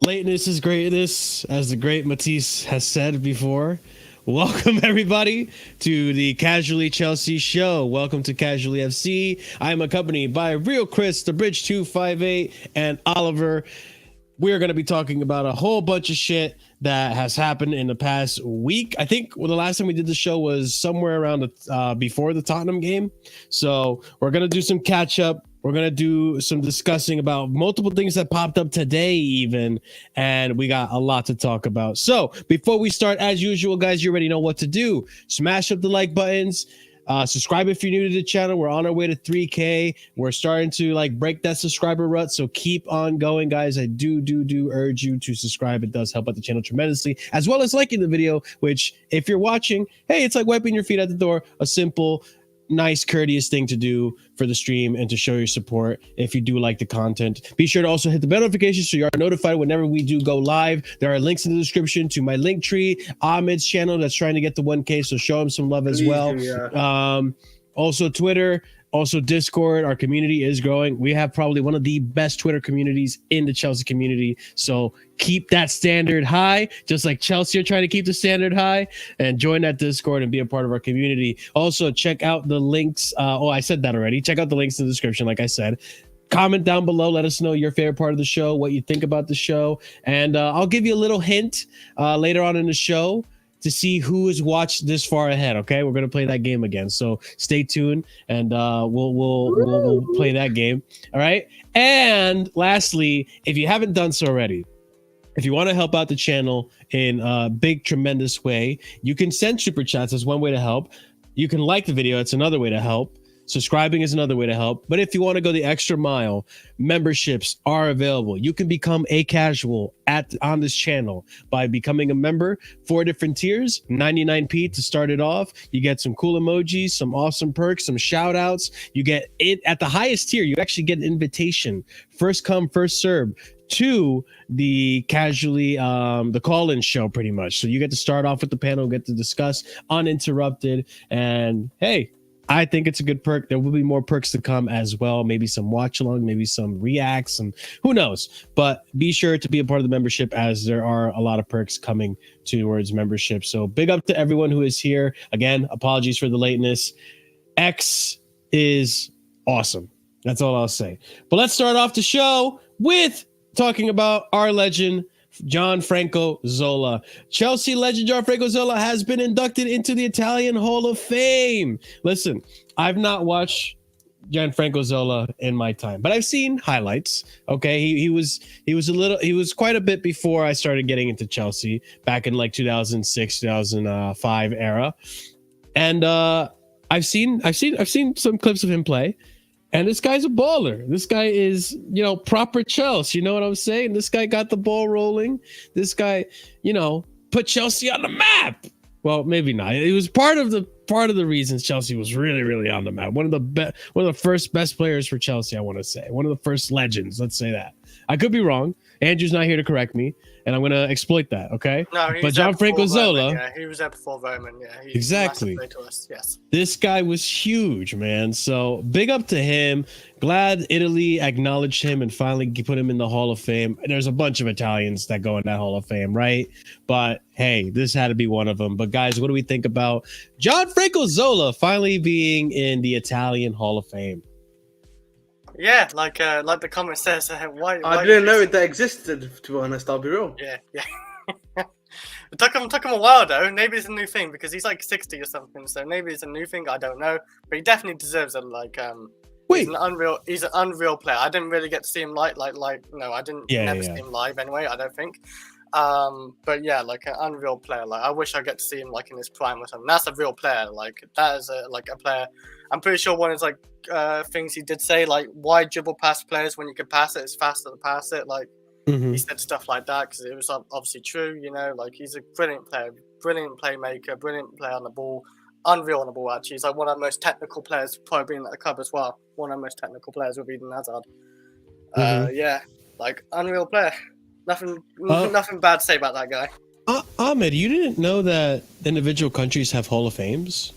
Lateness is greatness, as the great Matisse has said before. Welcome, everybody, to the Casually Chelsea show. Welcome to Casually FC. I am accompanied by Real Chris, the Bridge 258, and Oliver. We're going to be talking about a whole bunch of shit that has happened in the past week. I think the last time we did the show was somewhere around before the Tottenham game. So we're going to do some catch up. We're going to do some discussing about multiple things that popped up today even, and we got a lot to talk about. So before we start, as usual, guys, you already know what to do. Smash up the like buttons. Subscribe if you're new to the channel. We're on our way to 3K. We're starting to break that subscriber rut, so keep on going, guys. I do urge you to subscribe. It does help out the channel tremendously, as well as liking the video, which if you're watching, hey, it's like wiping your feet at the door. A simple, nice, courteous thing to do for the stream and to show your support if you do like the content. Be sure to also hit the bell notification so you are notified whenever we do go live. There are links in the description to my link tree, Ahmed's channel that's trying to get to 1K, so show him some love as well. Also Twitter, also Discord. Our community is growing. We have probably one of the best Twitter communities in the Chelsea community, so keep that standard high, just like Chelsea are trying to keep the standard high, and join that Discord and be a part of our community. Also, check out the links. I said that already. Check out the links in the description, like I said. Comment down below. Let us know your favorite part of the show, what you think about the show, and I'll give you a little hint later on in the show to see who has watched this far ahead. Okay, we're gonna play that game again, so stay tuned, and we'll play that game. All right. And lastly, if you haven't done so already, if you want to help out the channel in a big, tremendous way, you can send super chats. That's one way to help. You can like the video. It's another way to help. Subscribing is another way to help. But if you want to go the extra mile, memberships are available. You can become a casual on this channel by becoming a member. 4 different tiers, 99p to start it off. You get some cool emojis, some awesome perks, some shout outs. You get it at the highest tier. You actually get an invitation. First come, first serve to the casually the call-in show, pretty much. So you get to start off with the panel, get to discuss uninterrupted, and hey, I think it's a good perk. There will be more perks to come as well. Maybe some watch along, maybe some reacts, and who knows. But be sure to be a part of the membership, as there are a lot of perks coming towards membership. So big up to everyone who is here. Again, apologies for the lateness. X is awesome. That's all I'll say. But let's start off the show with talking about our legend, Gianfranco Zola. Chelsea legend Gianfranco Zola has been inducted into the Italian Hall of Fame. Listen, I've not watched Gianfranco Zola in my time, but I've seen highlights. Okay, he was quite a bit before I started getting into Chelsea back in 2006, 2005 era, and I've seen some clips of him play. And this guy's a baller. This guy is, proper Chelsea. You know what I'm saying? This guy got the ball rolling. This guy, put Chelsea on the map. Well, maybe not. It was part of the reasons Chelsea was really, really on the map. One of the first best players for Chelsea, I want to say. One of the first legends. Let's say that. I could be wrong. Andrew's not here to correct me, and I'm going to exploit that, okay? No, but Gianfranco Zola... Yeah, he was there before Roman, yeah. Exactly. To us, yes. This guy was huge, man. So big up to him. Glad Italy acknowledged him and finally put him in the Hall of Fame. There's a bunch of Italians that go in that Hall of Fame, right? But hey, this had to be one of them. But guys, what do we think about Gianfranco Zola finally being in the Italian Hall of Fame? Yeah, like the comment says, why I didn't know that existed, to be honest, I'll be real. Yeah. It took him a while though. Maybe it's a new thing because he's 60 or something, so maybe it's a new thing, I don't know. But he definitely deserves it. He's an unreal player. I didn't really get to see him I didn't see him live anyway, I don't think. But yeah, an unreal player. I wish I get to see him in his prime or something. That's a real player. That is a player. I'm pretty sure one of his things he did say, why dribble past players when you can pass it? It's faster to pass it. He said stuff like that because it was obviously true. He's a brilliant player, brilliant playmaker, brilliant player on the ball, unreal on the ball. Actually, he's one of the most technical players probably been at the club as well. One of the most technical players with Eden Hazard. Yeah, unreal player. Nothing bad to say about that guy. Ahmed, you didn't know that individual countries have Hall of Fames?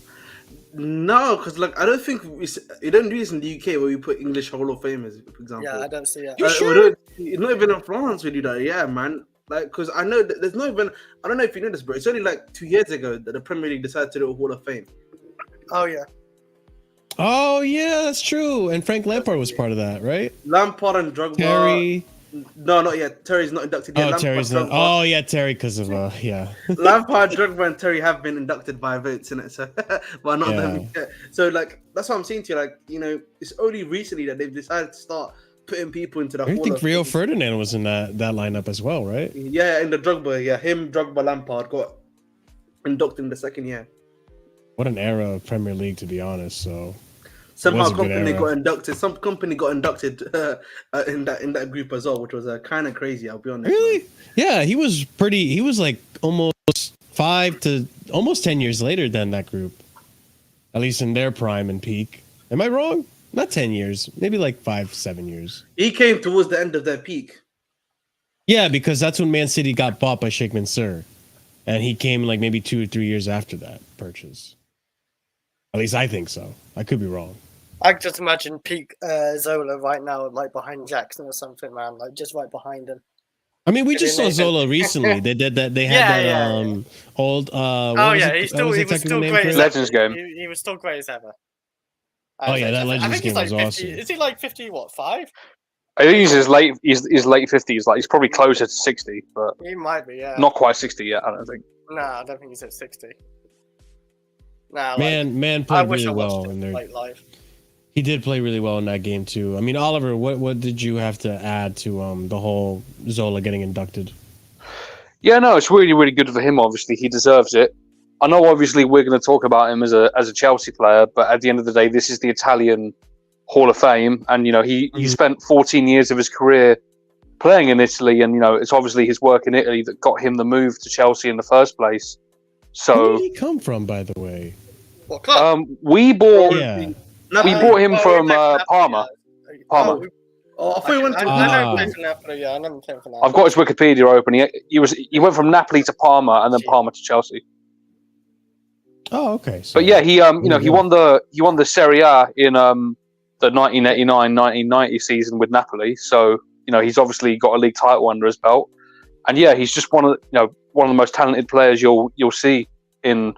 No, because like I don't think you don't do this in the UK where we put English Hall of Famers, for example. Yeah, I don't see it. You We sure? don't, it's not even in France we do that. Yeah, man. Like, because I know that there's not even. I don't know if you know this, bro. It's only like 2 years ago that the Premier League decided to do a Hall of Fame. Oh yeah. Oh yeah, that's true. And Frank Lampard was part of that, right? Lampard and Drogba. Terry. No, not yet. Terry's not inducted yet. Oh, Lampard, Terry's not. Drogba. Oh yeah, Terry, because of yeah. Lampard, Drogba, and Terry have been inducted by votes in it, so but not Yeah. them yet. So like that's what I'm saying to you. Like, you know, it's only recently that they've decided to start putting people into the I Hall think of Rio Fame. Ferdinand was in that lineup as well, right? Yeah, in the Drogba, yeah, him, Drogba, Lampard got inducted in the second year. What an era of Premier League, to be honest. So Somehow, was a good company era. got inducted. Some company got inducted in that group as well, which was kind of crazy. I'll be honest. really, yeah, he was pretty. He was like almost 5 to almost 10 years later than that group, at least in their prime and peak. Am I wrong? Not 10 years, maybe like 5-7 years. He came towards the end of their peak. Yeah, because that's when Man City got bought by Sheikh Mansour, and he came like maybe 2 or 3 years after that purchase. At least I think so. I could be wrong. I can just imagine peak Zola right now, like behind Jackson or something, man. Like just right behind him. I mean, we just saw Nathan. Zola recently. They did that. They had Yeah, that yeah. old. Oh what was yeah, it? he What was the still technical name great for as it? ever. Legends game. He was still great as ever. Oh, yeah, that I Legends think he's game like was 50. awesome. Is he like 50? What 5? I think he's his late 50s. Like he's probably closer to 60, but He might be. Yeah. not quite 60 yet. I don't think. Nah, I don't think he's at 60. Nah, Man I played wish really I watched well in it there. like live. He did play really well in that game too. I mean, Oliver, what did you have to add to the whole Zola getting inducted? Yeah, no, it's really, really good for him. Obviously, he deserves it. I know, obviously, we're going to talk about him as a Chelsea player, but at the end of the day, this is the Italian Hall of Fame, and you know he spent 14 years of his career playing in Italy, and you know it's obviously his work in Italy that got him the move to Chelsea in the first place. Where So did he come from, by the way? What club? we bought Yeah. we bought him from Parma. Parma. Oh, I thought he went to. I know Ah. he played for Napoli. Yeah, I know he played for Napoli. I've got his Wikipedia open. He went from Napoli to Parma and then Parma to Chelsea. Oh, okay. So, But yeah, he there you he go. won the Serie A in the 1989-1990 season with Napoli. So you know he's obviously got a league title under his belt, and yeah, he's just one of the most talented players you'll see in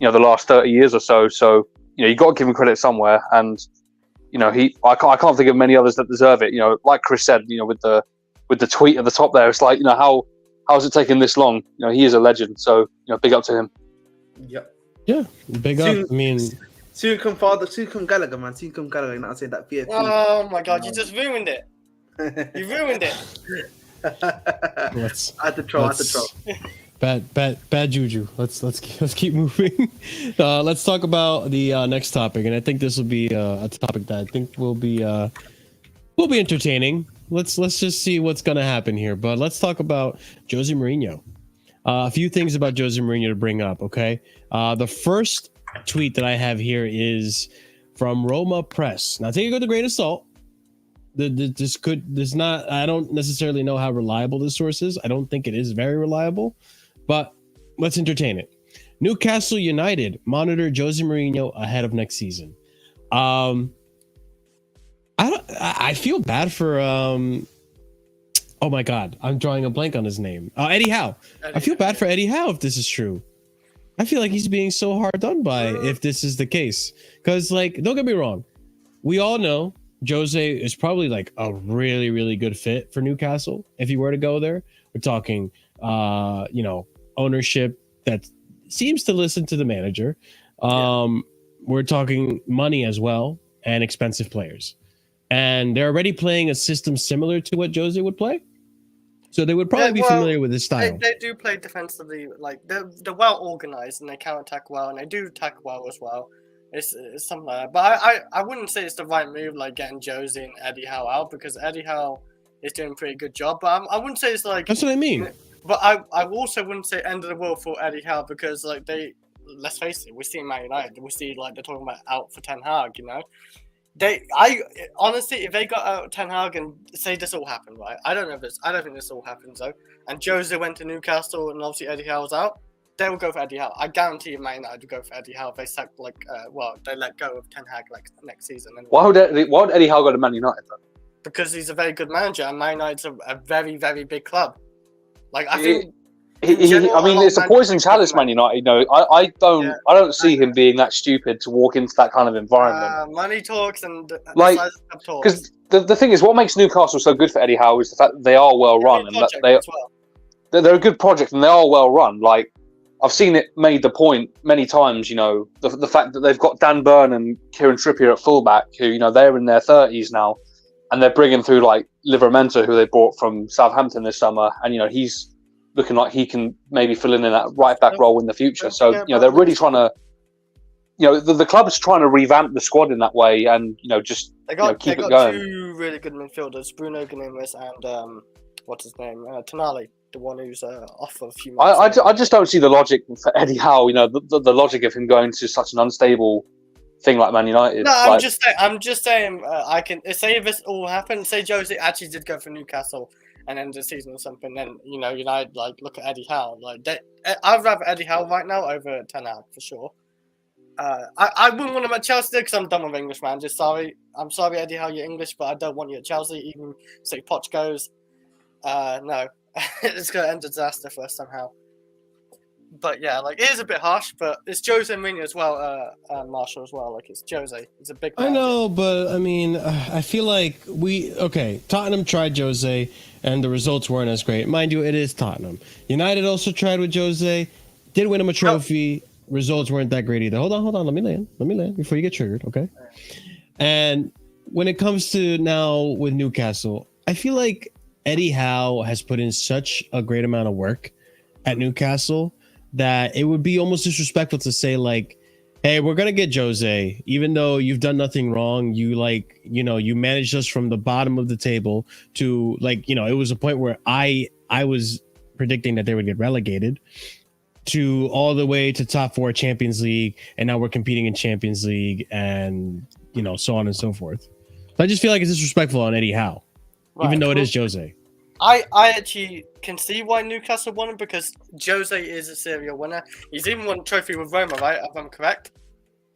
the last 30 years or so. So you know you got to give him credit somewhere, and you know I can't think of many others that deserve it. You know, like Chris said, with the tweet at the top there, it's like how has it taken this long? You know, he is a legend. So big up to him. Yep. Yeah, big up. I mean, Soon come Gallagher, man. Soon come Gallagher. Not saying that PFP. Oh my god, you just ruined it. You ruined it. let's I had to troll. bad juju. Let's keep moving. Let's talk about the next topic, and I think this will be a topic that I think will be entertaining. Let's just see what's gonna happen here. But let's talk about Jose Mourinho. A few things about Jose Mourinho to bring up. Okay, the first tweet that I have here is from Roma Press. Now take it with a grain of salt. This not. I don't necessarily know how reliable this source is. I don't think it is very reliable, but let's entertain it. Newcastle United monitor Jose Mourinho ahead of next season. I feel bad for oh my god, I'm drawing a blank on his name. Eddie Howe. I feel bad for Eddie Howe if this is true. I feel like he's being so hard done by if this is the case. Because, like, don't get me wrong. We all know Jose is probably like a really, really good fit for Newcastle if he were to go there. We're talking, ownership that seems to listen to the manager. We're talking money as well and expensive players. And they're already playing a system similar to what Jose would play. So they would probably be familiar with his style. They do play defensively. Like they're well organized and they counter attack well and they do attack well as well. It's something like that. But I wouldn't say it's the right move, like getting Jose and Eddie Howe out, because Eddie Howe is doing a pretty good job. But I wouldn't say it's like. That's what I mean. But I also wouldn't say end of the world for Eddie Howe, because like let's face it, we see Man United, we see like they're talking about out for Ten Hag, I honestly, if they got out Ten Hag and say this all happened, right? I don't think this all happens though. And Jose went to Newcastle and obviously Eddie Howe was out. they will go for Eddie Howe. I guarantee you, Man United will go for Eddie Howe. If they they let go of Ten Hag next season. And Why would Eddie Howe go to Man United though? because he's a very good manager, and Man United's a very, very big club. Like I think. It's a poison chalice, Man United. You know, I don't see him being that stupid to walk into that kind of environment. Money talks and because the thing is, what makes Newcastle so good for Eddie Howe is the fact that they are well run and that they're a good project and they are well run. Like I've seen it made the point many times. You know, the fact that they've got Dan Burn and Kieran Trippier at fullback, who they're in their 30s now, and they're bringing through like Livramento, who they bought from Southampton this summer, and he's looking like he can maybe fill in that right back role in the future. So they're really trying to, the club's trying to revamp the squad in that way, and keep it going. Two really good midfielders, Bruno Guimaraes and what's his name, Tonali, the one who's off for a few months. I just don't see the logic for Eddie Howe. The logic of him going to such an unstable thing like Man United. No, I'm just saying. I can say if this all happened. Say Jose actually did go for Newcastle and end the season or something, then United look at Eddie Howe. I'd rather Eddie Howe right now over Ten Hag for sure. I wouldn't want him at Chelsea because I'm done with English managers. Sorry, I'm sorry, Eddie Howe, you're English, but I don't want you at Chelsea. Even say Poch goes, no, it's gonna end disaster for us somehow. But yeah, it is a bit harsh, but it's Jose Mourinho as well, Marshall as well. It's Jose. He's a big manager. I know, but I mean, I feel like Tottenham tried Jose, and the results weren't as great. Mind you, it is Tottenham. United also tried with Jose, did win him a trophy. Results weren't that great either. Hold on. Let me land before you get triggered, okay? And when it comes to now with Newcastle, I feel like Eddie Howe has put in such a great amount of work at Newcastle that it would be almost disrespectful to say hey, we're gonna get Jose, even though you've done nothing wrong. You managed us from the bottom of the table to it was a point where I was predicting that they would get relegated to all the way to top 4 Champions League, and now we're competing in Champions League and so on and so forth. So I just feel like it's disrespectful on Eddie Howe, even though it is Jose. I actually can see why Newcastle won it because Jose is a serial winner. He's even won a trophy with Roma, right? If I'm correct.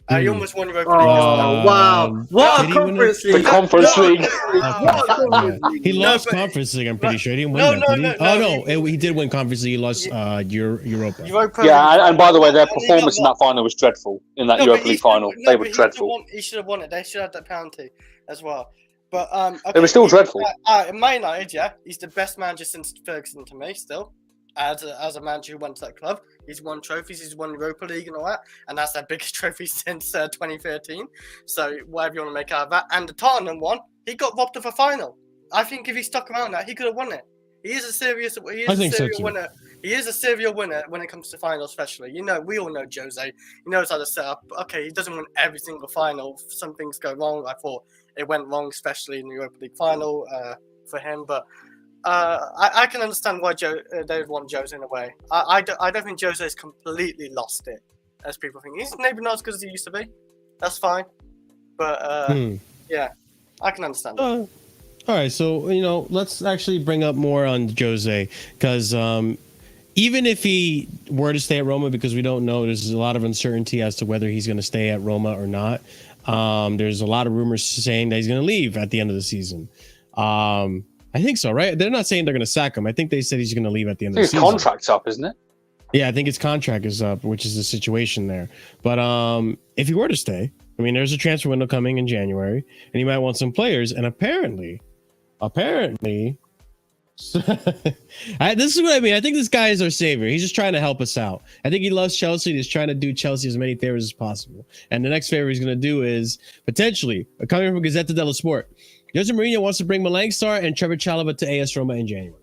He almost won Europa League. Oh, wow. What a Conference League. The Conference League. He lost Conference League, I'm pretty sure. He didn't win that. He did win Conference League. He lost Europa. Yeah, and by the way, their performance in that final was dreadful. In that Europa League final, they were dreadful. He should have won it. They should have had that penalty as well. But they were still dreadful. Man United, yeah, he's the best manager since Ferguson to me. Still, as a manager who went to that club, he's won trophies. He's won Europa League and all that, and that's their biggest trophy since 2013. So whatever you want to make out of that. And the Tottenham one, he got robbed of a final. I think if he stuck around that, he could have won it. He is a serial winner. He is a serial winner when it comes to finals, especially. We all know Jose. He knows how to set up. Okay, he doesn't win every single final. Some things go wrong. I thought it went wrong, especially in the Europa League final for him. But I can understand why they would want Jose in a way. I don't think Jose's completely lost it, as people think. He's maybe not as good as he used to be. That's fine. But yeah, I can understand that. All right, so let's actually bring up more on Jose, because even if he were to stay at Roma, because we don't know, there's a lot of uncertainty as to whether he's going to stay at Roma or not. There's a lot of rumors saying that he's going to leave at the end of the season. I think so, right? They're not saying they're going to sack him. I think they said he's going to leave at the end of the season. His contract's up, isn't it? Yeah, I think his contract is up, which is the situation there. But if he were to stay, there's a transfer window coming in January, and he might want some players. And apparently, this is what I mean. I think this guy is our savior. He's just trying to help us out. I think he loves Chelsea. He's trying to do Chelsea as many favors as possible. And the next favor he's going to do is potentially, coming from Gazzetta dello Sport, Jose Mourinho wants to bring Malangsar and Trevor Chalobah to AS Roma in January.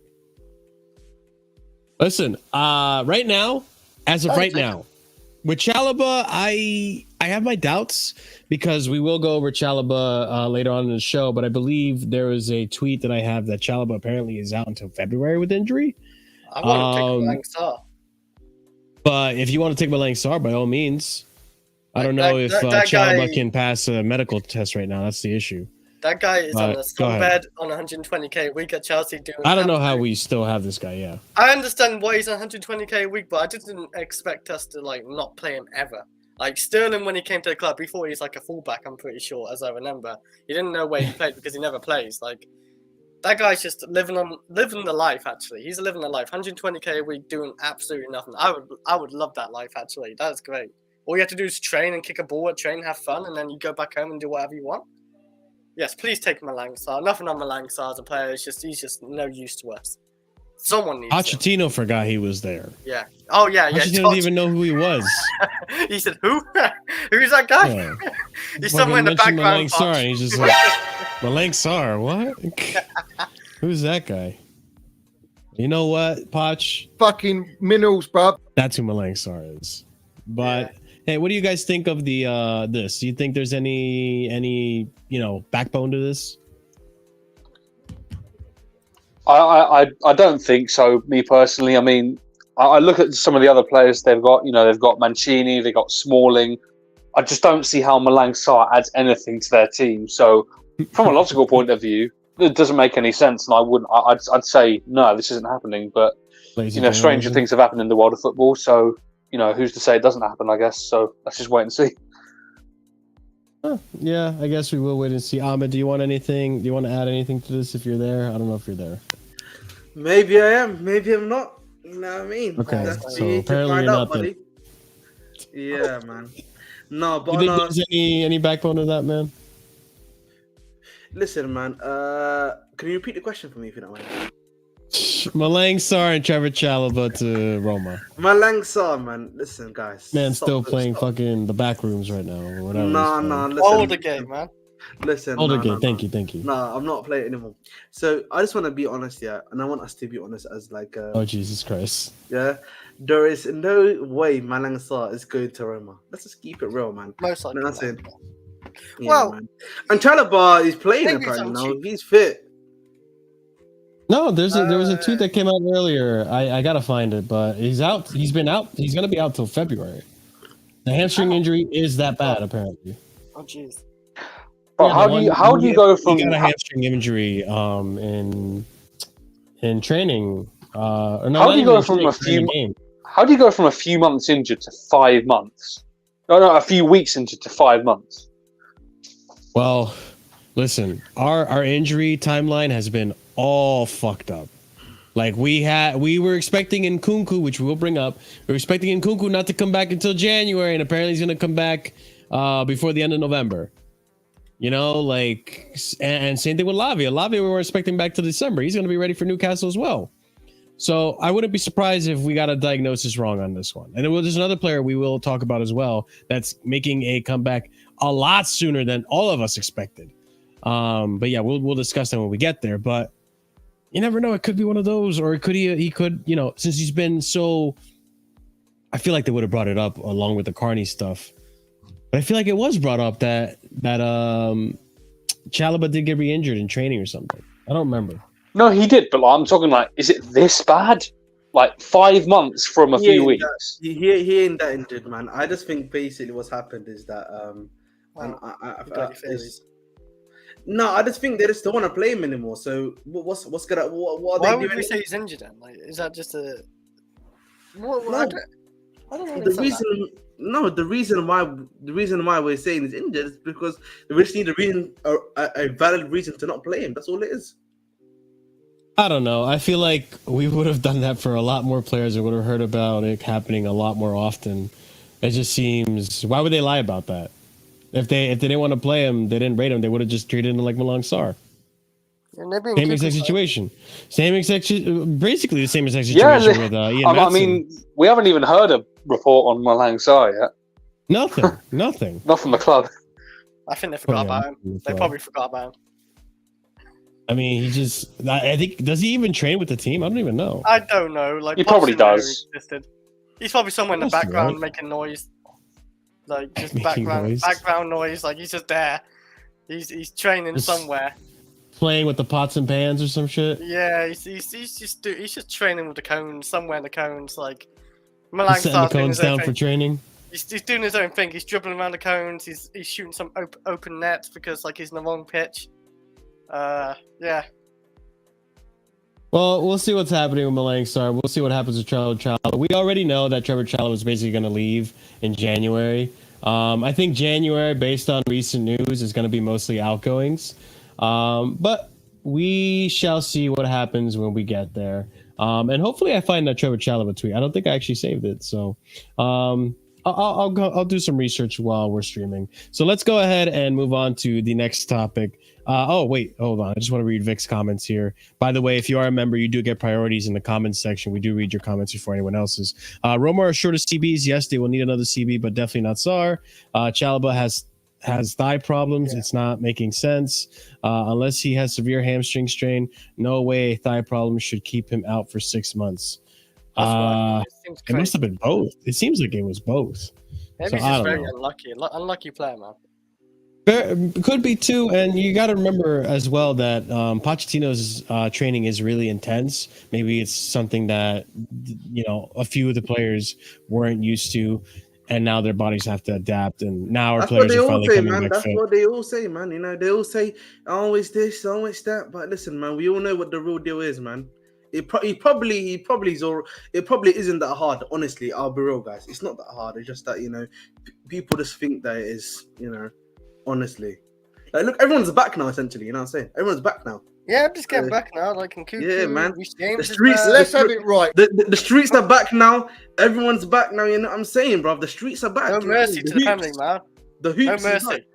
Listen, right now, with Chalobah, I have my doubts because we will go over Chalobah later on in the show, but I believe there is a tweet that I have that Chalobah apparently is out until February with injury. I want to take Malangsar. But if you want to take Malangsar, by all means. I don't know if Chalobah can pass a medical test right now. That's the issue. That guy is on a Go school ahead. bed on 120k a week at Chelsea doing. I don't know how we still have this guy. Yeah. I understand why he's on 120k a week, but I just didn't expect us to like not play him ever. Like Sterling, when he came to the club, he thought he's like a fullback. I'm pretty sure, as I remember, he didn't know where he played because he never plays. Like that guy's just living the life. Actually, he's living the life. 120k a week, doing absolutely nothing. I would love that life. Actually, that's great. All you have to do is train and kick a ball, train, have fun, and then you go back home and do whatever you want. Yes, please take Malang Sarr. Nothing on Malang Sarr as a player. He's just no use to us. Someone needs him. Pochettino forgot he was there. Yeah. Oh yeah. Pochettino didn't even know who he was. He said, "Who? Who's that guy?" Yeah. He's somewhere in the Mentioned background. Malang Sarr, and he's just like, Malang Sarr, what? Who's that guy? You know what, Poch? Fucking minerals, bruv. That's who Malang Sarr is. But hey, what do you guys think of the this? Do you think there's any backbone to this? I don't think so. Me personally, I mean, I look at some of the other players they've got. You know, they've got Mancini, they've got Smalling. I just don't see how Malang Sarr adds anything to their team. So, from a logical point of view, it doesn't make any sense. And I wouldn't. I'd say no, this isn't happening. But stranger things have happened in the world of football. So, who's to say it doesn't happen? I guess. So let's just wait and see. Yeah, I guess we will wait and see. Ahmed, do you want anything? Do you want to add anything to this if you're there? I don't know if you're there. Maybe I am. Maybe I'm not. You know what I mean? Okay, That's so you to apparently find you're out, not buddy. Yeah, man. No, but You think no. there's any backbone to that, man? Listen, man. Can you repeat the question for me if you don't mind? Malang Sarr and Trevor Chalobah to Roma. Malang Sarr, man. Listen, guys. Man, stop still this, playing stop. fucking the back rooms right now or whatever. No, listen. Older game, man. Listen. Older no, game. no, Thank no. you. No, I'm not playing anymore. So I just want to be honest, yeah, and I want us to be honest as like, Oh Jesus Christ! yeah, there is no way Malang Sarr is going to Roma. Let's just keep it real, man. Most likely. You know what I'm saying? Yeah, Well, man. And Chalobah is playing maybe apparently now. some He's fit. No, there was a tweet that came out earlier. I gotta find it, but he's out. He's been out. He's gonna be out till February. The hamstring injury is that bad, apparently. Oh jeez. But how do you go from he got a hamstring injury in training? Or no, How not do you even go in from training, a few- in the game. how do you go from a few months injured to 5 months? No, a few weeks injured to 5 months. Well, listen, our injury timeline has been all fucked up. Like we were expecting Nkunku, which we'll bring up. We were expecting Nkunku not to come back until January, and apparently he's gonna come back before the end of November. And same thing with Lavia. Lavia we were expecting back to December. He's gonna be ready for Newcastle as well. So I wouldn't be surprised if we got a diagnosis wrong on this one. And there's another player we will talk about as well that's making a comeback a lot sooner than all of us expected. But yeah, we'll discuss that when we get there. But you never know. It could be one of those, or it could he could, since he's been so. I feel like they would have brought it up along with the Carney stuff, but I feel like it was brought up that Chalobah did get re-injured in training or something. I don't remember. No, he did, but I'm talking is it this bad? 5 months from a few weeks. He ain't that injured, man. I just think basically what's happened is that no, I just think they just don't want to play him anymore. So what are Why they would doing? we say he's injured then? Is that just a? What, No. I don't know. The reason why we're saying he's injured is because we just need a valid reason to not play him. That's all it is. I don't know. I feel like we would have done that for a lot more players. We would have heard about it happening a lot more often. It just seems. Why would they lie about that? If they didn't want to play him, they didn't rate him. They would have just treated him like Malang Sarr. Same exact situation. Basically the same exact situation with Ian I Maatsen. mean, we haven't even heard a report on Malang Sarr yet. Nothing. Not from the club. I think they forgot about him. They probably forgot about him. I mean, I think, does he even train with the team? I don't even know. I don't know. He probably does. He's probably somewhere in the That's background right. making noise. Just Making noise. background noise. He's just there. He's training Just somewhere. Playing with the pots and pans or some shit. Yeah, he's just training with the cones somewhere in the cones. He's Malang setting the Sarr's doing cones his own down for thing. training. He's doing his own thing. He's dribbling around the cones. He's shooting some open nets because he's in the wrong pitch. Yeah. Well, we'll see what's happening with Malang Sarr. We'll see what happens with Trevor Chalobah. We already know that Trevor Chalobah is basically going to leave in January. I think January, based on recent news, is going to be mostly outgoings. But we shall see what happens when we get there. And hopefully I find that Trevor Chalobah tweet. I don't think I actually saved it. So I'll do some research while we're streaming. So let's go ahead and move on to the next topic. Wait, hold on. I just want to read Vic's comments here. By the way, if you are a member, you do get priorities in the comments section. We do read your comments before anyone else's. Roma are short of CBs. Yes, they will need another CB, but definitely not Sarr. Chalobah has thigh problems. Yeah. It's not making sense. Unless he has severe hamstring strain, no way thigh problems should keep him out for 6 months. It must have been both. It seems like it was both. Maybe he's just very unlucky. Unlucky player, man. Could be too, and you got to remember as well that Pochettino's training is really intense. Maybe it's something that a few of the players weren't used to, and now their bodies have to adapt. And now our players are finally coming back fit. That's what they all say, man. They all say always this, always that. But listen, man, we all know what the real deal is, man. It probably isn't that hard. Honestly, I'll be real, guys. It's not that hard. It's just that people just think that it is. Honestly, like, look, everyone's back now. Essentially, you know what I'm saying? Everyone's back now. Yeah, I'm just getting back now. Like in Cuckoo, yeah, man. The streets. Let's have it right. The streets are back now. Everyone's back now. You know what I'm saying, bro? The streets are back. No mercy to the family, man. The hoops. No mercy.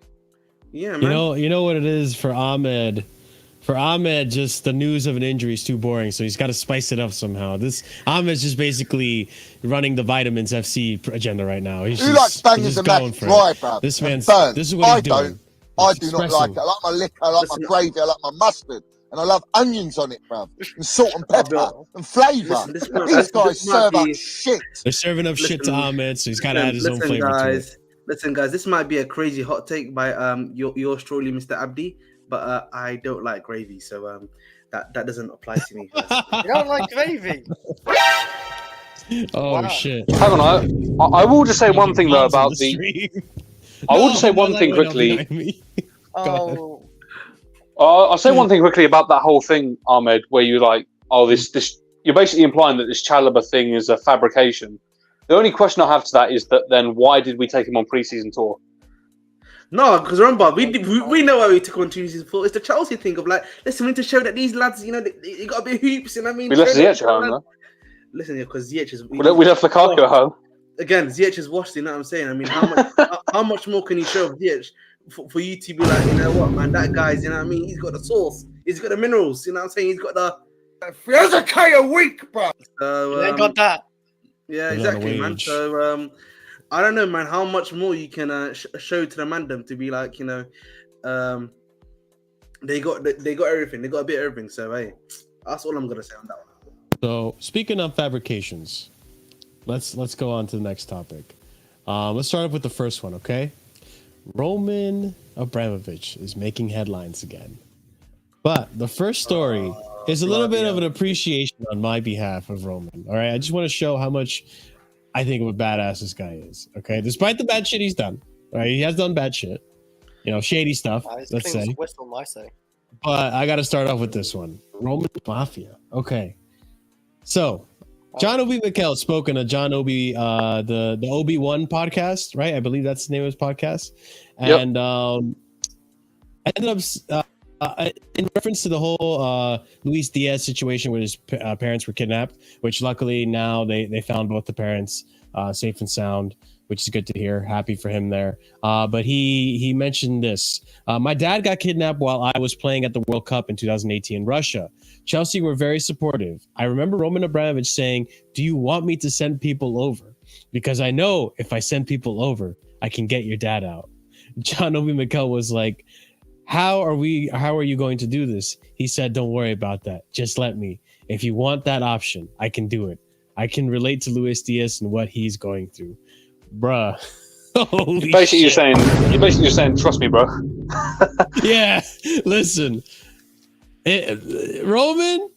Yeah, man. You know what it is for Ahmed. For Ahmed, just the news of an injury is too boring, so he's got to spice it up somehow. Ahmed's just basically running the Vitamins FC agenda right now. Who likes banging the match dry, bro? This man's. Burn. This is what he's doing. I do not like it. I like my liquor, I like my gravy, I like my mustard, and I love onions on it, bro, and salt and pepper and flavour. These guys serve up shit. They're serving up shit to Ahmed, so he's got to add his own flavor to it. Listen, guys, this might be a crazy hot take by yours truly, Mr. Abdi. But I don't like gravy, so that doesn't apply to me. You don't like gravy? Oh, wow. Shit! Hang on, I will just say one thing though about the. I will just say one thing quickly. I'll say one thing quickly about that whole thing, Ahmed, where you're like, this. You're basically implying that this Chalobah thing is a fabrication. The only question I have to that is that then why did we take him on pre-season tour? No, because remember, we know why we took on Tuesdays before. It's the Chelsea thing of like, listen, we need to show that these lads, they got to be hoops, you know what I mean? We left Ziyech at home, though. Listen, because Ziyech is... We left Lukaku at home. Again, Ziyech is washed, you know what I'm saying? I mean, how much more can you show of Ziyech for you to be like, you know what, man, that guy's, you know what I mean? He's got the sauce. He's got the minerals, you know what I'm saying? He's got the... 300k a week, bro. So, they got that. Yeah, exactly, man. So, I don't know, man, how much more you can show to the mandem to be like, they got everything. They got a bit of everything. So, hey, that's all I'm going to say on that one. So, speaking of fabrications, let's go on to the next topic. Let's start off with the first one, okay? Roman Abramovich is making headlines again. But the first story is a little bit of an appreciation on my behalf of Roman. All right, I just want to show how much I think of a badass this guy is. Okay, despite the bad shit he's done. All right, he has done bad shit. Shady stuff. Let's say. Whistle, I say. But I got to start off with this one. Roman Mafia. Okay, so John Obi Mikel spoke in a John Obi the Obi-Wan podcast, right? I believe that's the name of his podcast, and ended up. In reference to the whole Luis Diaz situation where his parents were kidnapped, which luckily now they found both the parents safe and sound, which is good to hear. Happy for him there. But he mentioned this. My dad got kidnapped while I was playing at the World Cup in 2018 in Russia. Chelsea were very supportive. I remember Roman Abramovich saying, "Do you want me to send people over? Because I know if I send people over, I can get your dad out." John Obi Mikel was like, How are you going to do this? He said, "Don't worry about that. Just let me. If you want that option, I can do it. I can relate to Luis Diaz and what he's going through." Bruh. Holy basically shit. You're basically saying, trust me, bro. Yeah. Listen. Roman,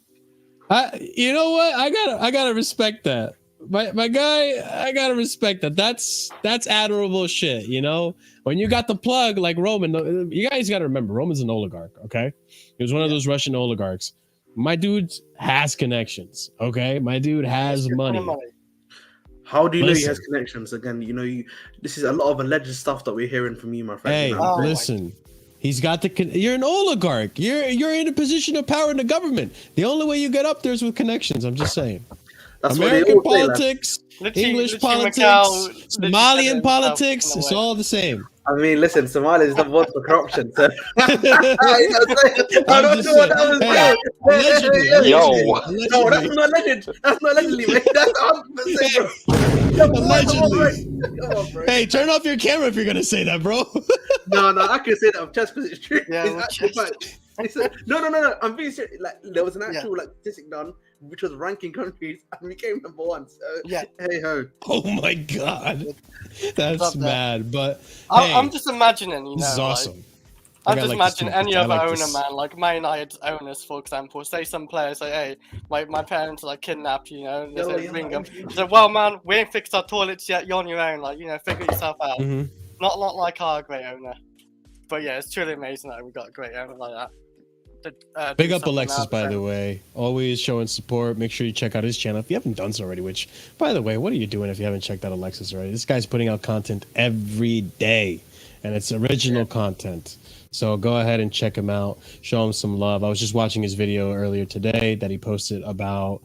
you know what? I gotta respect that. my guy, I gotta respect that. That's admirable shit. You know, when you got the plug like Roman, you guys gotta remember Roman's an oligarch. Okay, he was one of those Russian oligarchs. My dude has connections. Okay, my dude has money. How do you know he has connections? Again, you know, this is a lot of alleged stuff that we're hearing from you, my friend. Hey, listen. He's got you're an oligarch. You're in a position of power in the government. The only way you get up there is with connections. I'm just saying. That's American politics, English politics, Somalian politics, it's all the same. I mean, listen, Somalia is the vote for corruption. So. I don't know what that was. Yo. No, that's not alleged. That's not allegedly, mate. That's 100%. Allegedly. Come on, bro. Hey, turn off your camera if you're going to say that, bro. No, I can say that of chest because it's true. Yeah, it's actually fact. No. I'm being serious. Like, there was an actual statistic done, which was ranking countries, and we came number 1. So, hey ho. Oh my god, that's mad. But I'm just imagining, you know, this is awesome. I'm just imagining any other owner, man, like Man United owners, for example. Say some players say, "Hey, my parents are like kidnapped," you know. They say, ring them. So, well, man, we ain't fixed our toilets yet. You're on your own, like, you know, figure yourself out. Mm-hmm. Not like our great owner, but yeah, it's truly amazing that we got a great owner like that. Big up Alexis, by the way. Always showing support. Make sure you check out his channel if you haven't done so already. Which, by the way, what are you doing if you haven't checked out Alexis already? This guy's putting out content every day, and it's original content. So go ahead and check him out. Show him some love. I was just watching his video earlier today that he posted about.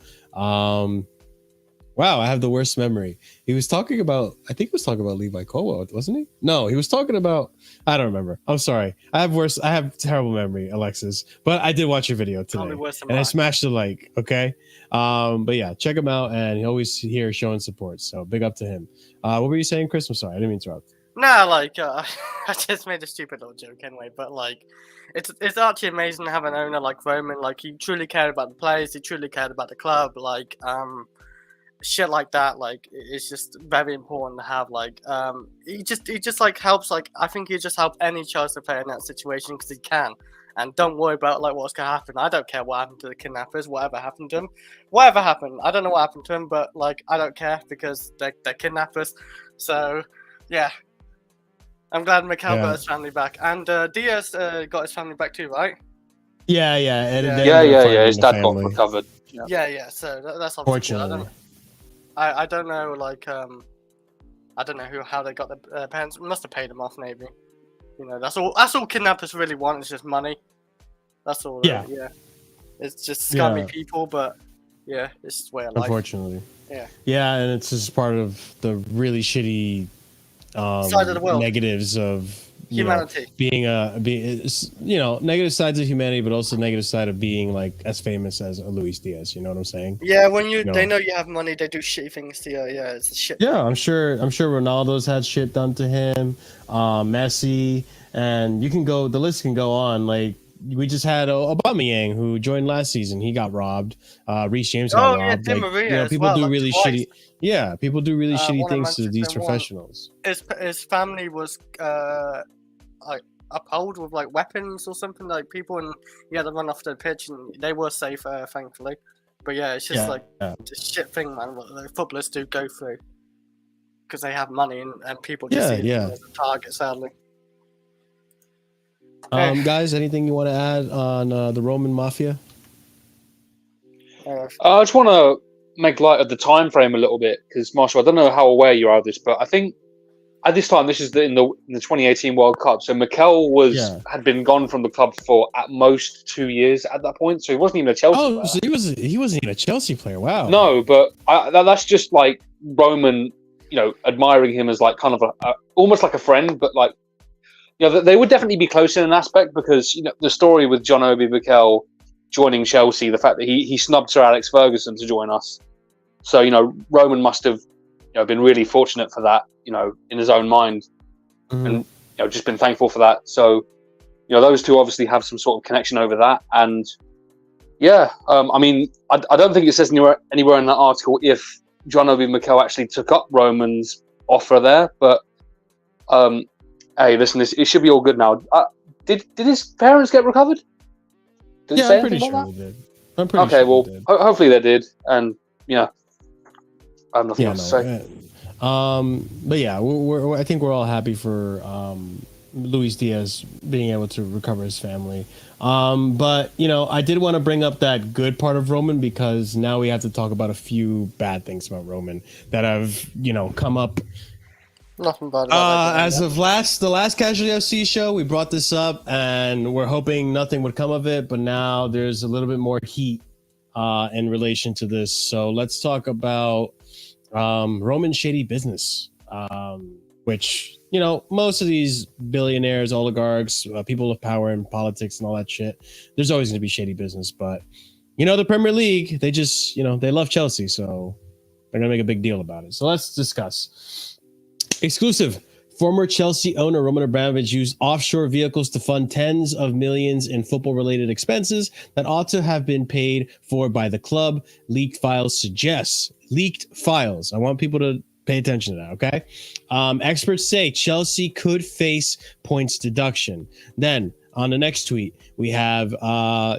Wow, I have the worst memory. He was talking about, I think he was talking about Levi Kova, wasn't he? No, he was talking about, I don't remember. I'm sorry. I have terrible memory, Alexis. But I did watch your video today. And I smashed the like, okay? But yeah, check him out. And he's always here showing support. So big up to him. What were you saying, Chris? I'm sorry, I didn't mean to interrupt. Nah, like, I just made a stupid little joke anyway, but like, it's actually amazing to have an owner like Roman. Like, he truly cared about the players, he truly cared about the club, like, shit like that. Like, it's just very important to have. Like, he just like helps. Like, I think he just help any Chelsea player in that situation because he can. And don't worry about like what's gonna happen. I don't care what happened to the kidnappers. Whatever happened to him, whatever happened. I don't know what happened to him, but like, I don't care because they're kidnappers. So yeah. I'm glad Mikel got his family back, and Diaz got his family back too, right? Yeah. His dad got recovered. Yeah. So that's fortunately. I don't know, like I don't know how they got their parents. Must have paid them off, maybe. You know, that's all kidnappers really want is just money. That's all. Yeah. It's just scummy people, but yeah, it's just way of life. Unfortunately. Yeah. Yeah, and it's just part of the really shitty side of the world. Negatives of humanity, being negative sides of humanity, but also negative side of being like as famous as Luis Diaz. You know what I'm saying? Yeah, when they know you have money, they do shitty things to you. Yeah, it's a shit. Yeah, I'm sure Ronaldo's had shit done to him, Messi, and the list can go on. Like, we just had Aubameyang, who joined last season. He got robbed. Reece James got robbed. Tim Maria people do really shitty. Yeah, people do really shitty things to these professionals. His family was like upheld with like weapons or something, like people, and he had to run off the pitch, and they were safe, thankfully. But yeah, it's just it's a shit thing, man. What the footballers do go through because they have money, and people just see it as a target, sadly. Guys, anything you want to add on the Roman Mafia? I just want to make light of the time frame a little bit because, Marshall, I don't know how aware you are of this, but I think at this time, this is in the 2018 World Cup. So Mikel had been gone from the club for at most 2 years at that point, so he wasn't even a Chelsea player. So he wasn't even a Chelsea player. Wow. No, but that's just like Roman, admiring him as like kind of almost like a friend, but like. They would definitely be close in an aspect because the story with John Obi Mikel joining Chelsea, the fact that he snubbed Sir Alex Ferguson to join us. So Roman must have been really fortunate for that, in his own mind, and just been thankful for that. So those two obviously have some sort of connection over that, and I mean I don't think it says anywhere in that article if John Obi Mikel actually took up Roman's offer there, but. Hey, listen, it should be all good now. Did his parents get recovered? I'm pretty sure they did. Okay, well, hopefully they did. And, I have nothing else to say. But yeah, I think we're all happy for Luis Diaz being able to recover his family. But I did want to bring up that good part of Roman, because now we have to talk about a few bad things about Roman that have come up. Nothing bad about that. As of the last Casually FC show, we brought this up and we're hoping nothing would come of it, but now there's a little bit more heat in relation to this. So let's talk about Roman's shady business, which most of these billionaires, oligarchs, people of power in politics and all that shit, there's always going to be shady business. But the Premier League, they just they love Chelsea, so they're gonna make a big deal about it. So let's discuss. Exclusive. Former Chelsea owner Roman Abramovich used offshore vehicles to fund tens of millions in football-related expenses that ought to have been paid for by the club. Leaked files suggest. Leaked files. I want people to pay attention to that, okay? Experts say Chelsea could face points deduction. Then, on the next tweet, we have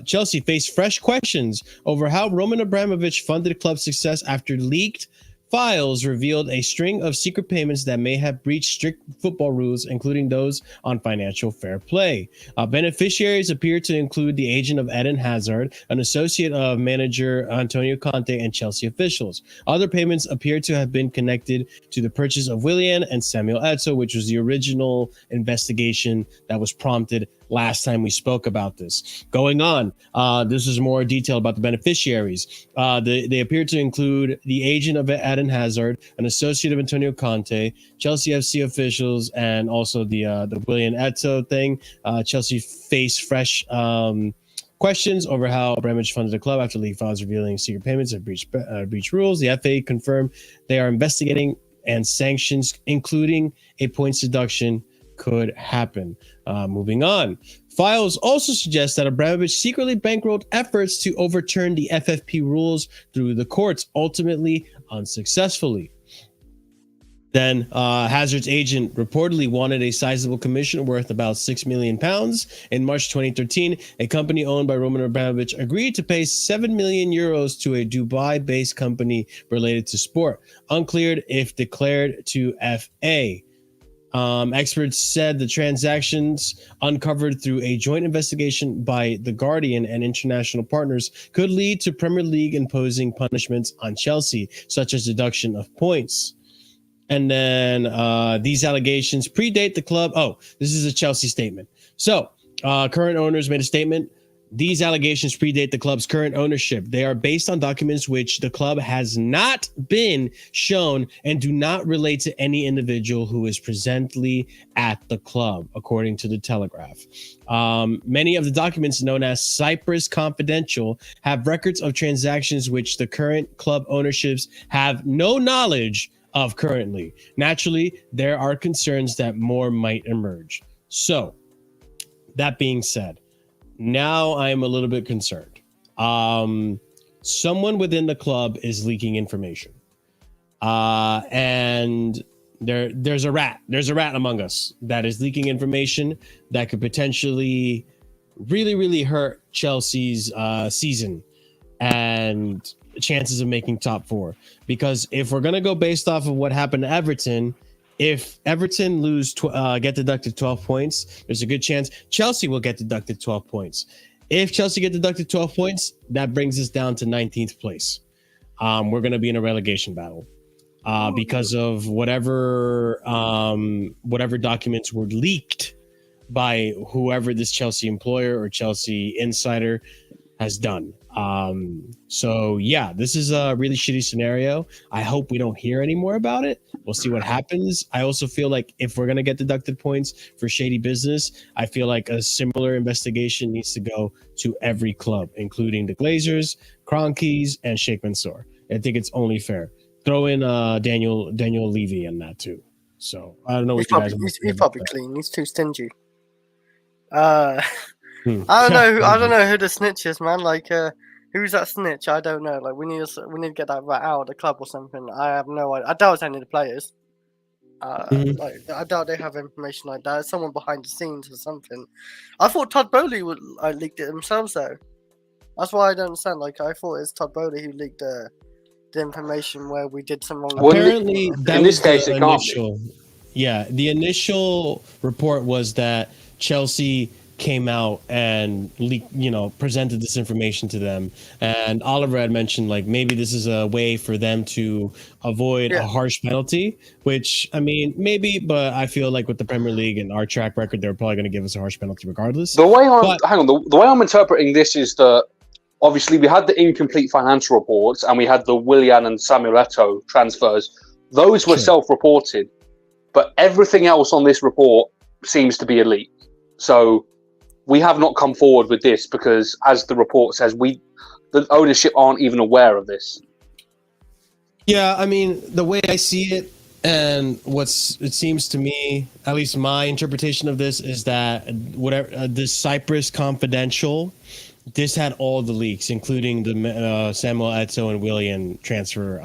Chelsea face fresh questions over how Roman Abramovich funded club success after leaked files revealed a string of secret payments that may have breached strict football rules, including those on financial fair play. Beneficiaries appear to include the agent of Eden Hazard, an associate of manager Antonio Conte, and Chelsea officials. Other payments appear to have been connected to the purchase of Willian and Samuel Eto'o, which was the original investigation that was prompted last time we spoke about this. Going on, this is more detail about the beneficiaries. They appear to include the agent of Eden Hazard, an associate of Antonio Conte, Chelsea FC officials, and also the Willian Eto'o thing. Chelsea faced fresh questions over how Abramovich funded the club after leaked files revealing secret payments and breach rules. The FA confirmed they are investigating, and sanctions, including a points deduction, could happen. Moving on. Files also suggest that Abramovich secretly bankrolled efforts to overturn the FFP rules through the courts, ultimately unsuccessfully. Then Hazard's agent reportedly wanted a sizable commission worth about £6 million. In March 2013, a company owned by Roman Abramovich agreed to pay €7 million to a Dubai-based company related to sport, uncleared if declared to FA. Experts said the transactions uncovered through a joint investigation by The Guardian and international partners could lead to Premier League imposing punishments on Chelsea, such as deduction of points. And then these allegations predate the club. Oh, this is a Chelsea statement. So current owners made a statement. These allegations predate the club's current ownership. They are based on documents which the club has not been shown and do not relate to any individual who is presently at the club, according to the Telegraph. Many of the documents, known as Cyprus Confidential, have records of transactions which the current club ownerships have no knowledge of currently. Naturally, there are concerns that more might emerge. So, that being said, now I'm a little bit concerned. Someone within the club is leaking information. And there's a rat. There's a rat among us that is leaking information that could potentially really, really hurt Chelsea's season and chances of making top four. Because if we're going to go based off of what happened to Everton, if Everton get deducted 12 points, there's a good chance Chelsea will get deducted 12 points. If Chelsea get deducted 12 points, that brings us down to 19th place. We're going to be in a relegation battle because of whatever documents were leaked by whoever this Chelsea employer or Chelsea insider has done. So yeah, this is a really shitty scenario. I hope we don't hear any more about it. We'll see what happens. I also feel like if we're going to get deducted points for shady business, I feel like a similar investigation needs to go to every club, including the Glazers, Kroenkes, and Sheikh Mansour. I think it's only fair. Throw in Daniel Levy in that too. So I don't know what you guys. He's probably clean. He's too stingy. I don't know who the snitch is, man. Like, who's that snitch? I don't know. Like, we need to get that rat out of the club or something. I have no idea. I doubt it's any of the players. Like, I doubt they have information like that. It's someone behind the scenes or something. I thought Todd Bowley would leaked it themselves though. That's why I don't understand. Like, I thought it's Todd Bowley who leaked the information where we did some wrong. Well, Apparently, that in was this case, the it can't be. initial. Yeah, the initial report was that Chelsea came out and presented this information to them, and Oliver had mentioned like maybe this is a way for them to avoid a harsh penalty, which I mean maybe, but I feel like with the Premier League and our track record, they're probably going to give us a harsh penalty regardless. The way I'm interpreting this is that obviously we had the incomplete financial reports and we had the Willian and Samuel Eto'o transfers. Those were self-reported, but everything else on this report seems to be a leak. So we have not come forward with this because, as the report says, the ownership aren't even aware of this. Yeah, I mean, the way I see it, and it seems to me, at least my interpretation of this, is that whatever this Cyprus Confidential, this had all the leaks, including the Samuel Eto'o and Willian transfer,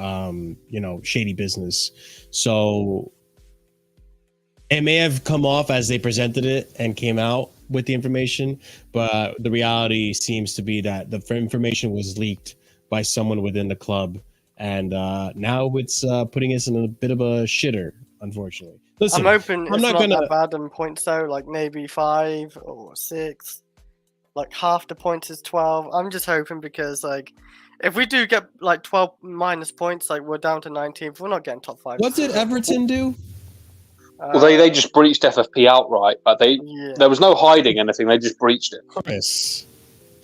shady business. So it may have come off as they presented it and came out with the information, but the reality seems to be that the information was leaked by someone within the club, and now it's putting us in a bit of a shitter, unfortunately. Listen, I'm hoping it's not that bad in points though, like maybe 5 or 6, like half the points is 12. I'm just hoping because like if we do get like 12 minus points, like we're down to 19th, we're not getting top 5. What did Everton do? Well, they just breached FFP outright. But there was no hiding anything. They just breached it. Chris,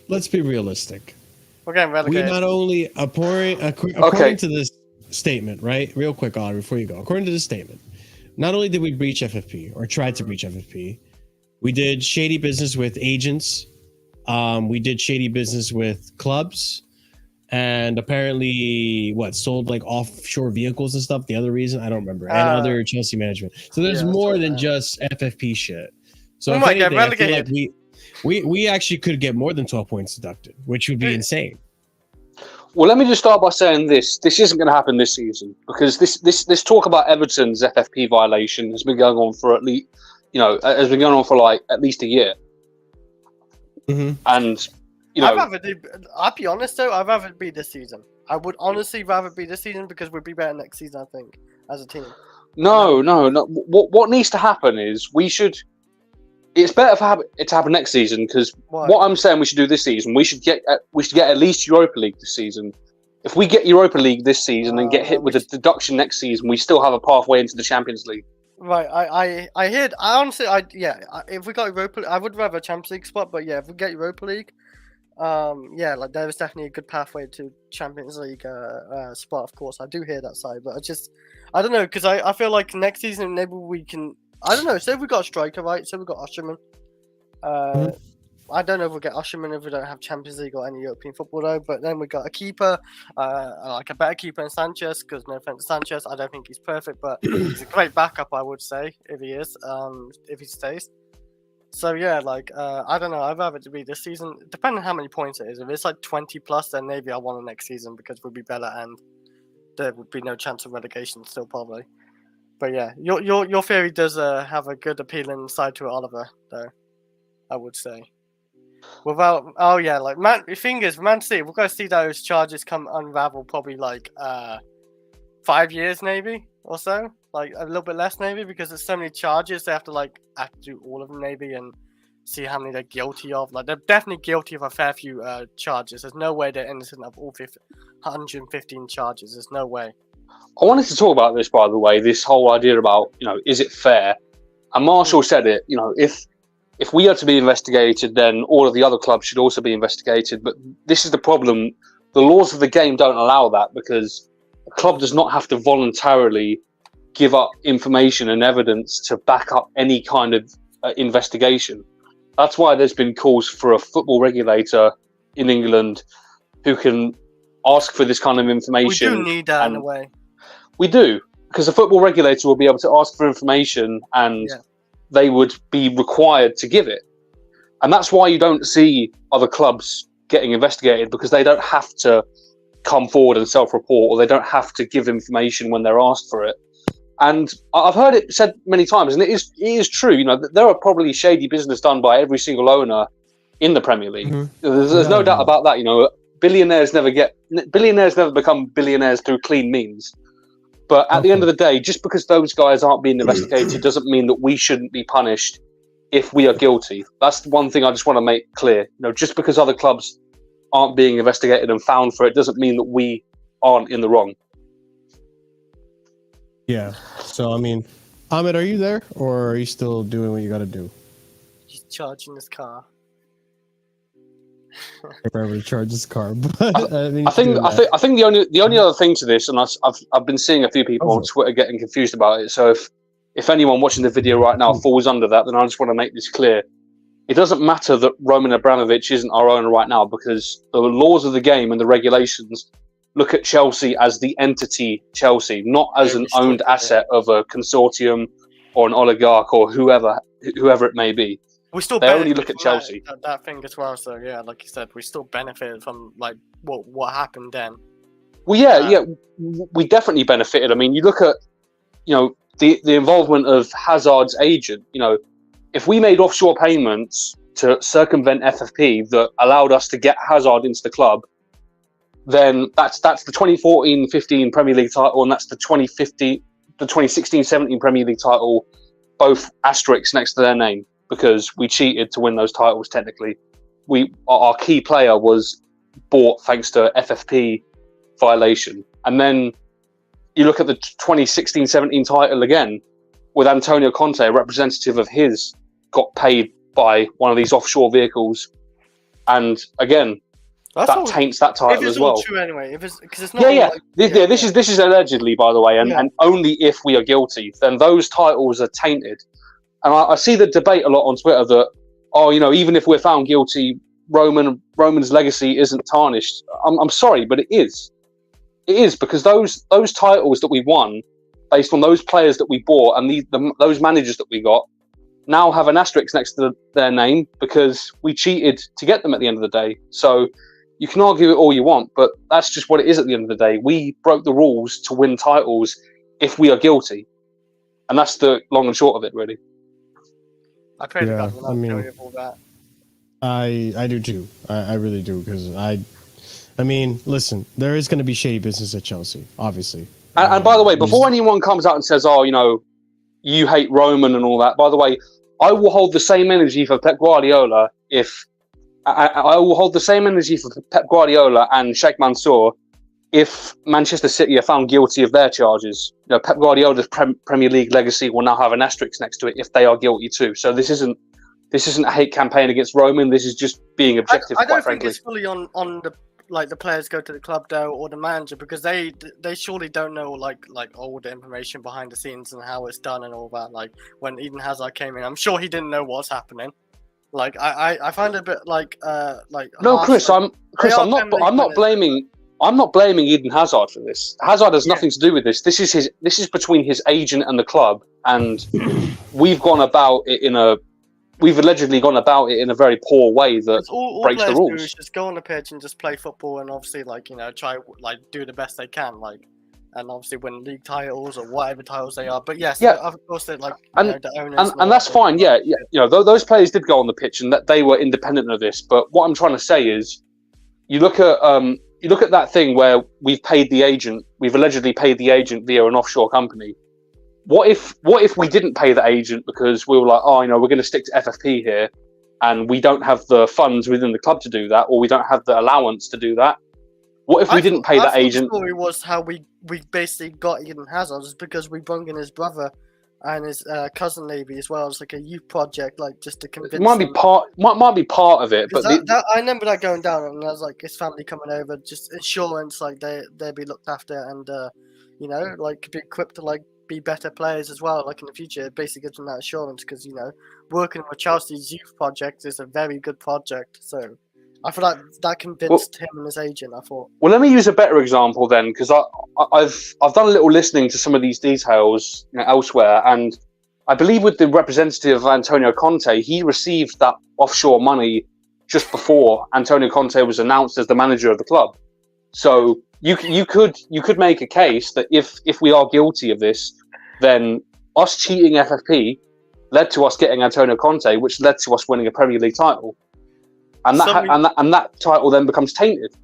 let's be realistic. We're getting relegated. We not only, according to this statement, right? Real quick, Oliver, before you go. According to this statement, not only did we breach FFP or tried to breach FFP, we did shady business with agents. We did shady business with clubs. And apparently, sold like offshore vehicles and stuff. The other reason, I don't remember. And other Chelsea management. So there's more than just FFP shit. So if anything, I feel like we actually could get more than 12 points deducted, which would be insane. Well, let me just start by saying this. This isn't going to happen this season because this talk about Everton's FFP violation has been going on for at least, has been going on for like at least a year. Mm-hmm. And I'll be honest though, I'd rather it be this season. I would honestly rather it be this season because we'd be better next season, I think, as a team. No. What needs to happen is it's better for it to happen next season because what I'm saying we should do this season, we should get at least Europa League this season. If we get Europa League this season and get hit with a deduction next season, we still have a pathway into the Champions League. Right, I heard. I honestly, if we got Europa, I would rather a Champions League spot. But yeah, if we get Europa League, like there is definitely a good pathway to Champions League spot. Of course, I do hear that side, but I don't know because I feel like next season maybe we can. I don't know. Say we got a striker, right? Say we got Osimhen. I don't know if we'll get Osimhen if we don't have Champions League or any European football though. But then we got a keeper, like a better keeper than Sanchez. Because no offense to Sanchez, I don't think he's perfect, but he's a great backup. I would say if he is, if he stays. So yeah, like I don't know. I'd rather it to be this season, depending on how many points it is. If it's like 20 plus, then maybe I want it next season because we'll be better and there would be no chance of relegation still probably. But yeah, your theory does have a good appealing side to it, Oliver. Though I would say. The thing is, Man City, we're going to see those charges come unravel probably like 5 years maybe or so, like a little bit less maybe because there's so many charges they have to do all of them maybe and see how many they're guilty of. Like they're definitely guilty of a fair few charges. There's no way they're innocent of all 115 charges. There's no way. I wanted to talk about this, by the way, this whole idea about, is it fair? And Marshall said it, if we are to be investigated, then all of the other clubs should also be investigated. But this is the problem. The laws of the game don't allow that because a club does not have to voluntarily give up information and evidence to back up any kind of investigation. That's why there's been calls for a football regulator in England who can ask for this kind of information. We do need that in a way. We do, because the football regulator will be able to ask for information and they would be required to give it. And that's why you don't see other clubs getting investigated because they don't have to come forward and self-report or they don't have to give information when they're asked for it. And I've heard it said many times, and it is true, there are probably shady business done by every single owner in the Premier League. Mm-hmm. There's no doubt about that, billionaires never become billionaires through clean means. But at the end of the day, just because those guys aren't being investigated doesn't mean that we shouldn't be punished if we are guilty. That's one thing I just want to make clear. Just because other clubs aren't being investigated and found for it doesn't mean that we aren't in the wrong. Yeah. So, I mean, Ahmed, are you there, or are you still doing what you got to do? He's charging his car. Forever to charge his car. But I think the only other thing to this, and I've been seeing a few people on Twitter getting confused about it. So if anyone watching the video right now falls under that, then I just want to make this clear. It doesn't matter that Roman Abramovich isn't our owner right now, because the laws of the game and the regulations look at Chelsea as the entity Chelsea, not as an owned asset of a consortium or an oligarch or whoever it may be. They only look at Chelsea. That thing as well. So yeah, like you said, we still benefited from like what happened then. Well, we definitely benefited. I mean, you look at the involvement of Hazard's agent. If we made offshore payments to circumvent FFP that allowed us to get Hazard into the club, then that's the 2014-15 Premier League title, and that's the 2016-17 Premier League title, both asterisks next to their name, because we cheated to win those titles. Technically, our key player was bought thanks to FFP violation. And then you look at the 2016-17 title again, with Antonio Conte, a representative of his, got paid by one of these offshore vehicles, and again, that taints that title as well. True anyway, because it's not. This is allegedly, by the way, and only if we are guilty, then those titles are tainted. And I see the debate a lot on Twitter that, even if we're found guilty, Roman's legacy isn't tarnished. I'm sorry, but it is. It is, because those titles that we won, based on those players that we bought and those managers that we got, now have an asterisk next to their name because we cheated to get them at the end of the day. So you can argue it all you want, but that's just what it is at the end of the day. We broke the rules to win titles if we are guilty. And that's the long and short of it, really. I pray to God we're not guilty of all that. I do too. I really do, because I mean, listen, there is going to be shady business at Chelsea, obviously. And by the way, before anyone comes out and says, you hate Roman and all that, by the way, I will hold the same energy for Pep Guardiola I will hold the same energy for Pep Guardiola and Sheikh Mansour if Manchester City are found guilty of their charges. Pep Guardiola's Premier League legacy will now have an asterisk next to it if they are guilty too. So this isn't a hate campaign against Roman. This is just being objective. I don't think it's fully on the players go to the club though, or the manager, because they surely don't know like all the information behind the scenes and how it's done and all that. Like when Eden Hazard came in, I'm sure he didn't know what's happening. Like I find it a bit like no, Chris, I'm not blaming Eden Hazard for this. Hazard has nothing to do with this. This is between his agent and the club, and we've allegedly gone about it in a very poor way that all breaks the rules. Do is just go on the pitch and just play football, and obviously try do the best they can, and obviously win league titles or whatever titles they are. But yes, of course they're the owners. And that's fine. Yeah. Those players did go on the pitch and that they were independent of this. But what I'm trying to say is, you look at that thing where we've allegedly paid the agent via an offshore company. What if we didn't pay the agent because we were like, we're going to stick to FFP here, and we don't have the funds within the club to do that, or we don't have the allowance to do that? What if we didn't pay that agent? The story was how we basically got Eden Hazard is because we brought in his brother and his cousin maybe as well as like a youth project, just to convince. It might be part of it, but I remember that going down, and that was like his family coming over, just insurance, they'd be looked after, and be equipped to be better players as well, in the future. It basically gives them that assurance, because working with Chelsea's youth project is a very good project. So I feel like that convinced him and his agent. I thought. Well, let me use a better example then, because I've done a little listening to some of these details elsewhere, and I believe with the representative of Antonio Conte, he received that offshore money just before Antonio Conte was announced as the manager of the club. So you could make a case that if we are guilty of this, then us cheating FFP led to us getting Antonio Conte, which led to us winning a Premier League title. And that title then becomes tainted.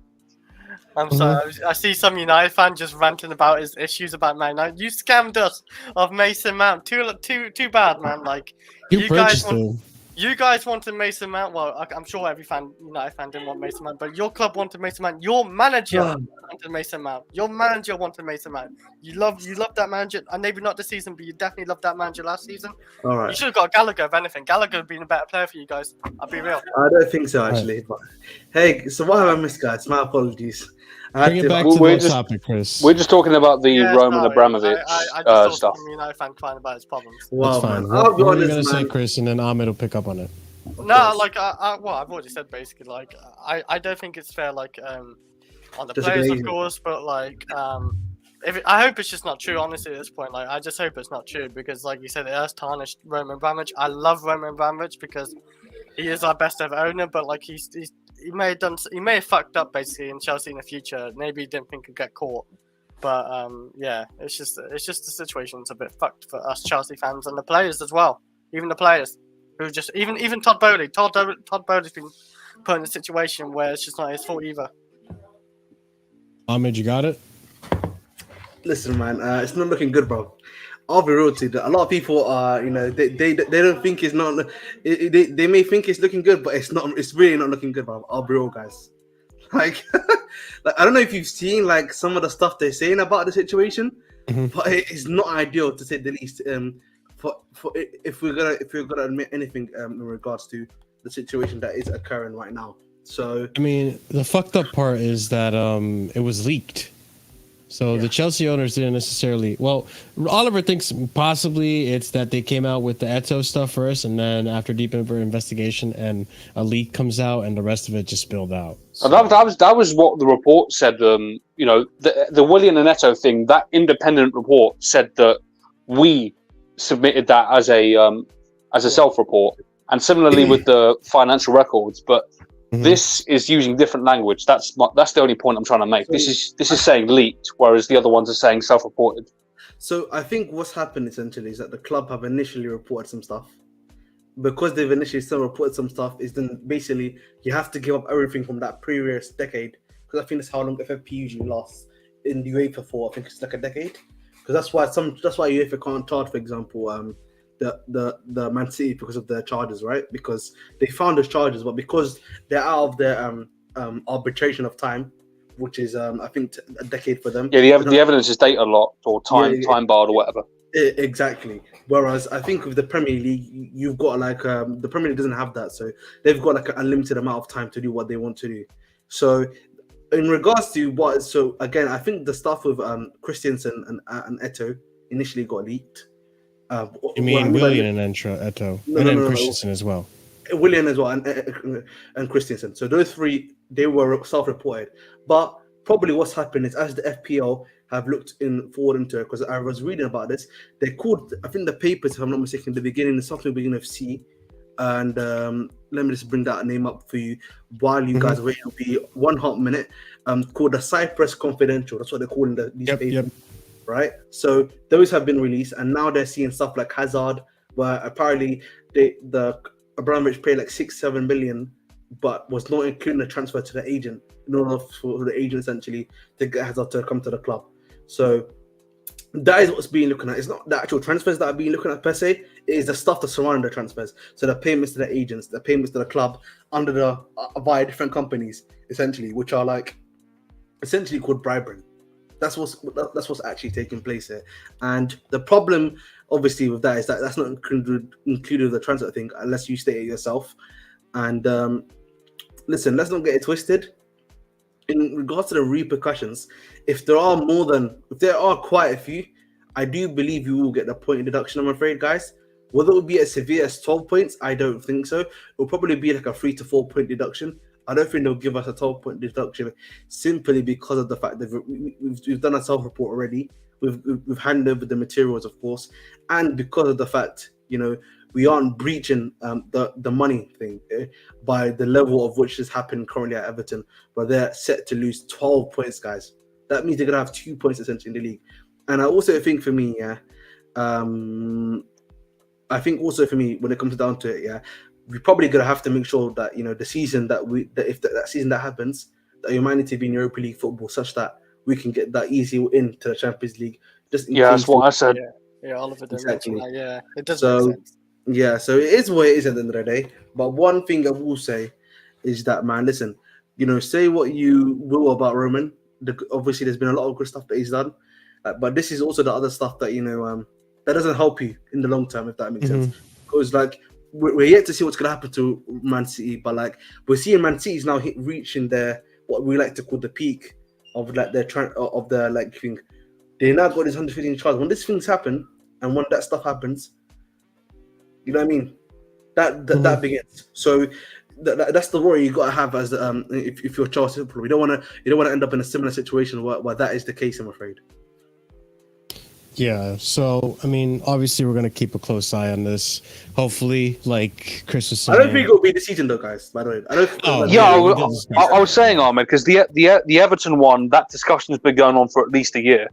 I'm sorry. I see some United fan just ranting about his issues about Man United. You scammed us of Mason Mount. Too bad, man. Like You purchased him. you guys wanted Mason Mount. Well, I'm sure every United fan didn't want Mason Mount, but your club wanted Mason Mount. Your manager wanted Mason Mount. Your manager wanted Mason Mount. You love that manager, and maybe not this season, but you definitely loved that manager last season. All right. You should have got Gallagher, if anything. Gallagher would have been a better player for you guys. I'll be real. I don't think so, actually. But hey, so what have I missed, guys? My apologies. Bring it back to the topic, Chris. We're just talking about the Roman Abramovich I just stuff. Saw United fan crying about his problems. That's fine. What are you going to say, Chris? And then Ahmed will pick up on it. No, like, well, I've already said basically, like, I don't think it's fair, like, on the players, of course, but, like, I hope it's just not true, honestly, at this point. Like, I just hope it's not true because, like you said, it has tarnished Roman Abramovich. I love Roman Abramovich because he is our best ever owner, but, like, he may have fucked up basically in Chelsea in the future. Maybe he didn't think he'd get caught, but yeah, it's just the situation's a bit fucked for us Chelsea fans and the players as well. Even the players who just even Todd Bowley. Todd Bowley's been put in a situation where it's just not his fault either. Ahmed, you got it. Listen, man, it's not looking good, bro. I'll be real to you. A lot of people are, they don't think it's not. They may think it's looking good, but it's not. It's really not looking good, bro. I'll be real, guys. Like, I don't know if you've seen like some of the stuff they're saying about the situation, but it's not ideal to say the least. If we're gonna admit anything in regards to the situation that is occurring right now. So I mean, the fucked up part is that it was leaked. So the Chelsea owners didn't necessarily. Well, Oliver thinks possibly it's that they came out with the Eto'o stuff first, and then after deep investigation, and a leak comes out, and the rest of it just spilled out. So. That was what the report said. The Willian and Eto'o thing. That independent report said that we submitted that as a self-report, and similarly with the financial records, but. This is using different language. That's the only point I'm trying to make. This is saying leaked, whereas the other ones are saying self-reported. So I think what's happened essentially is that the club have initially reported some stuff. Because they've initially still reported some stuff, is then basically you have to give up everything from that previous decade. Because I think that's how long FFP usually lasts in the UEFA for. I think it's like a decade. Because that's why UEFA can't charge, for example, the Man City because of their charges, right? Because they found those charges, but because they're out of their arbitration of time, which is I think a decade for them. Yeah, the evidence is data locked or time barred or whatever. Exactly. Whereas I think with the Premier League, you've got like the Premier League doesn't have that, so they've got like an unlimited amount of time to do what they want to do. So in regards to so again, I think the stuff with Christensen and Eto'o initially got leaked. You mean Willian and Eto'o, and then Christensen as well. Willian as well, and Christensen. So those three, they were self-reported. But probably what's happened is as the FPL have looked forward into it, because I was reading about this, they called, I think the papers, if I'm not mistaken, the beginning, something beginning of C. And let me just bring that name up for you while you guys wait. It'll be 1 hot minute. Called the Cyprus Confidential. That's what they call in the newspaper. Yep. Right, so those have been released, and now they're seeing stuff like Hazard, where apparently the Abramovich paid like 6-7 million, but was not including the transfer to the agent in order for the agent essentially to get Hazard to come to the club. So that is what's being looking at. It's not the actual transfers that are being looking at per se. It is the stuff that's surrounding the transfers. So the payments to the agents, the payments to the club under the via different companies essentially, which are like essentially called bribery. That's what's actually taking place here, and the problem, obviously, with that is that that's not included with the transfer thing unless you state it yourself. And listen, let's not get it twisted. In regards to the repercussions, if there are quite a few, I do believe you will get the point deduction. I'm afraid, guys. Whether it would be as severe as 12 points, I don't think so. It will probably be like a 3 to 4 point deduction. I don't think they'll give us a 12-point deduction simply because of the fact that we've done a self-report already. We've handed over the materials, of course, and because of the fact, we aren't breaching the money thing by the level of which has happened currently at Everton, but they're set to lose 12 points, guys. That means they're gonna have 2 points essentially in the league. And I also think for me, when it comes down to it, we're probably gonna have to make sure that the season if that season that happens, you might need to be in Europa League football such that we can get that easy into the Champions League. Just in that's case what I said. Yeah, Oliver did Exactly. mention that. Yeah, it does So, make sense. Yeah, so it is what it is at the end of the day. But one thing I will say is that, man, listen, say what you will about Roman. Obviously, there's been a lot of good stuff that he's done, but this is also the other stuff that that doesn't help you in the long term, if that makes sense. Because we're yet to see what's going to happen to Man City, but we're seeing Man City's now reaching their what we like to call the peak of their thing. They now got this 115 charge. When these things happen and when that stuff happens. You know what I mean? That begins. So that's the worry you got to have as if you're Chelsea. You don't want to end up in a similar situation where that is the case. I'm afraid. Yeah. So I mean, obviously, we're gonna keep a close eye on this. Hopefully, like Chris was saying. I don't think it'll be the season though, guys. By the way, I don't. I was saying, Ahmed, because the Everton one, that discussion's been going on for at least a year.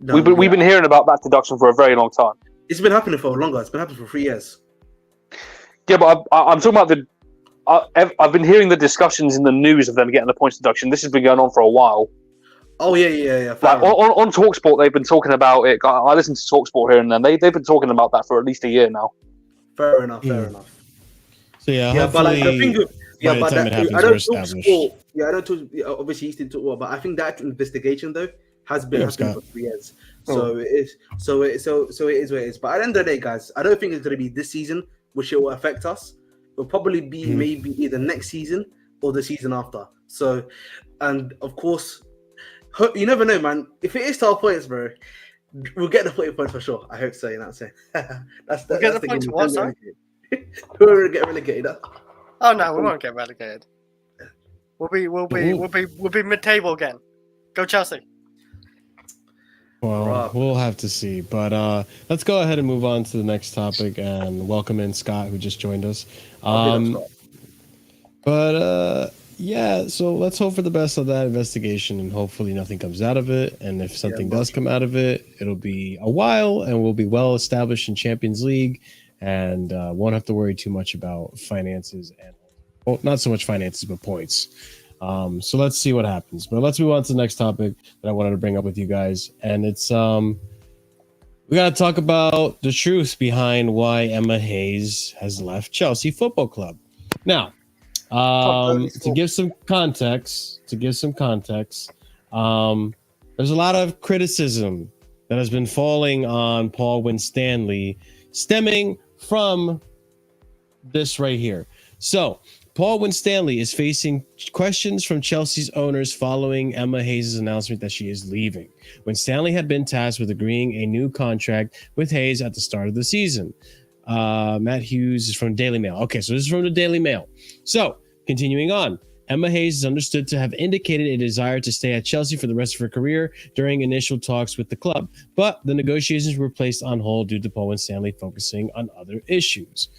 We've been hearing about that deduction for a very long time. It's been happening for longer. It's been happening for 3 years. Yeah, but I'm talking about I've been hearing the discussions in the news of them getting the points deduction. This has been going on for a while. Oh yeah. On TalkSport, they've been talking about it. I listen to TalkSport here and then. They've been talking about that for at least a year now. Fair enough. So but the thing with, but I don't talk sport. I don't talk. Obviously, he still talk about, but I think that investigation though has been happening for 3 years. So it is. So it is what it is. But at the end of the day, guys, I don't think it's going to be this season which it will affect us. It'll probably be maybe either next season or the season after. So, and of course, you never know, man. If it is 12 points, bro, we'll get the 40 points for sure. I hope so. You know what I'm saying? We'll get the points for what, sorry? We'll get relegated. Oh no, we won't get relegated. We'll be mid-table again. Go Chelsea. Well, we'll have to see. But let's go ahead and move on to the next topic and welcome in Scott, who just joined us. So let's hope for the best of that investigation and hopefully nothing comes out of it. And if something does come out of it, it'll be a while and we'll be well established in Champions League and won't have to worry too much about finances and not so much finances, but points. So let's see what happens. But let's move on to the next topic that I wanted to bring up with you guys. And it's we got to talk about the truth behind why Emma Hayes has left Chelsea Football Club. Now, to give some context, there's a lot of criticism that has been falling on Paul Winstanley stemming from this right here. So Paul Winstanley is facing questions from Chelsea's owners following Emma Hayes' announcement that she is leaving. Winstanley had been tasked with agreeing a new contract with Hayes at the start of the season. Matt Hughes is from Daily Mail. Okay, so this is from the Daily Mail. So, continuing on. Emma Hayes is understood to have indicated a desire to stay at Chelsea for the rest of her career during initial talks with the club, but the negotiations were placed on hold due to Paul Winstanley focusing on other issues.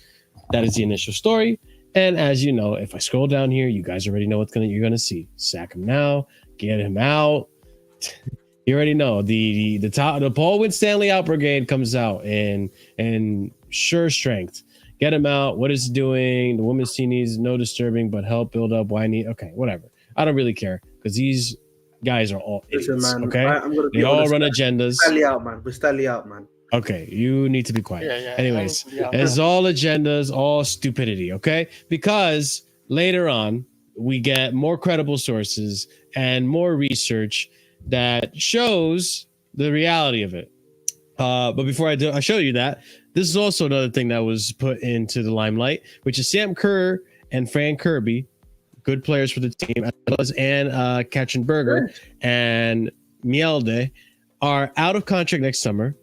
That is the initial story. And as you know, if I scroll down here, you guys already know you're gonna see. Sack him now, get him out. You already know the Paul Winstanley out brigade comes out in sure strength. Get him out. What is he doing? The women's team needs no disturbing, but help build up. Okay, whatever. I don't really care because these guys are all idiots. Listen, man, okay, they all run agendas. We're Stanley out, man. Okay, you need to be quiet. Anyways, it's all agendas, all stupidity, okay? Because later on, we get more credible sources and more research that shows the reality of it. But before I show you that, this is also another thing that was put into the limelight, which is Sam Kerr and Fran Kirby, good players for the team, as well as Anne Katzenberger and Mielde, are out of contract next summer.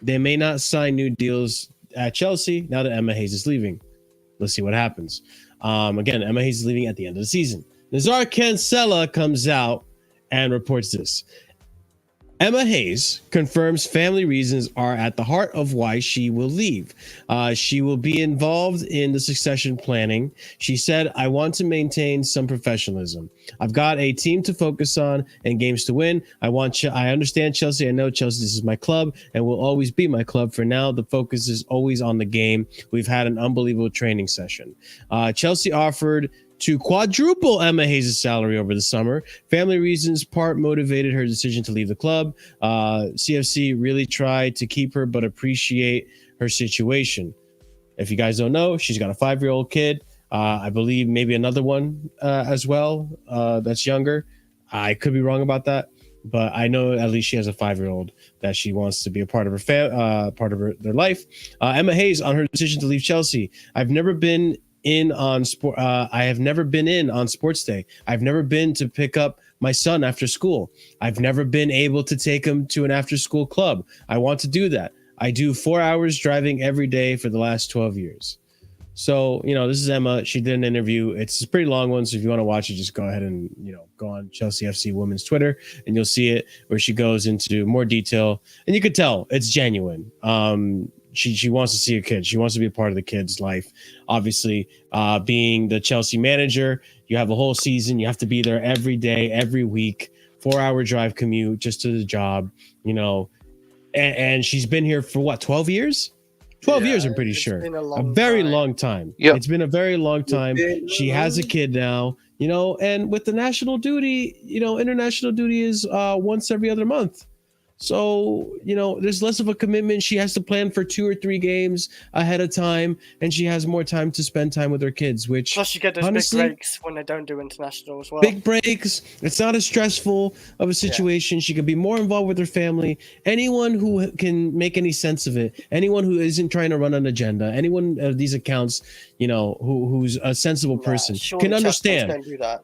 They may not sign new deals at Chelsea now that Emma Hayes is leaving. Let's see what happens. Again, Emma Hayes is leaving at the end of the season. Nazar Cancella comes out and reports this. Emma Hayes confirms family reasons are at the heart of why she will leave. She will be involved in the succession planning. She said, I want to maintain some professionalism. I've got a team to focus on and games to win. I understand Chelsea. I know Chelsea, this is my club and will always be my club. For now, the focus is always on the game. We've had an unbelievable training session. Chelsea offered to quadruple Emma Hayes' salary over the summer. Family reasons part motivated her decision to leave the club. CFC really tried to keep her, but appreciate her situation. If you guys don't know, she's got a 5-year-old kid. I believe maybe another one as well that's younger. I could be wrong about that, but I know at least she has a 5-year-old that she wants to be a part of her their life. Emma Hayes on her decision to leave Chelsea. I've never been in on sport. I have never been in on sports day. I've never been to pick up my son after school. I've never been able to take him to an after school club. I want to do that. I do 4 hours driving every day for the last 12 years. So, this is Emma. She did an interview. It's a pretty long one. So if you want to watch it, just go ahead and, go on Chelsea FC Women's Twitter and you'll see it where she goes into more detail. And you could tell it's genuine. She wants to see a kid. She wants to be a part of the kid's life. Obviously, being the Chelsea manager, you have a whole season. You have to be there every day, every week, 4-hour drive commute just to the job, and she's been here for what, 12 years? 12 years, I'm pretty sure. A very long time. Yep. It's been a very long time. She has a kid now, and with the national duty, international duty is once every other month. So, there's less of a commitment. She has to plan for 2 or 3 games ahead of time, and she has more time to spend time with her kids, which plus you get those honestly, big breaks when they don't do international as well. Big breaks. It's not as stressful of a situation. Yeah. She can be more involved with her family. Anyone who can make any sense of it, anyone who isn't trying to run an agenda, anyone of these accounts, who's a sensible person can understand. Don't do that.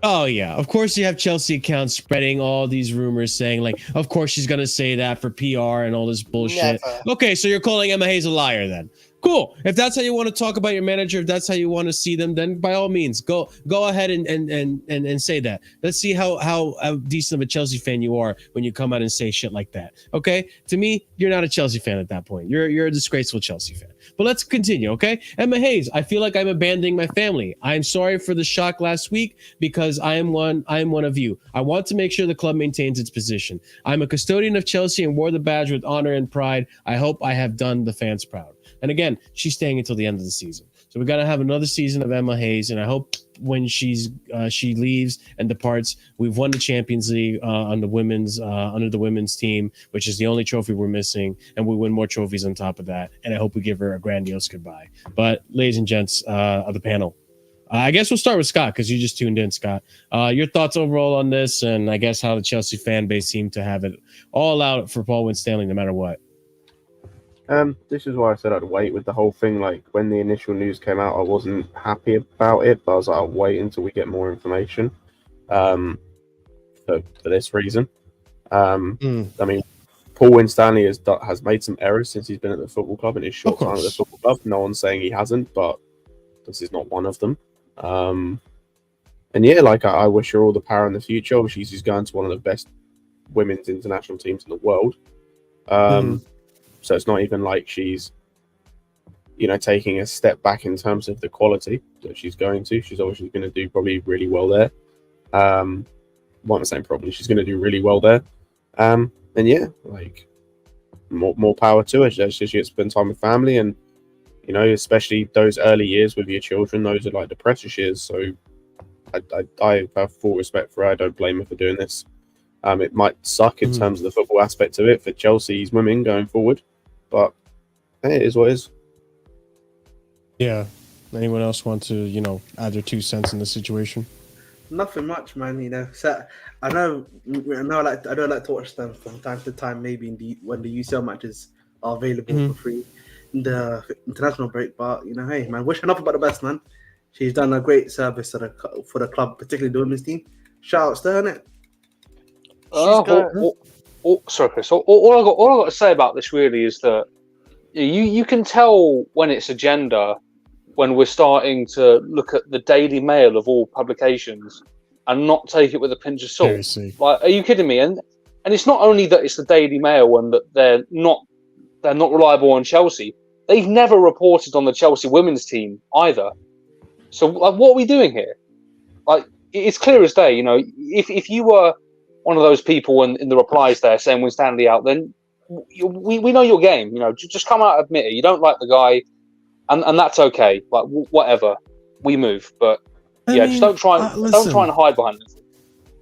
Oh, yeah. Of course, you have Chelsea accounts spreading all these rumors saying, of course, she's going to say that for PR and all this bullshit. Never. Okay, so you're calling Emma Hayes a liar then. Cool. If that's how you want to talk about your manager, if that's how you want to see them, then by all means, go ahead and say that. Let's see how decent of a Chelsea fan you are when you come out and say shit like that. Okay? To me, you're not a Chelsea fan at that point. You're a disgraceful Chelsea fan. But let's continue, okay? Emma Hayes, I feel like I'm abandoning my family. I'm sorry for the shock last week because I am one of you. I want to make sure the club maintains its position. I'm a custodian of Chelsea and wore the badge with honor and pride. I hope I have done the fans proud. And again, she's staying until the end of the season. So we got to have another season of Emma Hayes. And I hope when she leaves and departs, we've won the Champions League under the women's team, which is the only trophy we're missing. And we win more trophies on top of that. And I hope we give her a grandiose goodbye. But ladies and gents of the panel, I guess we'll start with Scott because you just tuned in, Scott. Your thoughts overall on this, and I guess how the Chelsea fan base seemed to have it all out for Paul Winstanley no matter what. This is why I said I'd wait with the whole thing. Like, when the initial news came out, I wasn't happy about it, but I was like, I'll wait until we get more information for this reason. I mean, Paul Winstanley has made some errors since he's been at the football club in his short time at the football club. No one's saying he hasn't, but this is not one of them. And yeah, I wish her all the power in the future. Obviously, she's going to one of the best women's international teams in the world. So it's not even like she's, taking a step back in terms of the quality that she's going to. She's obviously going to do probably really well there. What I'm saying, probably she's going to do really well there. And yeah, more power to her. She gets to spend time with family, and especially those early years with your children. Those are like the precious years. So I have full respect for her. I don't blame her for doing this. It might suck in terms of the football aspect of it for Chelsea's women going forward. But hey, it is what it is. Yeah. Anyone else want to, add their 2 cents in the situation? Nothing much, man. So I don't like to watch them from time to time. Maybe when the UCL matches are available for free in the international break. But hey, man, wish her nothing but the best, man. She's done a great service for the club, particularly the women's team. Shout out to her, innit? Sorry, Chris. All I got to say about this really is that you can tell when it's agenda when we're starting to look at the Daily Mail of all publications and not take it with a pinch of salt. Seriously. Are you kidding me? And it's not only that it's the Daily Mail and that they're not reliable on Chelsea. They've never reported on the Chelsea women's team either. So what are we doing here? It's clear as day. If you were one of those people in the replies there saying Winstanley out, then we know your game. Just come out and admit it. You don't like the guy, and that's okay. Whatever, we move. But just don't try and hide behind this.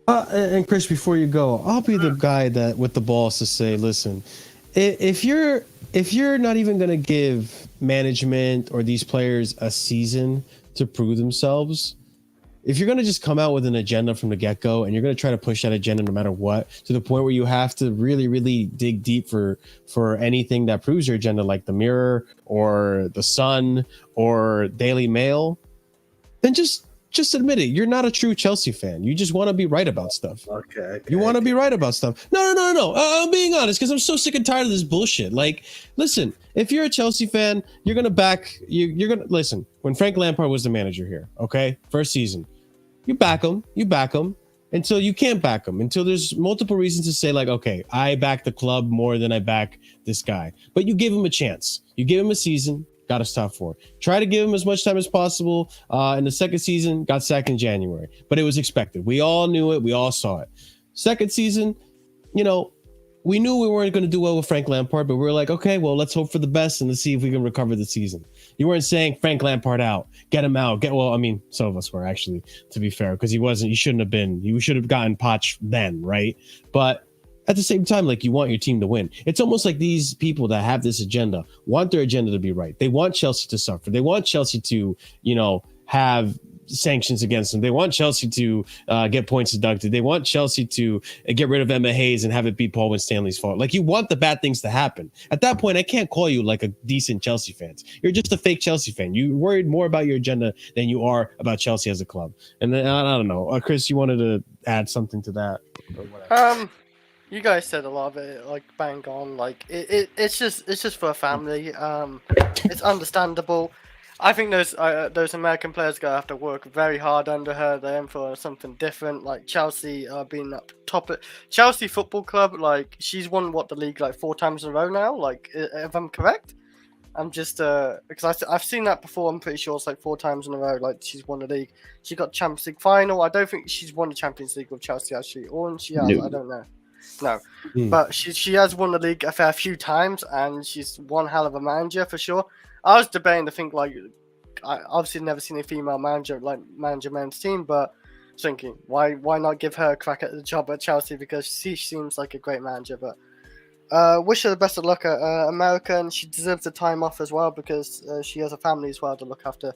And Chris, before you go, I'll be the guy that with the balls to say, listen, if you're not even going to give management or these players a season to prove themselves, if you're going to just come out with an agenda from the get-go and you're going to try to push that agenda no matter what, to the point where you have to really, really dig deep for anything that proves your agenda, like the Mirror or the Sun or Daily Mail, then just admit it. You're not a true Chelsea fan. You just want to be right about stuff. Okay. You want to be right about stuff. No. I'm being honest because I'm so sick and tired of this bullshit. Like, listen, if you're a Chelsea fan, you're going to back... You're going to... Listen, when Frank Lampard was the manager here, okay? First season. You back him until you can't back him, until there's multiple reasons to say, like, okay, I back the club more than I back this guy. But you give him a chance. You give him a season. Got to stop for it. Try to give him as much time as possible. In the second season, got sacked in January, but it was expected. We all knew it. We all saw it. Second season, we knew we weren't going to do well with Frank Lampard, but we were like, okay, well, let's hope for the best and let's see if we can recover the season. You weren't saying Frank Lampard out, get him out. Some of us were actually, to be fair, because he shouldn't have been. You should have gotten Poch then, right? But at the same time, like, you want your team to win. It's almost like these people that have this agenda want their agenda to be right. They want Chelsea to suffer. They want Chelsea to, have sanctions against them. They want Chelsea to get points deducted. They want Chelsea to get rid of Emma Hayes and have it be Paul Winstanley's fault. Like, you want the bad things to happen. At that point, I can't call you like a decent Chelsea fan. You're just a fake Chelsea fan. You're worried more about your agenda than you are about Chelsea as a club. And then, I don't know. Chris, you wanted to add something to that? You guys said a lot of it, like, bang on. Like, it's just for a family. It's understandable. I think those American players are gonna have to work very hard under her. They're in for something different. Like, Chelsea being up top. Chelsea Football Club, like, she's won the league like 4 times in a row now. Like, if I'm correct, I'm just because I've seen that before. I'm pretty sure it's like 4 times in a row. Like, she's won the league. She got Champions League final. I don't think she's won the Champions League with Chelsea actually, or she has. No. I don't know. No, but she has won the league a fair few times, and she's one hell of a manager for sure. I was debating to think, like, I obviously never seen a female manager manage a men's team, but thinking why not give her a crack at the job at Chelsea, because she seems like a great manager. But wish her the best of luck at America, and she deserves the time off as well, because she has a family as well to look after,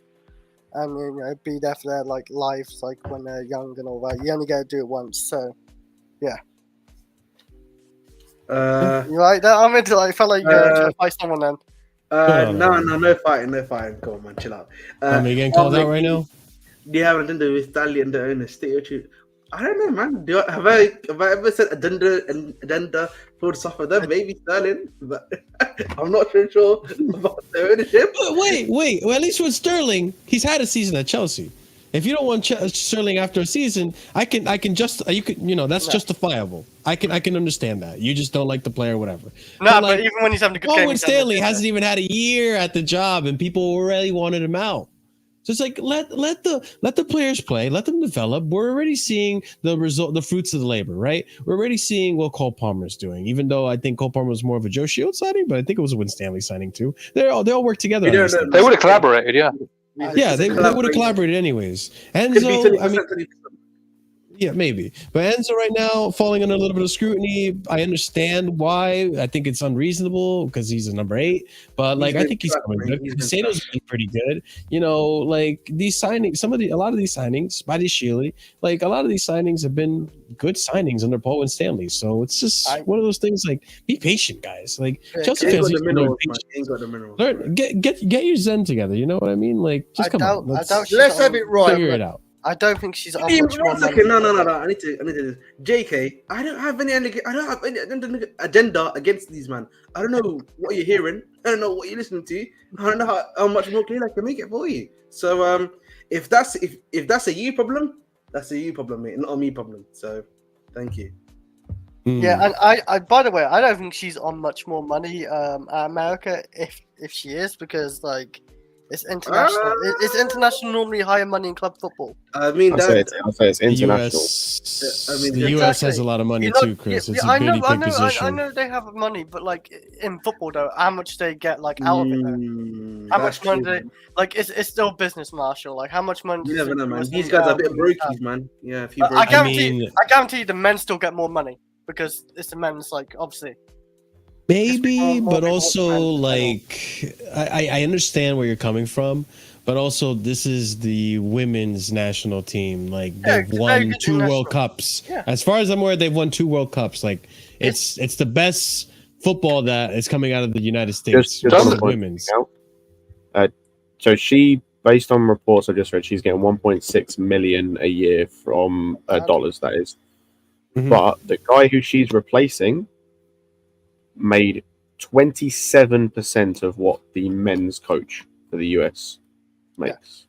and be there for their like lives, like when they're young and all that. You only get to do it once, so yeah. You like that? I'm into, like, felt like you're trying to fight someone then. No fighting. Come on, man, chill out. Am I getting called out right now? Do you have an agenda with Stanley and the owner? I don't know, man. Have I ever said agenda for stuff for them? Maybe Sterling, but I'm not sure about the ownership. Wait. Well, at least with Sterling, he's had a season at Chelsea. If you don't want Sterling after a season, that's justifiable. I can understand that. You just don't like the player, whatever. No, but even when he's having a good game, Stanley hasn't even had a year at the job, and people already wanted him out. So it's like let the players play, let them develop. We're already seeing the fruits of the labor, right? We're already seeing what Cole Palmer's doing. Even though I think Cole Palmer was more of a Joe Shields signing, but I think it was a Winstanley signing too. They all work together. They would have collaborated, yeah. Yeah, they would have collaborated anyways. Enzo, yeah, maybe. But Enzo right now falling under a little bit of scrutiny. I understand why. I think it's unreasonable because he's a number 8. But I think he's coming good. Casano's been pretty good. Like these signings, a lot of these signings, by Shady, like a lot of these signings have been good signings under Paul Winstanley. So it's just one of those things. Like, be patient, guys. Like, Chelsea fans need to know patience. Get your zen together. You know what I mean? Like, just come on. Let's have it right. Figure it out. I don't think she's on much more money. No. I need to. JK, I don't have any agenda against these man. I don't know what you're hearing. I don't know what you're listening to. I don't know how much more clear I can make it for you. So if that's a you problem, that's a you problem, mate, not a me problem. So thank you. Yeah, and I by the way, I don't think she's on much more money at America if she is, because like. It's international. It's international normally higher money in club football. I mean, I'll say it's international. The US has a lot of money too, Chris. I know they have money, but like in football though, how much they get like out of it though? How much money? Like, it's still business, Marshall. Like, how much money? You does never know, the man. US These guys are a bit women have? brokies, man. Yeah, a few I brokies. guarantee you the men still get more money because it's the men's, like, obviously. Maybe, more but people also watch men. like I understand where you're coming from, but also this is the women's national team. Like Yeah, they've it's a very won good 2 national- World Cups. Yeah. As far as I'm aware, they've won 2 World Cups. Like it's the best football that is coming out of the United States. Just for on the women's. So she, based on reports I just read, she's getting 1.6 million a year from dollars. That is, but the guy who she's replacing made 27% of what the men's coach for the US makes.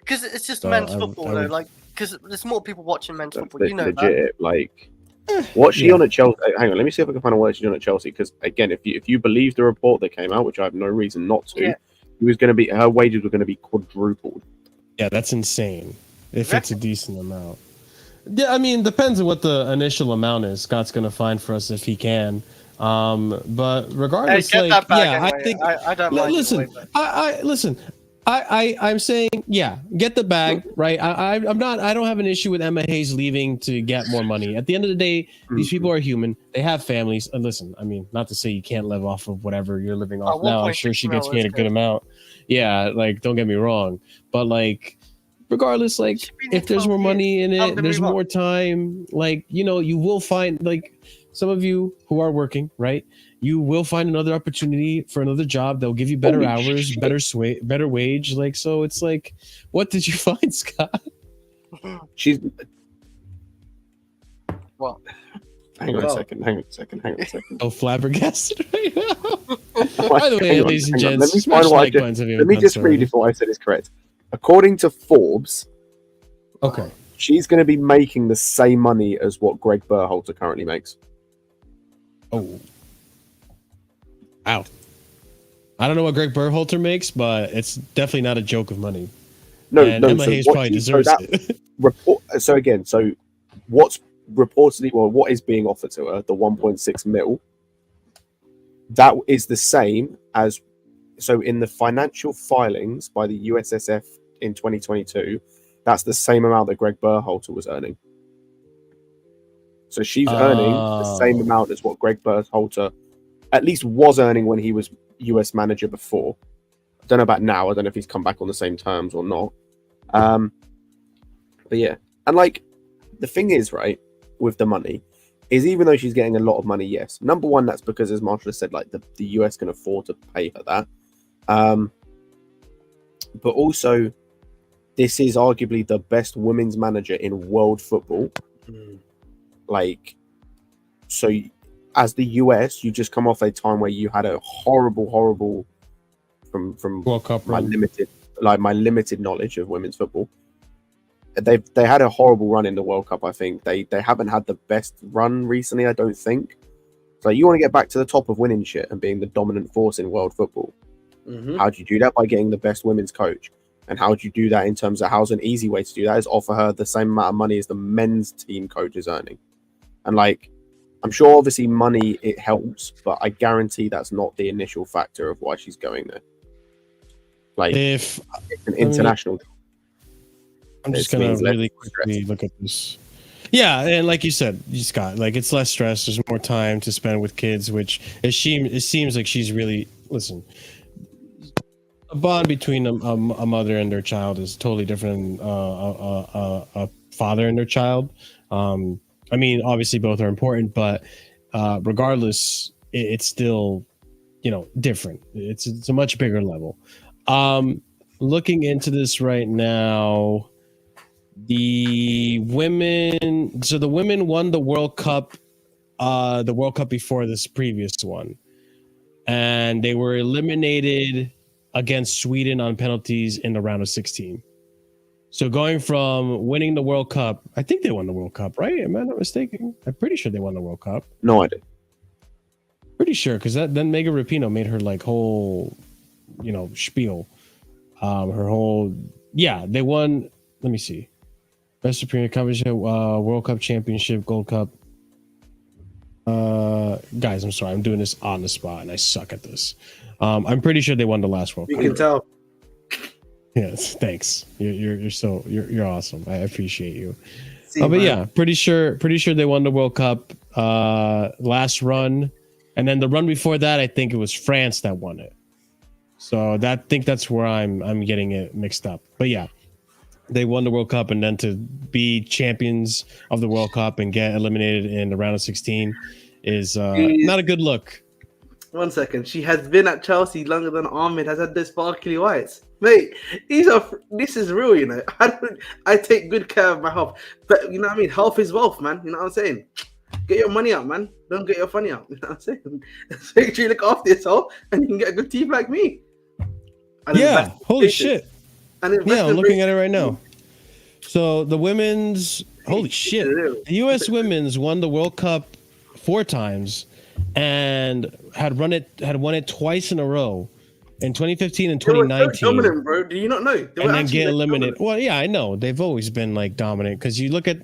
Because it's just So men's I football, would- though. Like, because there's more people watching men's That's football. You know legit. that. Like, what's she on at Chelsea? Hang on, let me see if I can find out what she's on at Chelsea. Because again, if you believe the report that came out, which I have no reason not to, Yeah. her wages were going to be quadrupled. Yeah, that's insane. If it's a decent amount. Yeah, I mean, depends on what the initial amount is. Scott's going to find for us if he can. But regardless, Hey, get that back yeah, anyway. I think. I don't mind. Listen, either way, I listen. I'm saying, yeah, get the bag, right? I'm not. I don't have an issue with Emma Hayes leaving to get more money. At the end of the day, these people are human. They have families. And listen, I mean, not to say you can't live off of whatever you're living off now. I'm sure she gets paid a good amount. Yeah, like don't get me wrong, but like. Regardless, like if there's more money in it, there's more time. Like you will find like some of you who are working, right? You will find another opportunity for another job that'll give you better hours, better wage. Like so, it's like, what did you find, Scott? She's. Well, hang on a second. Oh, flabbergasted right now. By the way, ladies and gents, let me find what let me just read if what I said is correct. According to Forbes, okay, she's going to be making the same money as what Greg Berhalter currently makes. Oh, wow! I don't know what Greg Berhalter makes, but it's definitely not a joke of money. No, Emma Hayes probably deserves it. So what's reportedly, what is being offered to her, the 1.6 mil, that is the same as. So in the financial filings by the USSF in 2022, that's the same amount that Greg Berhalter was earning. So she's earning the same amount as what Greg Berhalter at least was earning when he was US manager before. I don't know about now. I don't know if he's come back on the same terms or not. But yeah. And like, the thing is, right, with the money, is even though she's getting a lot of money, yes. Number one, that's because, as Marshall said, like the US can afford to pay her that. But also, this is arguably the best women's manager in world football. Like, so as the US, you just come off a time where you had a horrible from World Cup my limited knowledge of women's football. They had a horrible run in the World Cup. I think they haven't had the best run recently. I don't think. So you want to get back to the top of winning shit and being the dominant force in world football. How do you do that? By getting the best women's coach. And how do you do that in terms of how's an easy way to do that is offer her the same amount of money as the men's team coach is earning. And like, I'm sure obviously money, it helps, but I guarantee that's not the initial factor of why she's going there. Like, if it's an international. I'm just going to really quickly look at this. Yeah, and like you said, Scott, like it's less stress. There's more time to spend with kids, which it seems like she's really, listen, a bond between a mother and their child is totally different than a father and their child. I mean, obviously both are important, but regardless, it's still, different. It's a much bigger level. Looking into this right now, the women won the World Cup before this previous one, and they were eliminated against Sweden on penalties in the round of 16. So going from winning the World Cup, I think they won the World Cup, right? Am I not mistaken? I'm pretty sure they won the World Cup. No idea. Pretty sure, because then Megan Rapinoe made her like whole, spiel. Her whole, they won. Let me see. Best Superior Coverage, World Cup Championship, Gold Cup. Guys, I'm sorry, I'm doing this on the spot, and I suck at this. I'm pretty sure they won the last World You Cup. can tell. Yes, thanks. You're awesome. I appreciate you. See, But man. yeah, pretty sure they won the World Cup last run, and then the run before that, I think it was France that won it. So I think that's where I'm getting it mixed up. But yeah, they won the World Cup, and then to be champions of the World Cup and get eliminated in the round of 16 is not a good look. 1 second. She has been at Chelsea longer than Ahmed has had the sparkly whites. Mate, this is real, you know. I take good care of my health. But you know what I mean? Health is wealth, man. You know what I'm saying? Get your money out, man. Don't get your funny out. You know what I'm saying? Make sure you look after yourself and you can get a good team like me. Yeah, holy shit. Yeah, I'm looking at it right now. So the women's, holy shit. The U.S. women's won the World Cup 4 times and had won it twice in a row in 2015 and 2019. So dominant, bro. Do you not know? And then get eliminated. Well, yeah, I know. They've always been like dominant because you look at,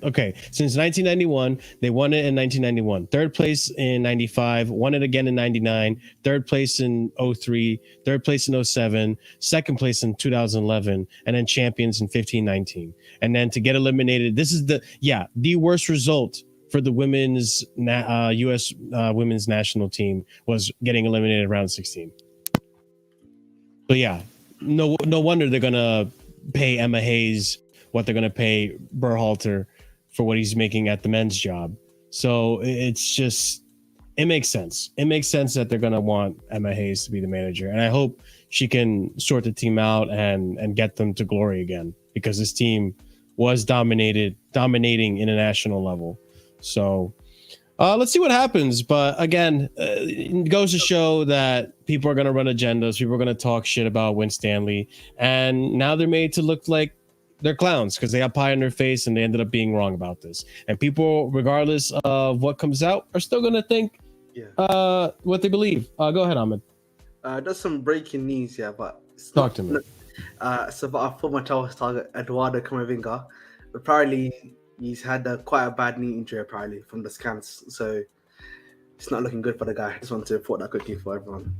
since 1991, they won it in 1991, 3rd place in 95, won it again in 99, 3rd place in 03, 3rd place in 07, 2nd place in 2011, and then champions in 15-19. And then to get eliminated, this is the worst result for the women's U.S. Women's national team was getting eliminated round 16. So yeah, no wonder they're gonna pay Emma Hayes what they're gonna pay Berhalter for what he's making at the men's job. So it makes sense. It makes sense that they're gonna want Emma Hayes to be the manager, and I hope she can sort the team out and get them to glory again, because this team was dominating international level. So let's see what happens. But again, it goes to show that people are going to run agendas. People are going to talk shit about Win Stanley. And now they're made to look like they're clowns because they got pie in their face and they ended up being wrong about this. And people, regardless of what comes out, are still going to think what they believe. Go ahead, Ahmed. There's some breaking news here, but talk to me. So, but our former Chelsea target, Eduardo Camavinga, apparently he's had quite a bad knee injury, apparently, from the scans. So it's not looking good for the guy. I just wanted to report that quickly for everyone.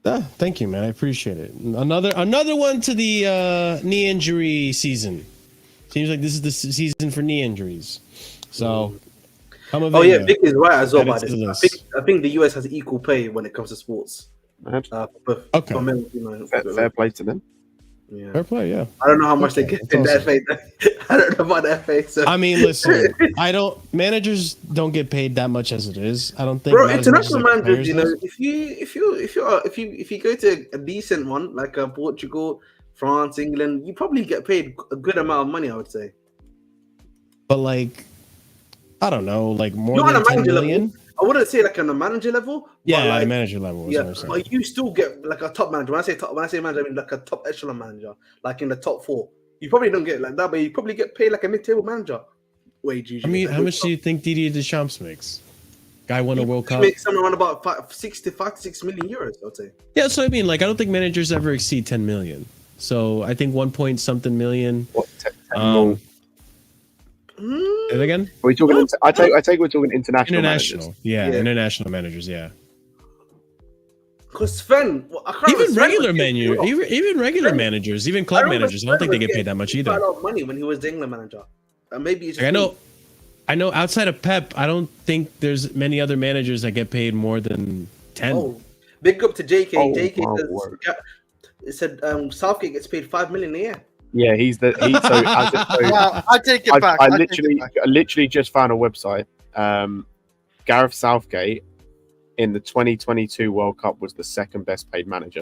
Thank you, man. I appreciate it. Another one to the knee injury season. Seems like this is the season for knee injuries. So, Vic is right as well about this. I think the US has equal pay when it comes to sports. For men, fair play to them. Yeah. Fair play, yeah. I don't know how much they get in the FA. I don't know about the FA. So. I mean, listen, managers don't get paid that much as it is. I don't think. Bro, international managers, if you go to a decent one like Portugal, France, England, you probably get paid a good amount of money, I would say. But I don't know, more than 10 million. Level. I wouldn't say on a manager level. Yeah, at a manager level. But you still get a top manager. When I say manager, I mean a top echelon manager, in the top 4. You probably don't get like that, but you probably get paid a mid-table manager wage usually. I mean, how much do you think Didier Deschamps makes? Guy won a World Cup. Makes somewhere around about 5 to 6 million euros, I'd say. Yeah, so I mean, I don't think managers ever exceed 10 million. So I think 1 point something million. What? 10 Say it again? Are we talking? I take we're talking international. Managers. Yeah, international managers. Yeah. Because Sven, even regular managers, even club managers, I don't think they get paid that much either. A lot of money when he was the England manager. Maybe it's just I know. Outside of Pep, I don't think there's many other managers that get paid more than 10. Oh, big up to JK. JK said Southgate gets paid 5 million a year. Yeah, Wow, I take it back. I literally just found a website. Gareth Southgate in the 2022 World Cup was the 2nd best paid manager.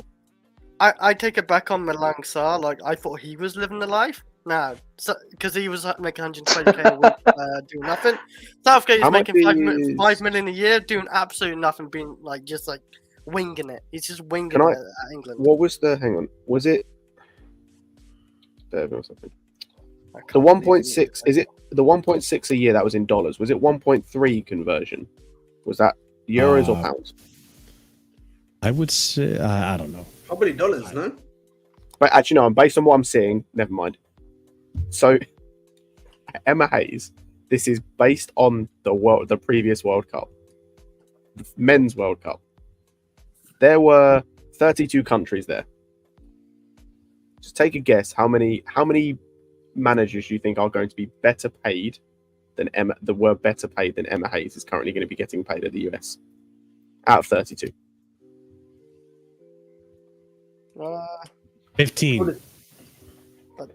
I take it back on Malang Sarr. I thought he was living the life. Nah, because he was making 120k a week doing nothing. Southgate is making 5 million a year doing absolutely nothing, being just winging it. He's just winging it at England. What was hang on, was it? There was something. The 1.6 is it the 1.6 a year that was in dollars? Was it 1.3 conversion? Was that euros or pounds? I would say I don't know. Probably dollars, no? But actually, no. Based on what I'm seeing, never mind. So Emma Hayes This is based on the previous World Cup, the Men's World Cup. There were 32 countries there. Just take a guess how many managers you think are going to be better paid than Emma Hayes is currently going to be getting paid at the US out of 32. 15.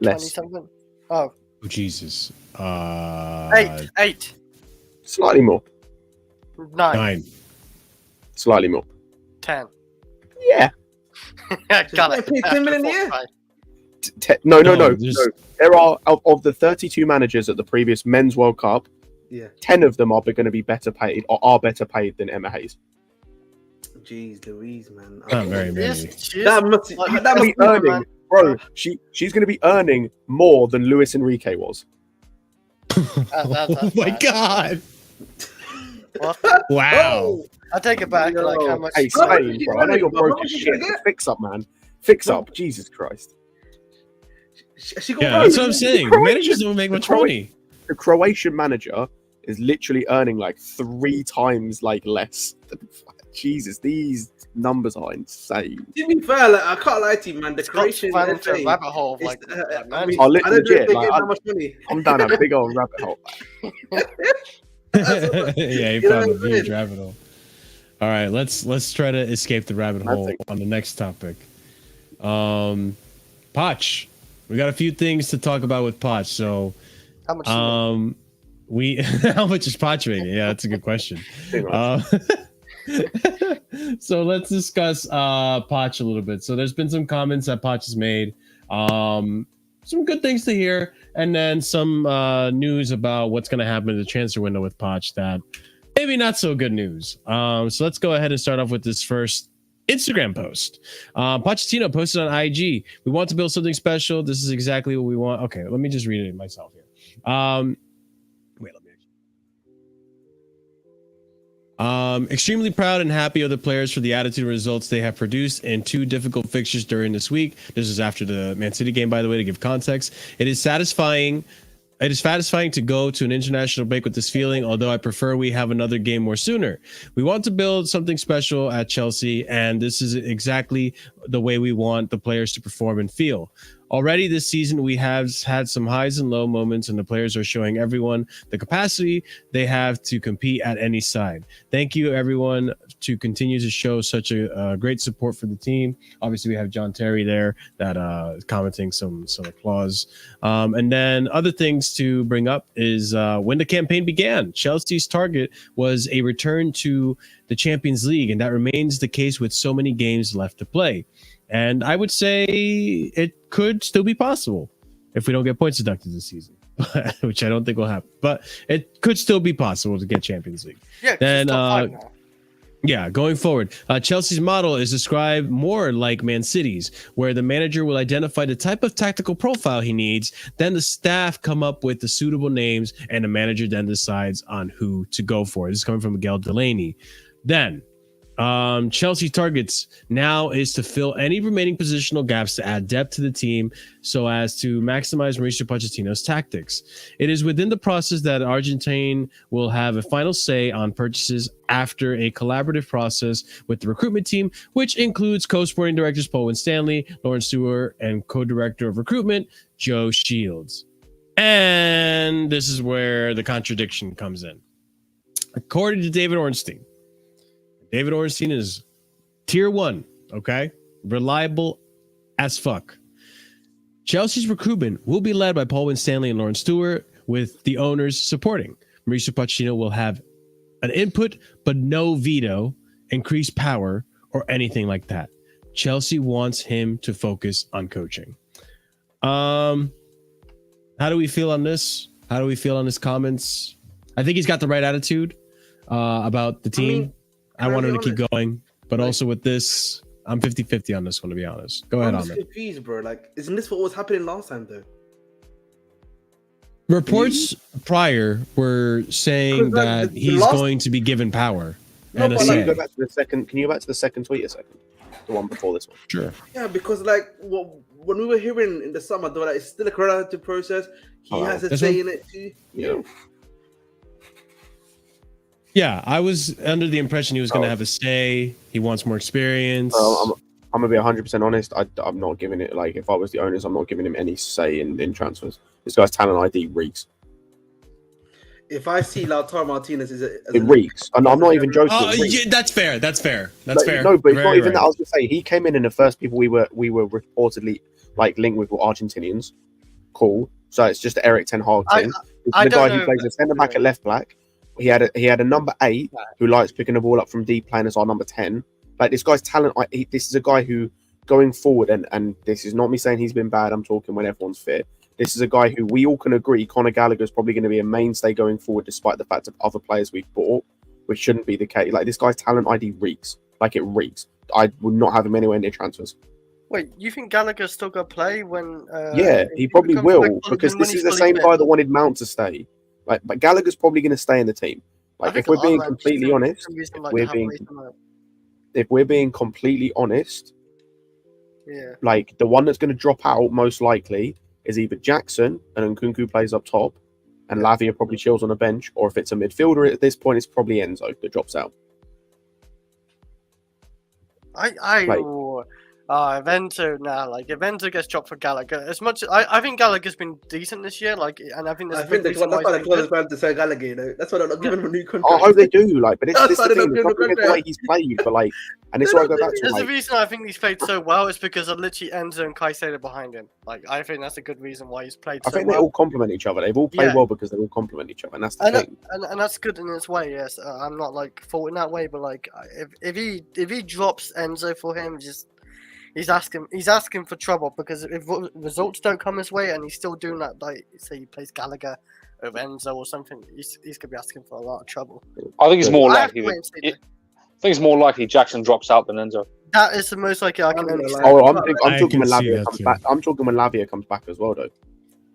Less. 20-something? Oh. Oh, Jesus. 8. Slightly more. 9. Slightly more. 10. Yeah. Got it. 10 million a year? No. There are of the 32 managers at the previous Men's World Cup. Yeah. 10 of them are going to be better paid or are better paid than Emma Hayes. Jeez Louise, man. Not very many. That must be earning, bro. She's going to be earning more than Luis Enrique was. Oh my God! What? Wow. I take it back. Like how much? Hey, Spain, bro. I know you're broke as shit. Fix up, man. Fix up. Jesus Christ. Yeah, that's what I'm saying. The managers don't make much money. The Croatian manager is literally earning like 3 times like less. Jesus, these numbers are insane. To be fair, like, I can't lie to you, man. The Croatian into a rabbit hole of, like, I mean, I I don't know if they like, get that much money. I'm down a big old rabbit hole. Yeah, you found a huge rabbit hole. All right, let's try to escape the rabbit hole on the next topic. Poch. We got a few things to talk about with Poch. So, how much? How much is Poch making? Yeah, that's a good question. So let's discuss Poch a little bit. So there's been some comments that Poch has made. Some good things to hear, and then some news about what's going to happen in the transfer window with Poch that maybe not so good news. So let's go ahead and start off with this first Instagram post. Pochettino posted on IG, "We want to build something special. This is exactly what we want." Okay, let me just read it myself here. Extremely proud and happy of the players for the attitude and results they have produced in 2 difficult fixtures during this week. This is after the Man City game, by the way, to give context. It is satisfying to go to an international break with this feeling, although I prefer we have another game more sooner. We want to build something special at Chelsea, and this is exactly the way we want the players to perform and feel. Already this season, we have had some highs and low moments, and the players are showing everyone the capacity they have to compete at any side. Thank you, everyone, to continue to show such a great support for the team. Obviously, we have John Terry there that is commenting some applause. And then other things to bring up is when the campaign began, Chelsea's target was a return to the Champions League, and that remains the case with so many games left to play. And I would say it could still be possible if we don't get points deducted this season, which I don't think will happen. But it could still be possible to get Champions League. Yeah. Then, going forward, Chelsea's model is described more like Man City's, where the manager will identify the type of tactical profile he needs. Then the staff come up with the suitable names, and the manager then decides on who to go for. This is coming from Miguel Delaney. Then, Chelsea targets now is to fill any remaining positional gaps to add depth to the team so as to maximize Mauricio Pochettino's tactics. It is within the process that Argentine will have a final say on purchases after a collaborative process with the recruitment team, which includes co-sporting directors Paul Winstanley, Lauren Stewart, and co-director of recruitment Joe Shields. And this is where the contradiction comes in. According to David Ornstein is tier 1, okay? Reliable as fuck. Chelsea's recruitment will be led by Paul Winstanley and Lauren Stewart, with the owners supporting. Mauricio Pochettino will have an input, but no veto, increased power, or anything like that. Chelsea wants him to focus on coaching. How do we feel on this? How do we feel on his comments? I think he's got the right attitude about the team. I want him to keep going, but also with this, I'm 50-50 on this one, to be honest. Go ahead, Ahmed. I'm confused, bro. Like, isn't this what was happening last time, though? Reports prior were saying that he's going to be given power. And can you go back to the second? Can you go back to the second tweet a second? The one before this one. Sure. Yeah, because like when we were hearing in the summer, though, like, it's still a collaborative process. He has a say in it too. Yeah. Yeah, I was under the impression he was going to have a stay. He wants more experience. I'm gonna be 100% honest. I'm not giving it, like, if I was the owners, I'm not giving him any say in transfers. This guy's talent ID reeks. If I see Lautaro Martinez, it reeks, and I'm not even joking. Yeah, that's fair. That's fair. That's fair. No, but it's not even right. that. I was gonna say he came in the first people we were reportedly like linked with were Argentinians. Cool. So it's just the Eric Ten Hag thing. The guy who plays a centre back at left back. He had a number 8 who likes picking the ball up from deep, playing as our number 10. Like, this guy's talent. This is a guy who, going forward, and this is not me saying he's been bad. I'm talking when everyone's fit. This is a guy who we all can agree Conor Gallagher is probably going to be a mainstay going forward, despite the fact of other players we've bought, which shouldn't be the case. Like, this guy's talent ID reeks. Like, it reeks. I would not have him anywhere near transfers. Wait, you think Gallagher's still going to play when... yeah, he probably will, because this is the same guy that wanted Mount to stay. Like, but Gallagher's probably going to stay in the team. Like, if we're being completely honest, if we're being completely honest, yeah, like, the one that's going to drop out most likely is either Jackson and Nkunku plays up top, and Lavia probably chills on the bench, or if it's a midfielder at this point, it's probably Enzo that drops out. If Enzo gets dropped for Gallagher, as much I think Gallagher's been decent this year, like, and I think that's why the closest man to say Gallagher, you know. That's why they're not giving him a new contract. I hope they do, like, but it's the thing, it's not the way he's played, but like, and this is why I go back to. There's a reason I think he's played so well is because of literally Enzo and Caicedo behind him. Like, I think that's a good reason why he's played. I think they all complement each other. They've all played well because they all complement each other, and that's the thing. And that's good in its way. Yes, I'm not like faulting that way, but like, if he drops Enzo for him, just. He's asking for trouble, because if results don't come his way and he's still doing that, like, say he plays Gallagher over Enzo or something, he's gonna be asking for a lot of trouble. I think it's more likely. I think it's more likely Jackson drops out than Enzo. That is the most likely I can understand. I'm talking when Lavia comes back. I'm talking when Lavia comes back as well, though.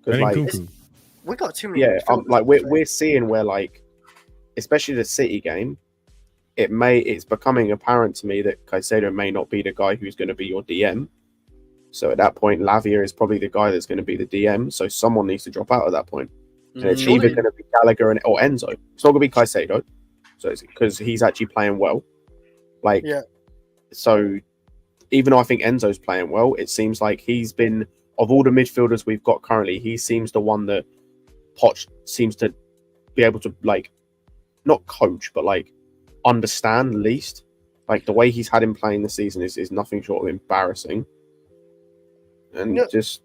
Because like, we got too many. Yeah, like we're seeing where, like, especially the City game. It's becoming apparent to me that Caicedo may not be the guy who's going to be your DM. So at that point, Lavia is probably the guy that's going to be the DM. So someone needs to drop out at that point. And it's either going to be Gallagher or Enzo. It's not going to be Caicedo. So it's because he's actually playing well. Like, yeah. So even though I think Enzo's playing well, it seems like he's been, of all the midfielders we've got currently, he seems the one that Poch seems to be able to, like, not coach, but like, understand least. Like, the way he's had him playing this season is nothing short of embarrassing. And it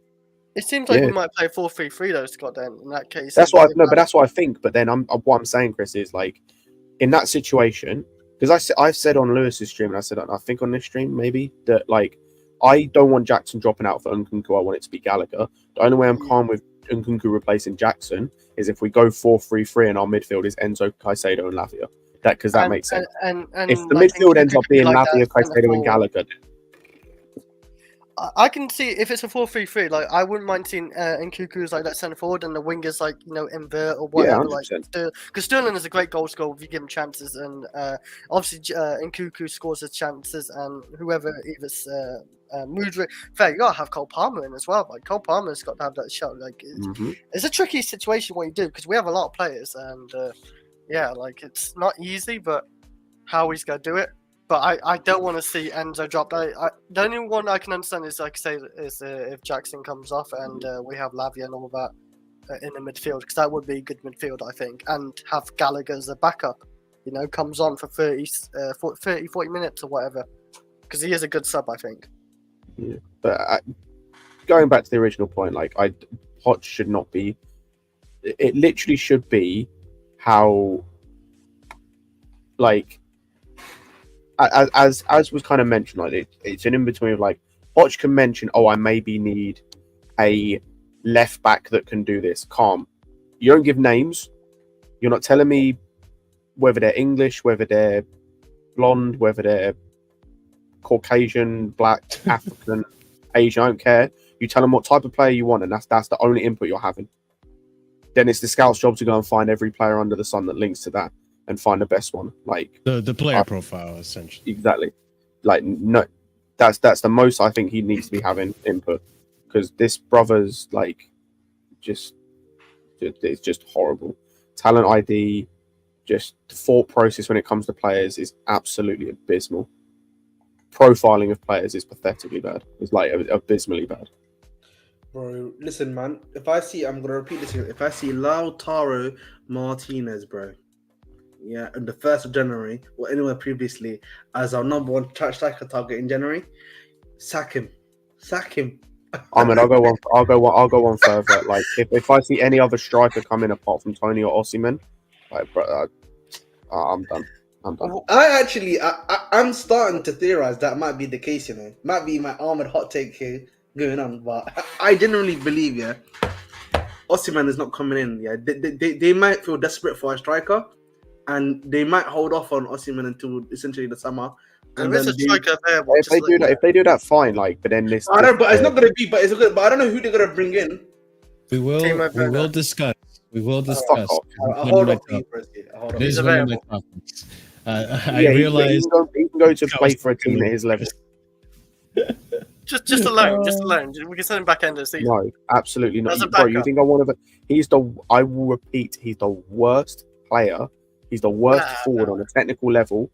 seems like we might play 4-3-3 though, Scott. Then in that case, that's what that's what I think. But then what I'm saying, Chris, is like, in that situation, because I've said on Lewis's stream, and I said I think on this stream maybe that, like, I don't want Jackson dropping out for Nkunku. I want it to be Gallagher. The only way I'm calm with Nkunku replacing Jackson is if we go 4-3-3 and our midfield is Enzo, Caicedo, and Lavia. Because that makes sense. And if the midfield ends up being Lavia, Caicedo, and Gallagher, I can see if it's a 4-3-3. Like, I wouldn't mind seeing Nkunku's like that centre forward and the wingers, like, you know, invert or whatever. Yeah, like, because Sterling is a great goal scorer if you give him chances, and obviously Nkunku scores his chances, and whoever either Mudryk. Fair, you gotta have Cole Palmer in as well. Like, Cole Palmer's got to have that shot. Like, it's a tricky situation what you do, because we have a lot of players, and yeah, like, it's not easy, but how he's gonna do it. But I don't want to see Enzo drop. The only one I can understand is, like, say, is if Jackson comes off and we have Lavia and all that in the midfield, because that would be a good midfield, I think, and have Gallagher as a backup. You know, comes on for 40 minutes or whatever, because he is a good sub, I think. Yeah, but going back to the original point, like, Poch should not be. It literally should be how, like, as was kind of mentioned, like, it's an in between of, like, Poch can mention, I maybe need a left back that can do this. Calm. You don't give names. You're not telling me whether they're English, whether they're blonde, whether they're Caucasian, black, African, Asian. I don't care. You tell them what type of player you want, and that's the only input you're having. Then it's the scout's job to go and find every player under the sun that links to that and find the best one. Like, the player profile, essentially. Exactly. Like, no, that's the most I think he needs to be having input, because this brother's, like, it's just horrible. Talent ID, just the thought process when it comes to players is absolutely abysmal. Profiling of players is pathetically bad. It's like abysmally bad. Bro, listen, man. I'm gonna repeat this here. If I see Lautaro Martinez, bro, yeah, on the 1st of January or anywhere previously as our number one striker target in January, sack him. I mean, I'll go one further. Like, if I see any other striker come in apart from Tony or Osimhen, like, bro, I'm done. I'm starting to theorize that might be the case. You know, might be my Ahmed hot take here going on, but I genuinely believe, yeah, Osimhen is not coming in. Yeah, they might feel desperate for a striker, and they might hold off on Osimhen until essentially the summer. And there is a striker there. If they do that, fine. Like, but then this. I don't. But it's not gonna be. But it's good. But I don't know who they're gonna bring in. We will discuss. Hold on. It is one of my topics. I Yeah, realize he can go to play for a team at his level. Just alone. We can send him back end of the season. No, absolutely not. As a Bro, you backup. think I will repeat, he's the worst player. He's the worst forward on a technical level.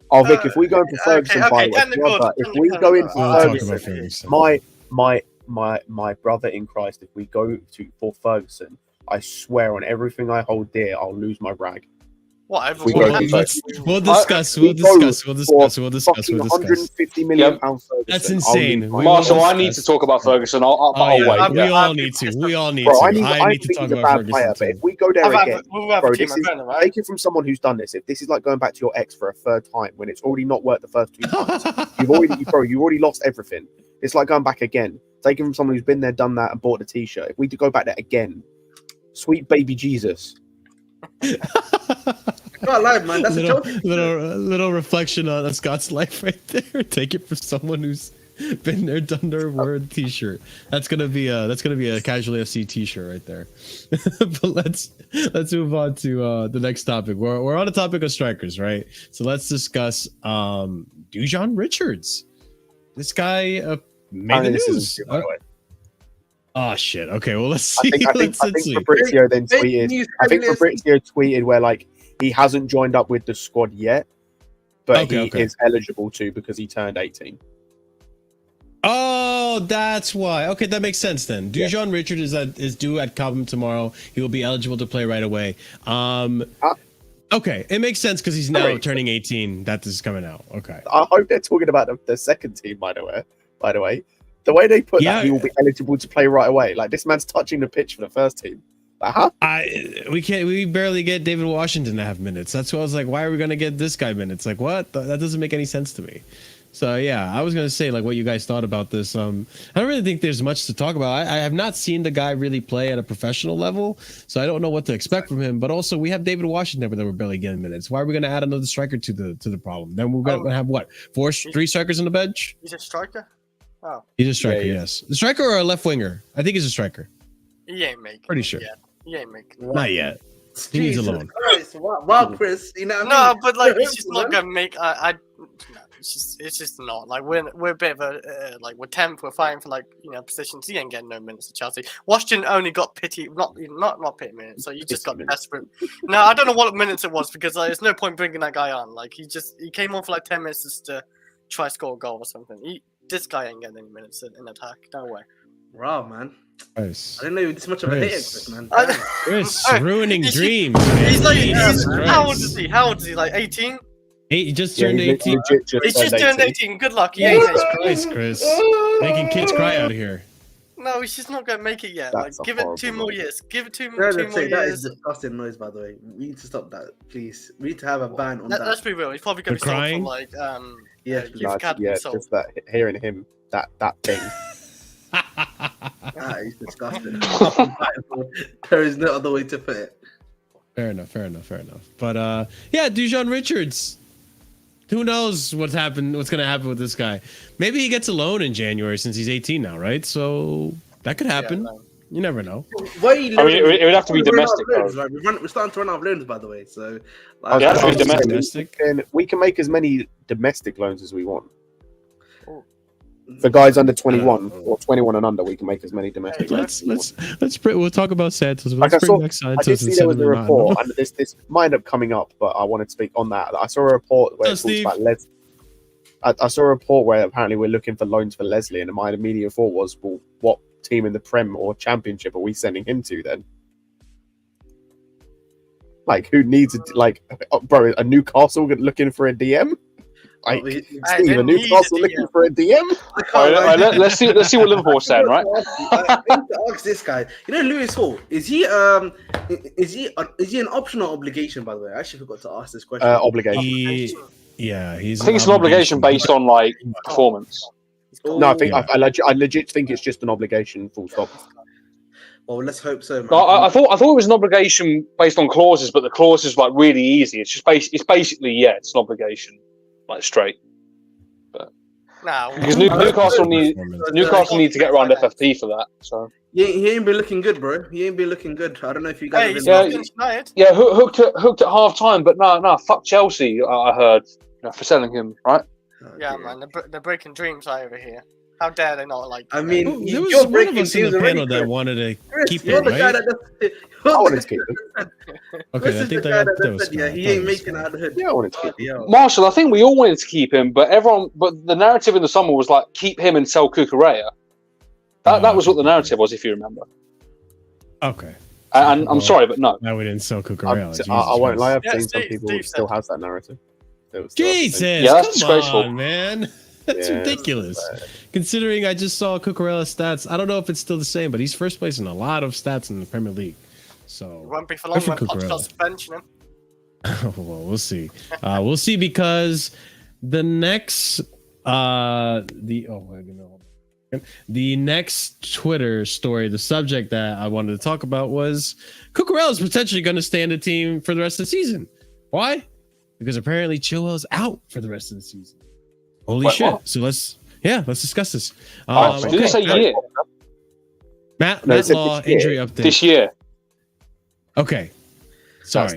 Oh, Vic, if we go in for Ferguson, by the way, brother, if we go in for Ferguson, my brother in Christ, if we go for Ferguson, I swear on everything I hold dear, I'll lose my rag. Whatever. We'll discuss. 150 million pound Ferguson. That's insane. Marshall, I need to talk about Ferguson. I'll wait. We all need to. Bro, I need to talk about Ferguson. But if we go there again, bro, take it from someone who's done this. If this is like going back to your ex for a third time when it's already not worked the first 2 times, you already lost everything. It's like going back again. Take it from someone who's been there, done that, and bought the t-shirt. If we go back there again, sweet baby Jesus. Not alive, man. That's a joke. Little reflection on Scott's life right there. Take it from someone who's been there, done their word t-shirt. That's gonna be a Casually FC t-shirt right there. But let's move on to the next topic. We're on the topic of strikers, right? So let's discuss Dujon Richards. This guy made the news. Oh shit. Okay, well let's see. I think Fabrizio then tweeted. I think Fabrizio tweeted where like he hasn't joined up with the squad yet, but he is eligible to because he turned 18. Oh, that's why. Okay, that makes sense then. Dujon Richard is due at Cobham tomorrow. He will be eligible to play right away. Okay, it makes sense because he's now turning 18. That is coming out. Okay. I hope they're talking about the second team. By the way, the way they put that, he will be eligible to play right away. Like, this man's touching the pitch for the first team. Like, huh? We barely get David Washington to have minutes. That's why I was like, why are we gonna get this guy minutes? Like, what? That doesn't make any sense to me. So yeah, I was gonna say like what you guys thought about this. I don't really think there's much to talk about. I have not seen the guy really play at a professional level, so I don't know what to expect from him. But also, we have David Washington that we're barely getting minutes. Why are we gonna add another striker to the problem? Then we're gonna have what? Three strikers on the bench? He's a striker. Oh, he's a striker. Yes, the striker or a left winger? I think he's a striker. He ain't making. Pretty sure. Yeah, he ain't making. Not yet. He needs a loan. Wow, Chris, you know what I mean? But like, he's just not gonna make. No, it's just not like we're a bit of a like we're 10th. We're fighting for like positions. He ain't getting no minutes at Chelsea. Washington only got pity, not pity minutes. So you just got desperate. No, I don't know what minutes it was because there's no point bringing that guy on. Like he came on for like 10 minutes just to try score a goal or something. This guy ain't getting any minutes in attack. No way. Wow, man. Chris. I didn't know you were this much of a hater, man. Chris, ruining dreams. He's like, how old is he? How old is he? Like 18? He just turned 18. He's just turned 18. Good luck. He Jesus Christ, Chris. Making kids cry out here. No, he's just not going to make it yet. Like, give it 2 more years. Give it two more years. That is disgusting noise, by the way. We need to stop that, please. We need to have a ban on that. Let's be real. He's probably going to be sold for like, just that hearing him, that thing. That is disgusting. There is no other way to put it. Fair enough. But Dujon Richards. Who knows what's going to happen with this guy? Maybe he gets a loan in January since he's 18 now, right? So that could happen. Yeah, you never know. It would have to be domestic. Right? We're starting to run out of loans, by the way. So we can make as many domestic loans as we want. For guys under 21 or 21 and under, we can make as many domestic. We'll talk about Santos. Like I did see there was a report, and this might end up coming up, but I wanted to speak on that. I saw a report where it talks about Leslie. I saw a report where apparently we're looking for loans for Leslie, and my immediate thought was, well, what team in the Prem or Championship are we sending him to then? Like, who needs bro? A Newcastle looking for a DM? Like, Steve, a Newcastle looking for a DM? Right, let's see what Liverpool's saying, right? I need to ask this guy. You know, Lewis Hall, is he an option or obligation? By the way, I actually forgot to ask this question. Obligation. He's. I think it's an obligation based on like performance. No, I think I legit think it's just an obligation. Full stop. Well, let's hope so. Man. I thought it was an obligation based on clauses, but the clause is like really easy. It's just it's basically it's an obligation, like straight. But because Newcastle need to get around FFP for that. So he ain't been looking good, bro. He ain't been looking good. I don't know if you guys. Hooked at half time, but no, fuck Chelsea. I heard for selling him, right? Yeah, man, they're breaking dreams right over here. How dare they not like? I mean, there was one of us in the panel that wanted to keep him, right? I wanted to keep him. Okay, I think that was he ain't making it out of the hood. Yeah, I wanted to keep him. Marshall, I think we all wanted to keep him, but the narrative in the summer was like keep him and sell Cucurella. That was what the narrative was, if you remember. Okay. And I'm sorry, but no. No, we didn't sell Cucurella. I won't lie. I've seen some people who still has that narrative. Jesus, that's disgraceful, man. That's ridiculous. Considering I just saw Cucurella's stats, I don't know if it's still the same, but he's first place in a lot of stats in the Premier League. So it won't be for long when Poch starts benching him. Well, we'll see. We'll see because the next the next Twitter story, the subject that I wanted to talk about was Cucurella is potentially going to stay in the team for the rest of the season. Why? Because apparently Chilwell's out for the rest of the season. Holy shit! What? So let's discuss this. Did you say year? Matt Law injury update this year. Okay, sorry.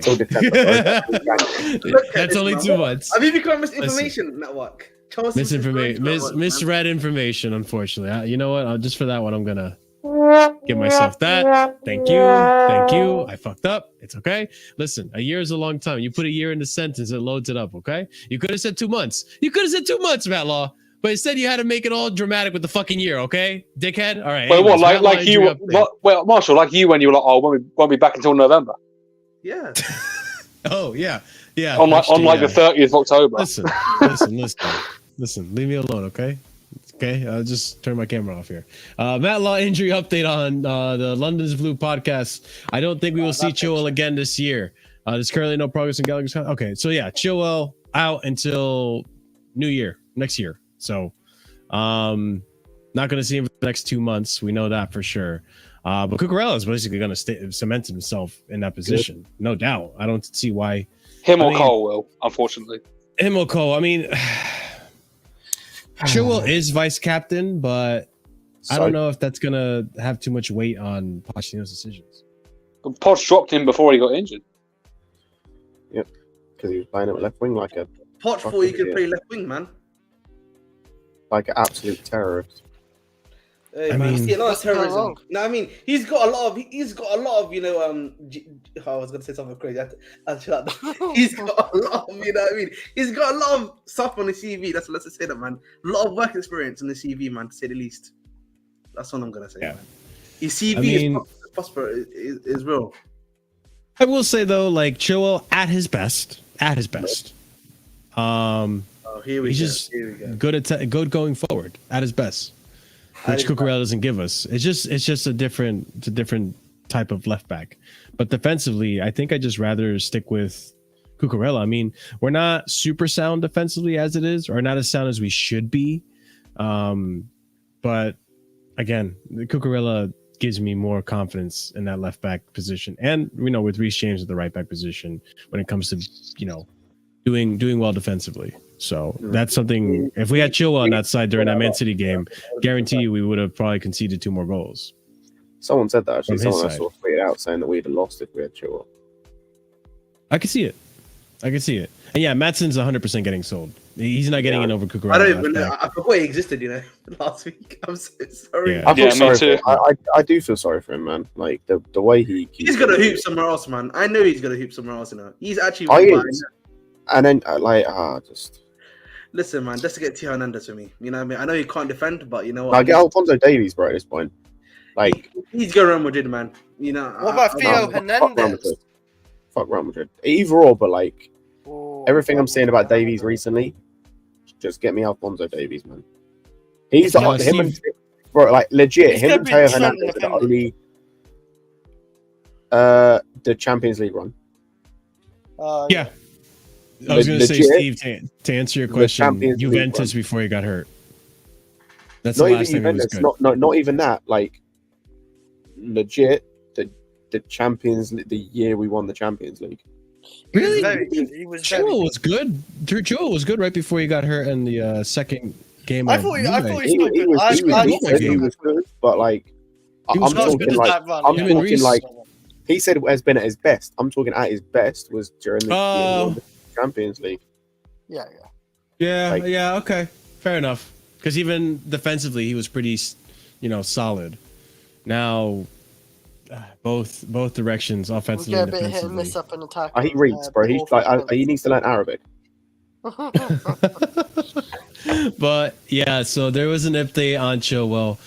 That's only 2 months. Have you become misinformation network? Misread information. Unfortunately, you know what? Just for that one, I'm gonna give myself that. Thank you. I fucked up. It's okay. Listen, a year is a long time. You put a year in the sentence, it loads it up. Okay. You could have said 2 months. Matt Law. But instead, you had to make it all dramatic with the fucking year. Okay, dickhead. All right. Well, anyways, like you? Well, Marshall, like you when you were like, oh, won't be back until November. Yeah. Oh yeah. On the 30th of October. Listen. Leave me alone, okay? Okay, I'll just turn my camera off here. Matt Law injury update on the London's Blue podcast. I don't think we will see Chilwell again this year. There's currently no progress in Gallagher's. Okay, so yeah, Chilwell out until next year. So, not going to see him for the next 2 months. We know that for sure. But Cucurella is basically going to cement himself in that position, no doubt. I don't see why. Cole will, unfortunately. Him or Cole. I mean. Chilwell is vice captain, but I don't know if that's going to have too much weight on Pochettino's decisions. But Poch dropped him before he got injured. Yep, because he was playing at left wing like a... Poch thought he could play left wing, man. Like an absolute terrorist. Hey, man, see a lot of terrorism. No, I mean he's got a lot of you know I was gonna say something crazy. He's got a lot of he's got a lot of stuff on the CV. Let's just say that, man. A lot of work experience on the CV, man, to say the least. That's what I'm gonna say. Yeah. Man. His CV is real. I will say though, like Chilwell at his best. He's just good going forward at his best. Which Cucurella doesn't give us. It's just a different type of left back. But defensively, I think I just rather stick with Cucurella. I mean, we're not super sound defensively as it is, or not as sound as we should be. But again, Cucurella gives me more confidence in that left back position, and with Reece James at the right back position when it comes to doing well defensively. So that's something. If we had Chilwell on that side during that Man City game, guarantee you we would have probably conceded 2 more goals. Someone said that actually. Someone I saw tweeted out saying that we'd have lost if we had Chilwell. I can see it. And yeah, Madson's 100% getting sold. He's not getting in over Cucurella. I don't even know. I forgot he existed, last week. I'm so sorry. Yeah. Me too. I do feel sorry for him, man. Like the way he's gonna hoop somewhere else, man. I know he's gonna hoop somewhere else. He's actually. And then just listen, man. Just to get Tio Hernandez for me. You know what I mean? I know he can't defend, but you know what? I get Alphonso Davies, bro. At this point, like he's going Real Madrid, man. You know. What about Theo Hernandez? Fuck Real Madrid. Either or, but like everything I'm saying about Davies recently, just get me Alphonso Davies, man. He's like him and bro, like legit. Him and Theo Hernandez are the only the Champions League run. Yeah. I was going to say, Steve, to answer your question, Juventus before he got hurt. That's not the last even time he was Juventus. Not even that. Like legit, the Champions League, the year we won the Champions League. Really? Chilwell was good. Chilwell was good right before he got hurt in the second game. I thought he was good, but like I'm talking like he said has been at his best. I'm talking at his best was during the Champions League. Yeah. Okay, fair enough. Because even defensively, he was pretty, solid. Now, both directions, offensively and defensively. Hit and miss up an attack. He reads, bro. He's he needs to learn Arabic. But yeah, so there was an update on Chilwell,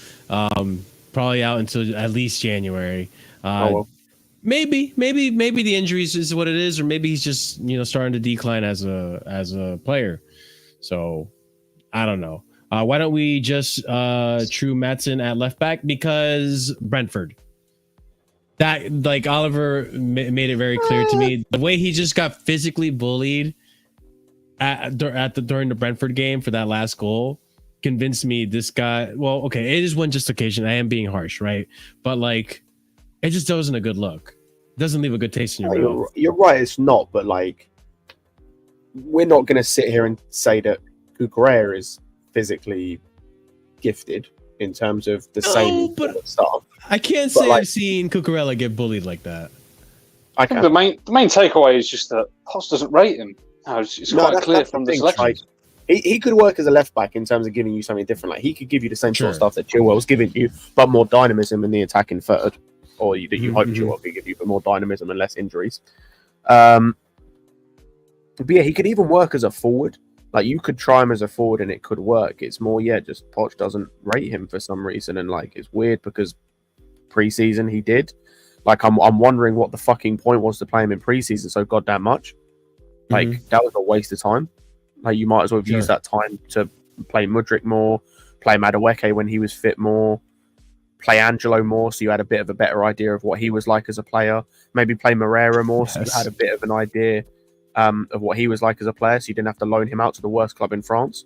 probably out until at least January. Maybe the injuries is what it is, or maybe he's just starting to decline as a player. So I don't know. Why don't we just True Matson at left back, because Brentford. That like Oliver made it very clear to me, the way he just got physically bullied during the Brentford game for that last goal convinced me this guy. Well, okay, it is one just occasion. I am being harsh, right? But like, it just wasn't a good look. It doesn't leave a good taste in your mouth. You're right, it's not. But like, we're not going to sit here and say that Cucurella is physically gifted in terms of the same stuff. I can't say I've seen Cucurella get bullied like that. I think the main takeaway is just that Poch doesn't rate him. It's quite clear from the selection. Like, he could work as a left back in terms of giving you something different. Like he could give you the same sort of stuff that Chilwell was giving you, but more dynamism in the attacking third, or that you hope Chilwell could give you, but more dynamism and less injuries. But yeah, he could even work as a forward. Like you could try him as a forward and it could work. It's more, just Poch doesn't rate him for some reason, and like it's weird because preseason he did. Like I'm wondering what the fucking point was to play him in preseason so goddamn much. Like that was a waste of time. Like you might as well have used that time to play Mudryk more, play Madueke when he was fit more, play Angelo more, so you had a bit of a better idea of what he was like as a player. Maybe play Moreira more, so you had a bit of an idea of what he was like as a player, so you didn't have to loan him out to the worst club in France.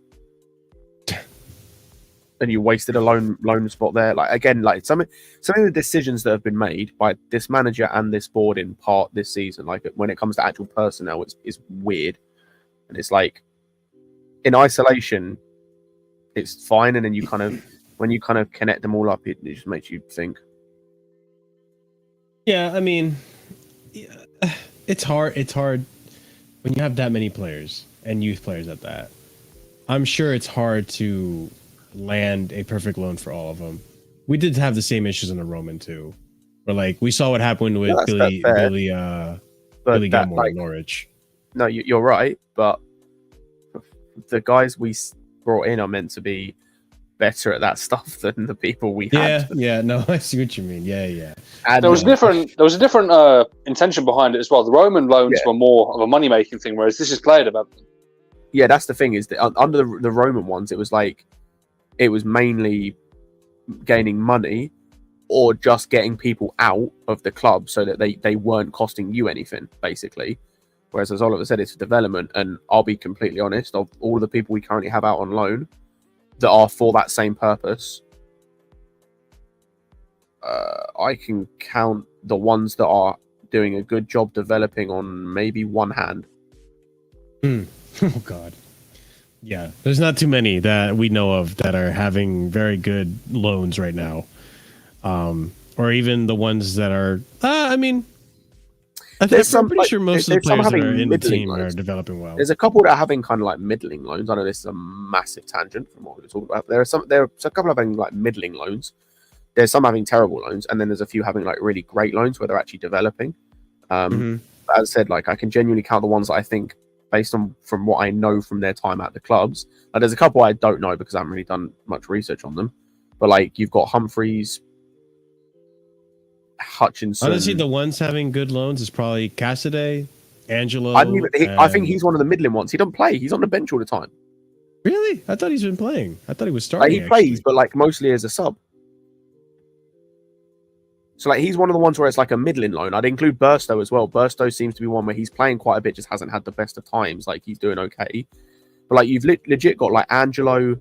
And you wasted a loan spot there. Like again, like some of the decisions that have been made by this manager and this board in part this season, like when it comes to actual personnel, it's weird. And it's like in isolation, it's fine, and then you kind of when you kind of connect them all up, it just makes you think. Yeah, I mean, it's hard. It's hard when you have that many players and youth players at that. I'm sure it's hard to land a perfect loan for all of them. We did have the same issues in the Roman too, where like we saw what happened with Billy Gilmore in Norwich. No, you're right, but the guys we brought in are meant to be better at that stuff than the people we had. Yeah, no, I see what you mean. Yeah. And there was a different intention behind it as well. The Roman loans were more of a money making thing, whereas this is player development. Yeah, that's the thing, is that under the Roman ones, it was mainly gaining money or just getting people out of the club so that they weren't costing you anything, basically. Whereas, as Oliver said, it's development. And I'll be completely honest, of all of the people we currently have out on loan that are for that same purpose, I can count the ones that are doing a good job developing on maybe one hand. Oh, God. Yeah, there's not too many that we know of that are having very good loans right now. Or even the ones that are, I mean, I'm pretty sure most of the players that are in the team loans. are developing well. There's a couple that are having kind of like middling loans. I know this is a massive tangent from what we were talking about. There are a couple having like middling loans. There's some having terrible loans, and then there's a few having like really great loans where they're actually developing. As I said, like I can genuinely count the ones that I think, based on from what I know from their time at the clubs. Like, there's a couple I don't know because I haven't really done much research on them. But like you've got Humphreys, Hutchinson. Honestly, the ones having good loans is probably Cassidy, Angelo. I think he's one of the middling ones. He doesn't play. He's on the bench all the time. Really? I thought he's been playing. I thought he was starting. He plays, but like mostly as a sub. So like he's one of the ones where it's like a middling loan. I'd include Burstow as well. Burstow seems to be one where he's playing quite a bit, just hasn't had the best of times. Like he's doing okay. But like you've legit got like Angelo,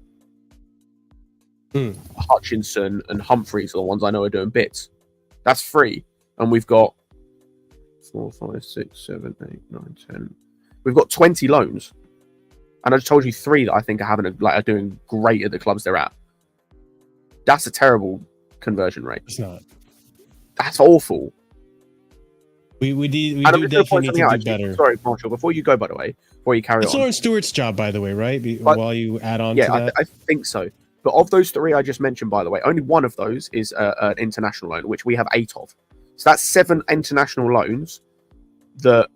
Hutchinson, and Humphreys are the ones I know are doing bits. That's 3. And we've got 4, 5, 6, 7, 8, 9, 10. We've got 20 loans. And I just told you 3 that I think are doing great at the clubs they're at. That's a terrible conversion rate. It's not. That's awful. We do definitely need to do better. Sorry, Marshall. Before you go, by the way, before you carry on. It's Lawrence Stewart's job, by the way, right? While you add on to that. I think so. But of those 3 I just mentioned, by the way, only one of those is an international loan, which we have 8 of. So that's 7 international loans that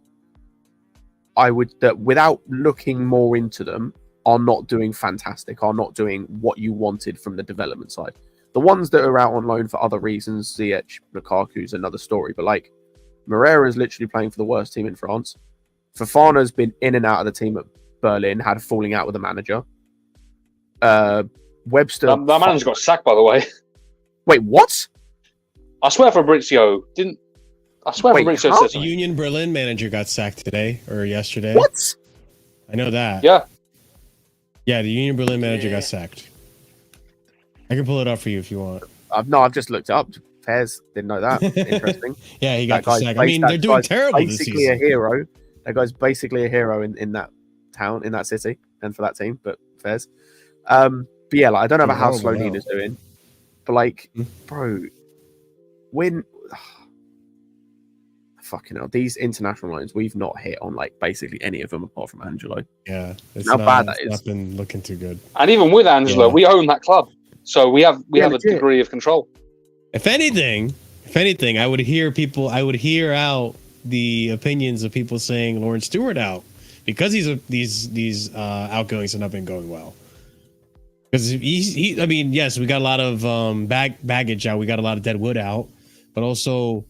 without looking more into them, are not doing fantastic, are not doing what you wanted from the development side. The ones that are out on loan for other reasons, Ziyech, Lukaku's another story. But like, Moreira is literally playing for the worst team in France. Fofana's been in and out of the team at Berlin, had a falling out with the manager. Webster... That manager got sacked, by the way. Wait, what? I swear Fabrizio didn't... Fabrizio said the Union Berlin manager got sacked today or yesterday. What? I know that. Yeah. Yeah, the Union Berlin manager got sacked. I can pull it up for you if you want. I've just looked it up. Fairs didn't know that. Interesting. Yeah, he got the sack. I mean, they're doing terrible this season. Basically a hero. That guy's basically a hero in that town, in that city, and for that team. But Fairs. But yeah, like, I don't know about how Slonin is doing, but like, bro, when fucking hell, these international loans we've not hit on like basically any of them apart from Angelo. Yeah, it's how bad that is. Not been looking too good. And even with Angelo, we own that club. So we have a degree of control. If anything, I would hear out the opinions of people saying Lawrence Stewart out because these outgoings have not been going well. Because I mean, yes, we got a lot of baggage out. We got a lot of dead wood out, but also,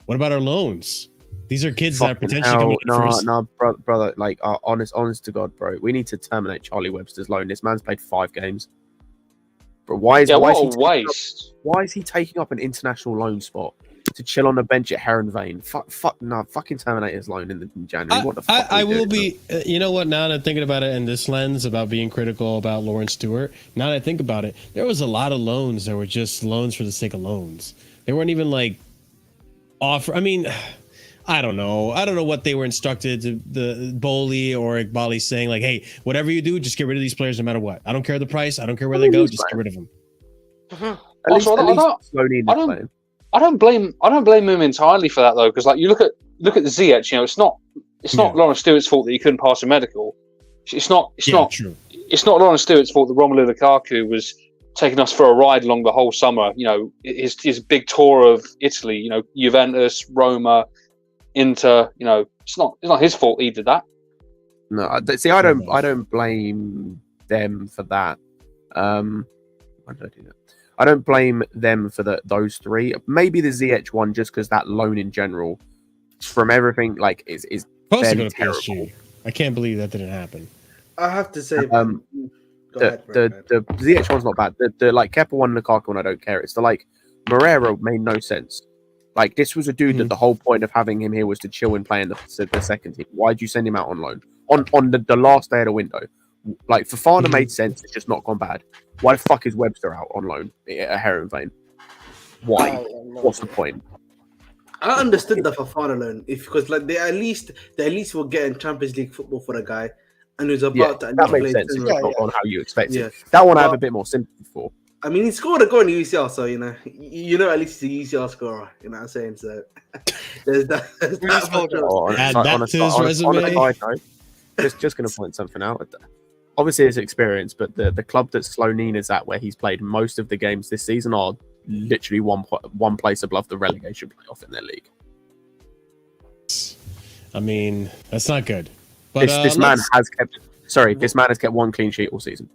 what about our loans? These are kids that are potentially No, brother. Like, honest to God, bro. We need to terminate Charlie Webster's loan. This man's played 5 games. But why is he taking up an international loan spot to chill on the bench at Heron fucking terminate his loan in January. What the fuck? I will be. You know what? Now that I'm thinking about it in this lens about being critical about Lawrence Stewart, now that I think about it, there was a lot of loans that were just loans for the sake of loans. They weren't even like offer. I mean, I don't know. I don't know what they were instructed to the Bowley or Iqbali saying, like, hey, whatever you do, just get rid of these players no matter what. I don't care the price. I don't care where they go. Just get rid of them. I don't blame him entirely for that though, because like you look at the Ziyech, you know, it's not Lawrence Stewart's fault that he couldn't pass a medical. It's not Lawrence Stewart's fault that Romelu Lukaku was taking us for a ride along the whole summer. You know, his big tour of Italy. You know, Juventus, Roma, Inter. You know, it's not his fault he did that. No, see, I don't blame them for that. Why did I do that? I don't blame them for those 3. Maybe the ZH one, just because that loan in general, from everything, like is fairly terrible. PSG. I can't believe that didn't happen. I have to say, the ZH one's not bad. The like Kepa one, Lukaku one, I don't care. It's the like Moreira made no sense. Like this was a dude that the whole point of having him here was to chill and play in the second team. Why'd you send him out on loan on the last day of the window? Like Fofana made sense. It's just not gone bad. Why the fuck is Webster out on loan at Heron Vane? Why? What's the point? I understood the Fofana loan because like they at least were getting Champions League football for the guy, and it was about that makes sense. On how you expect it. That one I have a bit more sympathy for. I mean, he scored a goal in the UCL, so you know at least he's a UCL scorer. You know what I'm saying? So there's that. Add that to his resume. On a side note, just going to point something out. Obviously, his experience, but the club that Slonina's at, where he's played most of the games this season, are literally one place above the relegation playoff in their league. I mean, that's not good. But this man has kept. Sorry, this man has kept one clean sheet all season.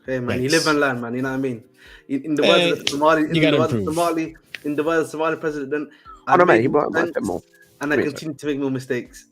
Hey man, you live and learn, man. You know what I mean. In the words of Somali, in the words of Somali president. I don't know, he might get more. And I continue to make more mistakes.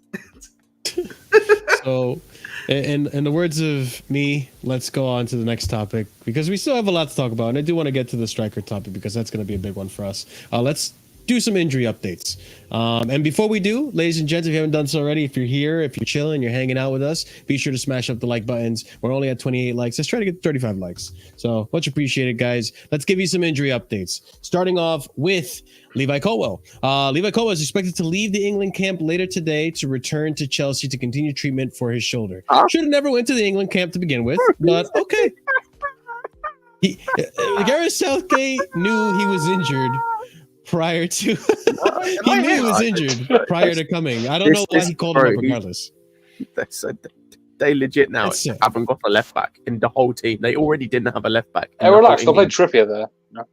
So, in the words of me, let's go on to the next topic because we still have a lot to talk about, and I do want to get to the striker topic because that's going to be a big one for us. Let's do some injury updates. And before we do, ladies and gents, if you haven't done so already, if you're here, if you're chilling, you're hanging out with us, be sure to smash up the like buttons. We're only at 28 likes. Let's try to get 35 likes. So much appreciated, guys. Let's give you some injury updates. Starting off with Levi Colwill. Levi Colwill is expected to leave the England camp later today to return to Chelsea to continue treatment for his shoulder. Should have never went to the England camp to begin with, but okay. Gareth Southgate knew he was injured prior to he knew he was injured prior to coming. I don't know why he called him up regardless. They legit now haven't got a left back in the whole team. They already didn't have a left back. Hey, relax. They played Trippier there. No.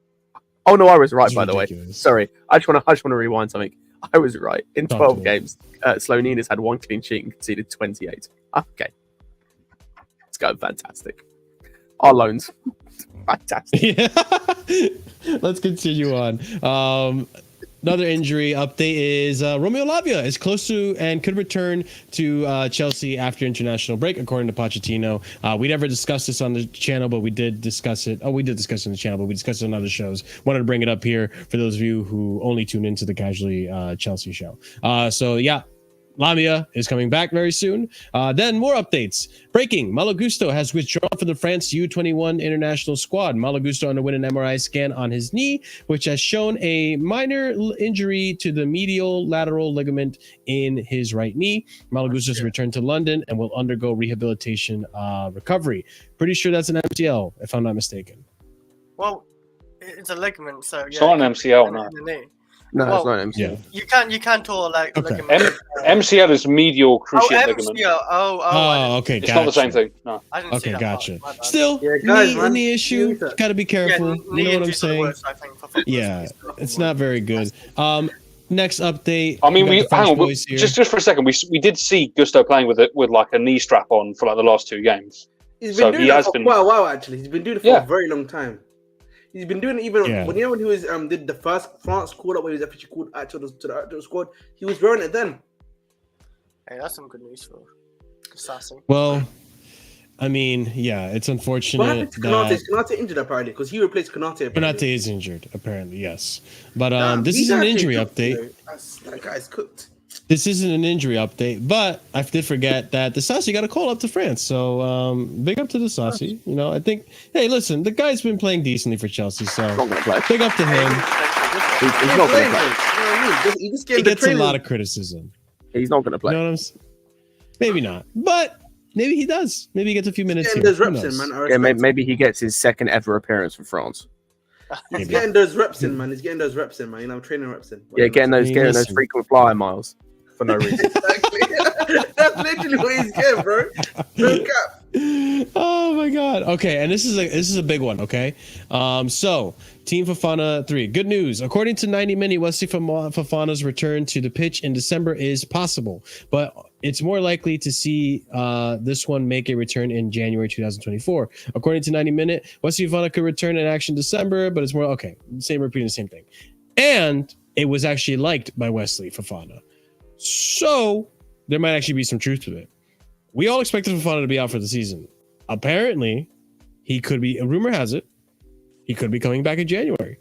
Oh no, I was right, by the way. Sorry. I just want to rewind something. I was right. In 12 games, Slonina's had one clean sheet and conceded 28. Okay. It's going fantastic. Our loans. Fantastic. Yeah. Let's continue on. Another injury update is Romeo Lavia is close to and could return to Chelsea after international break, according to Pochettino. We never discussed this on the channel, but we did discuss it. Oh, we did discuss it on the channel, but we discussed it on other shows. Wanted to bring it up here for those of you who only tune into the Casually Chelsea show. So, yeah. Lamia is coming back very soon. Then more updates. Breaking. Malo Gusto has withdrawn from the France U21 international squad. Malo Gusto underwent an MRI scan on his knee, which has shown a minor injury to the medial lateral ligament in his right knee. Malo Gusto has returned to London and will undergo rehabilitation recovery. Pretty sure that's an MCL, if I'm not mistaken. Well, it's a ligament, so yeah. It's not an MCL, no. No, it's not MCL. Yeah. You can't tore like ligament. MCL is medial cruciate ligament. Oh, okay. It's not the same thing. No. I didn't see that gotcha. part. Still, knee issue. Got to be careful. Yeah, you know what I'm saying? Worst, I think, for yeah, it's not very good. Next update. I mean, hang on. Just for a second, we did see Gusto playing with like a knee strap on for like the last 2 games. He's been doing it for quite a while, actually. He's been doing it for a very long time. He's been doing it even when he was did the first France call up where he was officially called out to the actual squad. He was wearing it then. Hey, that's some good news for Sassy. Well, I mean, yeah, it's unfortunate. What happened to Konate? Is Konate injured apparently? Because he replaced Konate. Konate is injured apparently, yes. But this is an injury update. That guy's cooked. This isn't an injury update, but I did forget that the Sassy got a call up to France. So big up to the Sassy. You know, I think, hey, listen, the guy's been playing decently for Chelsea. So big up to him. He's not going to play. He gets a lot of criticism. He's not going to play. You know what I'm saying? Maybe not. But maybe he does. Maybe he gets a few minutes here. Those reps in, man. Yeah, maybe he gets his second ever appearance for France. He's getting those reps in, man. He's getting those reps in, man. You know, training reps in. Yeah, getting those frequent flyer miles for no reason. Exactly. That's literally what he's getting, bro. No cap. Oh my god. Okay, and this is a big one. Okay, so Team Fofana 3. Good news. According to 90 Minute, Wesley Fofana's return to the pitch in December is possible, but it's more likely to see this one make a return in January 2024. According to 90 Minute, Wesley Fofana could return in action December, but it's more repeating the same thing. And it was actually liked by Wesley Fofana. So there might actually be some truth to it. We all expected Fofana to be out for the season. Apparently, he could be, a rumor has it, he could be coming back in January.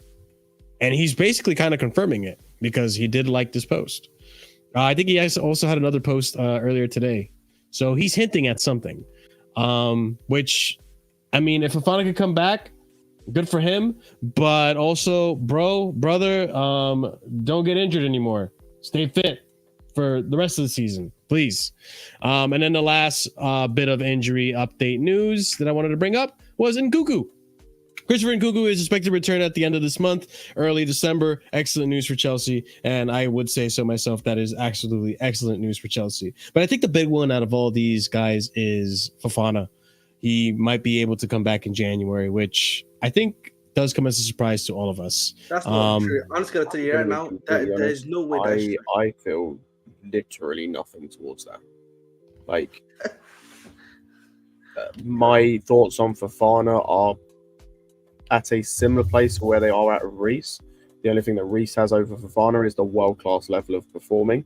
And he's basically kind of confirming it because he did like this post. I think he also had another post earlier today. So he's hinting at something. Which, I mean, if Fofana could come back, good for him. But also, brother, don't get injured anymore. Stay fit for the rest of the season, please. And then the last bit of injury update news that I wanted to bring up was Nkunku. Christopher Nkunku is expected to return at the end of this month, early December. Excellent news for Chelsea, and I would say so myself. That is absolutely excellent news for Chelsea. But I think the big one out of all these guys is Fofana. He might be able to come back in January, which I think does come as a surprise to all of us. That's not true. I'm just gonna tell you right now that there's no way that's true. I feel literally nothing towards that. Like, my thoughts on Fofana are at a similar place to where they are at Reece. The only thing that Reece has over Fofana is the world-class level of performing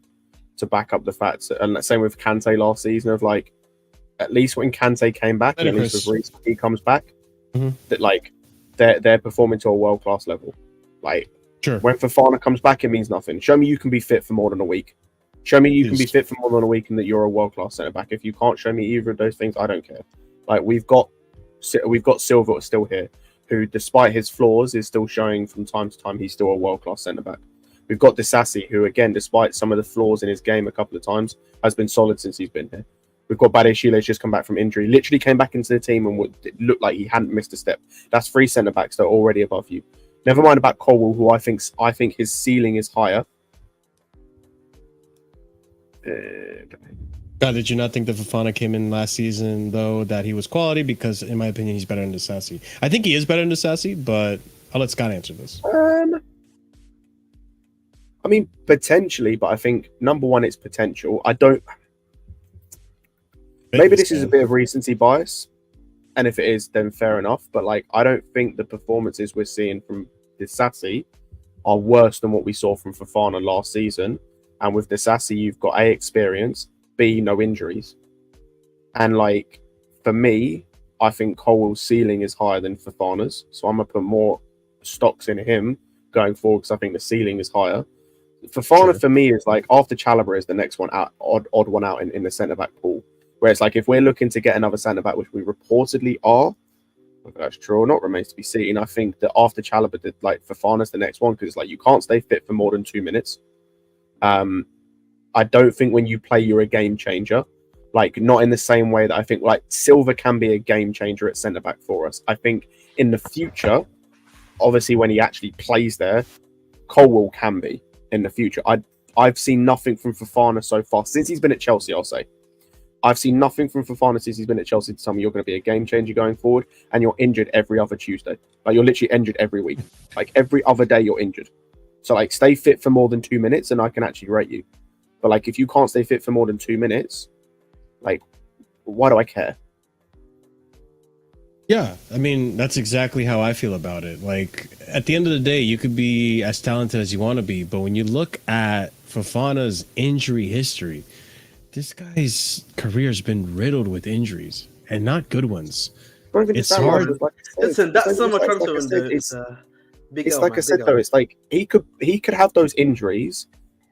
to back up the fact. And the same with Kante last season, of like, at least when Kante came back, and at least with Reece, he comes back, that like they're performing to a world-class level. Like, when Fofana comes back, it means nothing. Show me you can be fit for more than a week. Show me you can be fit for more than a week and that you're a world-class centre-back. If you can't show me either of those things, I don't care. Like, we've got Silva still here, who, despite his flaws, is still showing from time to time he's still a world-class centre-back. We've got Disasi, who, again, despite some of the flaws in his game a couple of times, has been solid since he's been here. We've got Badiashile's just come back from injury, literally came back into the team and it looked like he hadn't missed a step. That's 3 centre-backs that are already above you. Never mind about Chilwell, who I think his ceiling is higher. God, did you not think that Fofana came in last season, though, that he was quality? Because, in my opinion, he's better than Disasi. I think he is better than Disasi, but I'll let Scott answer this. I mean, potentially, but I think, number one, it's potential. Maybe this is a bit of recency bias, and if it is, then fair enough. But, like, I don't think the performances we're seeing from Disasi are worse than what we saw from Fofana last season. And with Disasi, you've got A, experience, B, no injuries. And, like, for me, I think Chilwell's ceiling is higher than Fofana's. So I'm going to put more stocks in him going forward because I think the ceiling is higher. Fofana, for me, is like, after Chalobah is the next one out, odd one out in the centre-back pool. Where it's like, if we're looking to get another centre-back, which we reportedly are, whether that's true or not remains to be seen, I think that after Chalobah, like, Fofana's the next one because it's like, you can't stay fit for more than 2 minutes. I don't think when you play, you're a game changer. Like, not in the same way that I think, like, Silva can be a game changer at centre-back for us. I think in the future, obviously when he actually plays there, Chilwell can be in the future. I've seen nothing from Fofana so far since he's been at Chelsea, I'll say. I've seen nothing from Fofana since he's been at Chelsea to tell me you're going to be a game changer going forward, and you're injured every other Tuesday. Like, you're literally injured every week. Like, every other day you're injured. So, like, stay fit for more than 2 minutes and I can actually rate you. But, like, if you can't stay fit for more than 2 minutes, like, why do I care? Yeah, I mean, that's exactly how I feel about it. Like, at the end of the day, you could be as talented as you want to be, but when you look at Fofana's injury history, this guy's career has been riddled with injuries, and not good ones. It's hard. Listen, that's so much transfer window. It's like I said, though, it's like he could have those injuries,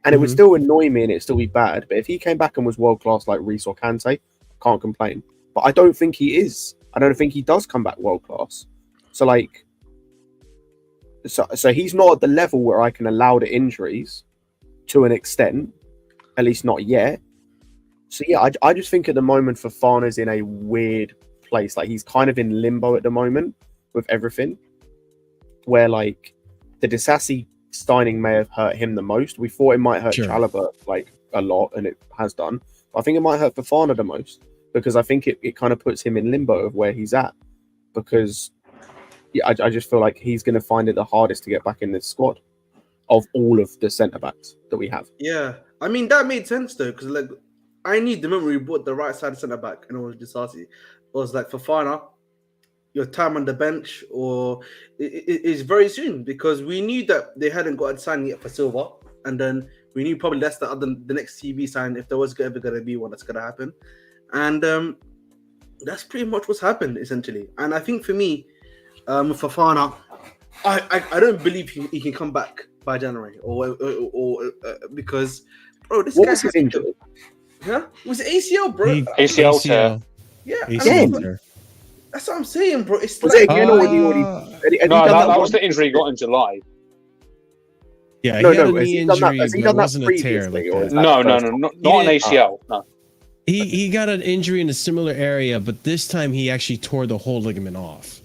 and it would still annoy me and it'd still be bad. But if he came back and was world class like Reece or Kante, can't complain. But I don't think he is. I don't think he does come back world class. So like, so he's not at the level where I can allow the injuries to an extent, at least not yet. So yeah, I just think at the moment Fofana's in a weird place. Like, he's kind of in limbo at the moment with everything, where like the Disasi Steining may have hurt him the most. We thought it might hurt Chalobah like a lot, and it has done. But I think it might hurt Fofana the most, because I think it kind of puts him in limbo of where he's at. Because yeah, I just feel like he's going to find it the hardest to get back in this squad of all of the centre-backs that we have. Yeah, I mean, that made sense though, because like, I need the memory we bought the right side centre-back, and it was Disasi. It was like, Fofana, your time on the bench, or it is very soon, because we knew that they hadn't got a sign yet for Silva, and then we knew probably that's the next TV sign, if there was ever going to be one, that's going to happen. And that's pretty much what's happened, essentially. And I think for me, with Fofana, I don't believe he can come back by January, or because, bro, this what guy was his injury? Huh? It was ACL, bro. ACL tear. Yeah, ACL. That's what I'm saying, bro. It's Was like, it again, or had he already? That was the injury he got in July. Yeah, No, he had a has knee he done that- injury, has he but it done that wasn't a tear. previously, Like or that. is that No, the first not He an didn't- ACL. No. He got an injury in a similar area, but this time he actually tore the whole ligament off.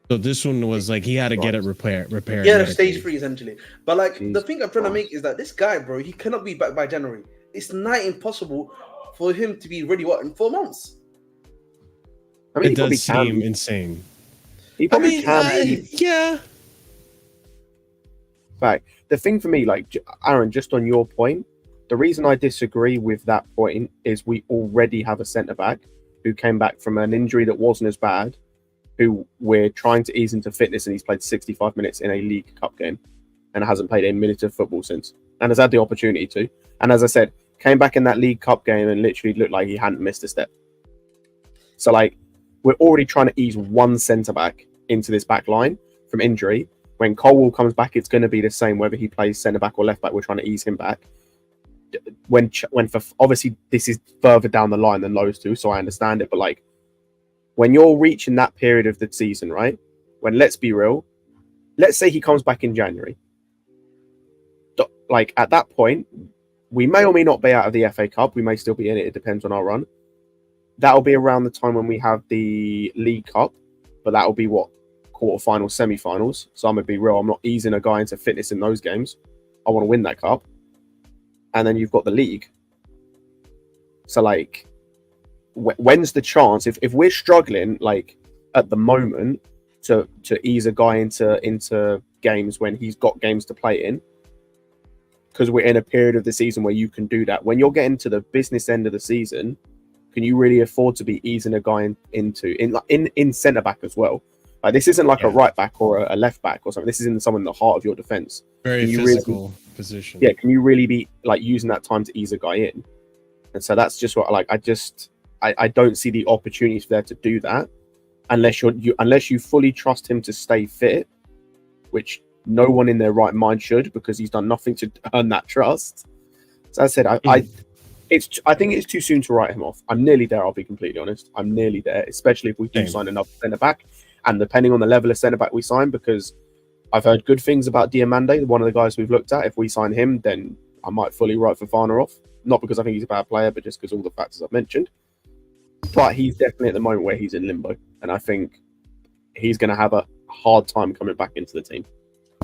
So this one was like he had to get it repaired. Yeah, stage 3 essentially. But like Jeez. the thing I'm trying to make is that this guy, bro, he cannot be back by January. It's nigh impossible for him to be ready in 4 months. I mean, It does seem insane. He probably can. Yeah. Back. The thing for me, like Aaron, just on your point, the reason I disagree with that point is we already have a centre back who came back from an injury that wasn't as bad, who we're trying to ease into fitness, and he's played 65 minutes in a League Cup game and hasn't played a minute of football since, and has had the opportunity to. And as I said, came back in that League Cup game and literally looked like he hadn't missed a step. So like, we're already trying to ease one centre back into this back line from injury. When Colwell comes back, it's going to be the same whether he plays centre back or left back. We're trying to ease him back. When obviously this is further down the line than those two, so I understand it. But like, when you're reaching that period of the season, right? When, let's be real, let's say he comes back in January. Like at that point, we may or may not be out of the FA Cup. We may still be in it. It depends on our run. That'll be around the time when we have the League Cup, but that'll be what? Quarterfinals, semi-finals. So I'm gonna be real. I'm not easing a guy into fitness in those games. I want to win that cup. And then you've got the league. So like, when's the chance? If we're struggling like at the moment to ease a guy into games when he's got games to play in, because we're in a period of the season where you can do that. When you're getting to the business end of the season, can you really afford to be easing a guy in centre back as well? Like, this isn't like a right back or a left back or something. This is in someone in the heart of your defense. Very physical position. Yeah, can you really be like using that time to ease a guy in? And so that's just what I don't see the opportunities there to do that unless you fully trust him to stay fit, which no one in their right mind should, because he's done nothing to earn that trust. So as I said, I think it's too soon to write him off. I'm nearly there, I'll be completely honest. I'm nearly there, especially if we do sign another centre back. And depending on the level of centre back we sign, because I've heard good things about Diamande, one of the guys we've looked at. If we sign him, then I might fully write Fofana off. Not because I think he's a bad player, but just because all the factors I've mentioned. But he's definitely at the moment where he's in limbo. And I think he's going to have a hard time coming back into the team.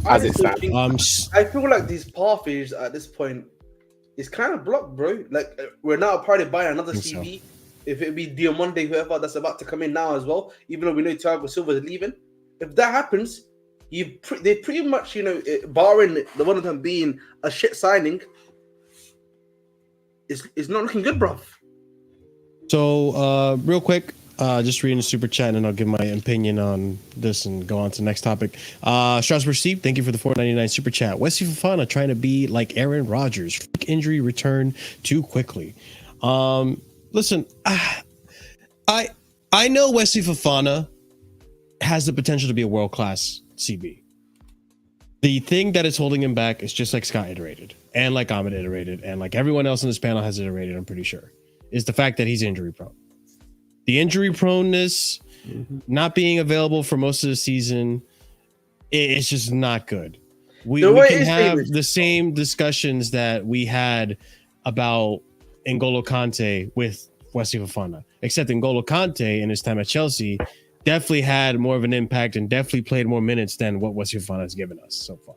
As it stands. I feel like these pathways at this point is kind of blocked, bro. Like, we're now probably buying another CV. So. If it be Diamande, whoever that's about to come in now as well, even though we know Thiago Silva is leaving. If that happens, they pretty much, barring the one of them being a shit signing, is not looking good, bruv. So, real quick, just reading the super chat, and I'll give my opinion on this and go on to the next topic. Strasbourg Steve, thank you for the $4.99 super chat. Wesley Fofana trying to be like Aaron Rodgers. Freak injury return too quickly. Listen, I know Wesley Fofana has the potential to be a world-class CB. The thing that is holding him back is just like Scott iterated, and like Ahmed iterated, and like everyone else in this panel has iterated, I'm pretty sure, is the fact that he's injury prone. The injury proneness, not being available for most of the season, it's just not good. We can have the same discussions that we had about N'Golo Kante with Wesley Fofana, except N'Golo Kante in his time at Chelsea definitely had more of an impact and definitely played more minutes than what Wesley Fofana has given us so far.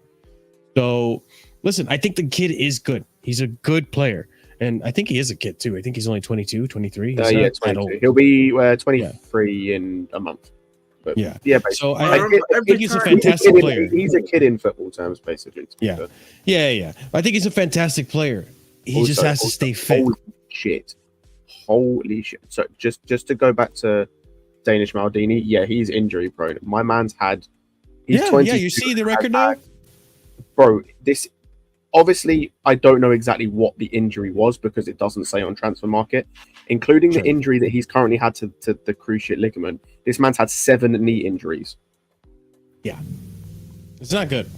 So, listen, I think the kid is good. He's a good player. And I think he is a kid, too. I think he's only 22, 23. Yeah, 22. He'll be 23 in a month. But, yeah. So I think he's a fantastic player. He's a kid in football terms, basically. Yeah. I think he's a fantastic player. He just has to stay fit. Holy shit. So just to go back to Danish Maldini, yeah, he's injury prone. My man's had... you see the record now? Bro, this... Obviously, I don't know exactly what the injury was because it doesn't say on Transfer Market, including the injury that he's currently had to the cruciate ligament. This man's had 7 knee injuries. Yeah. It's not good.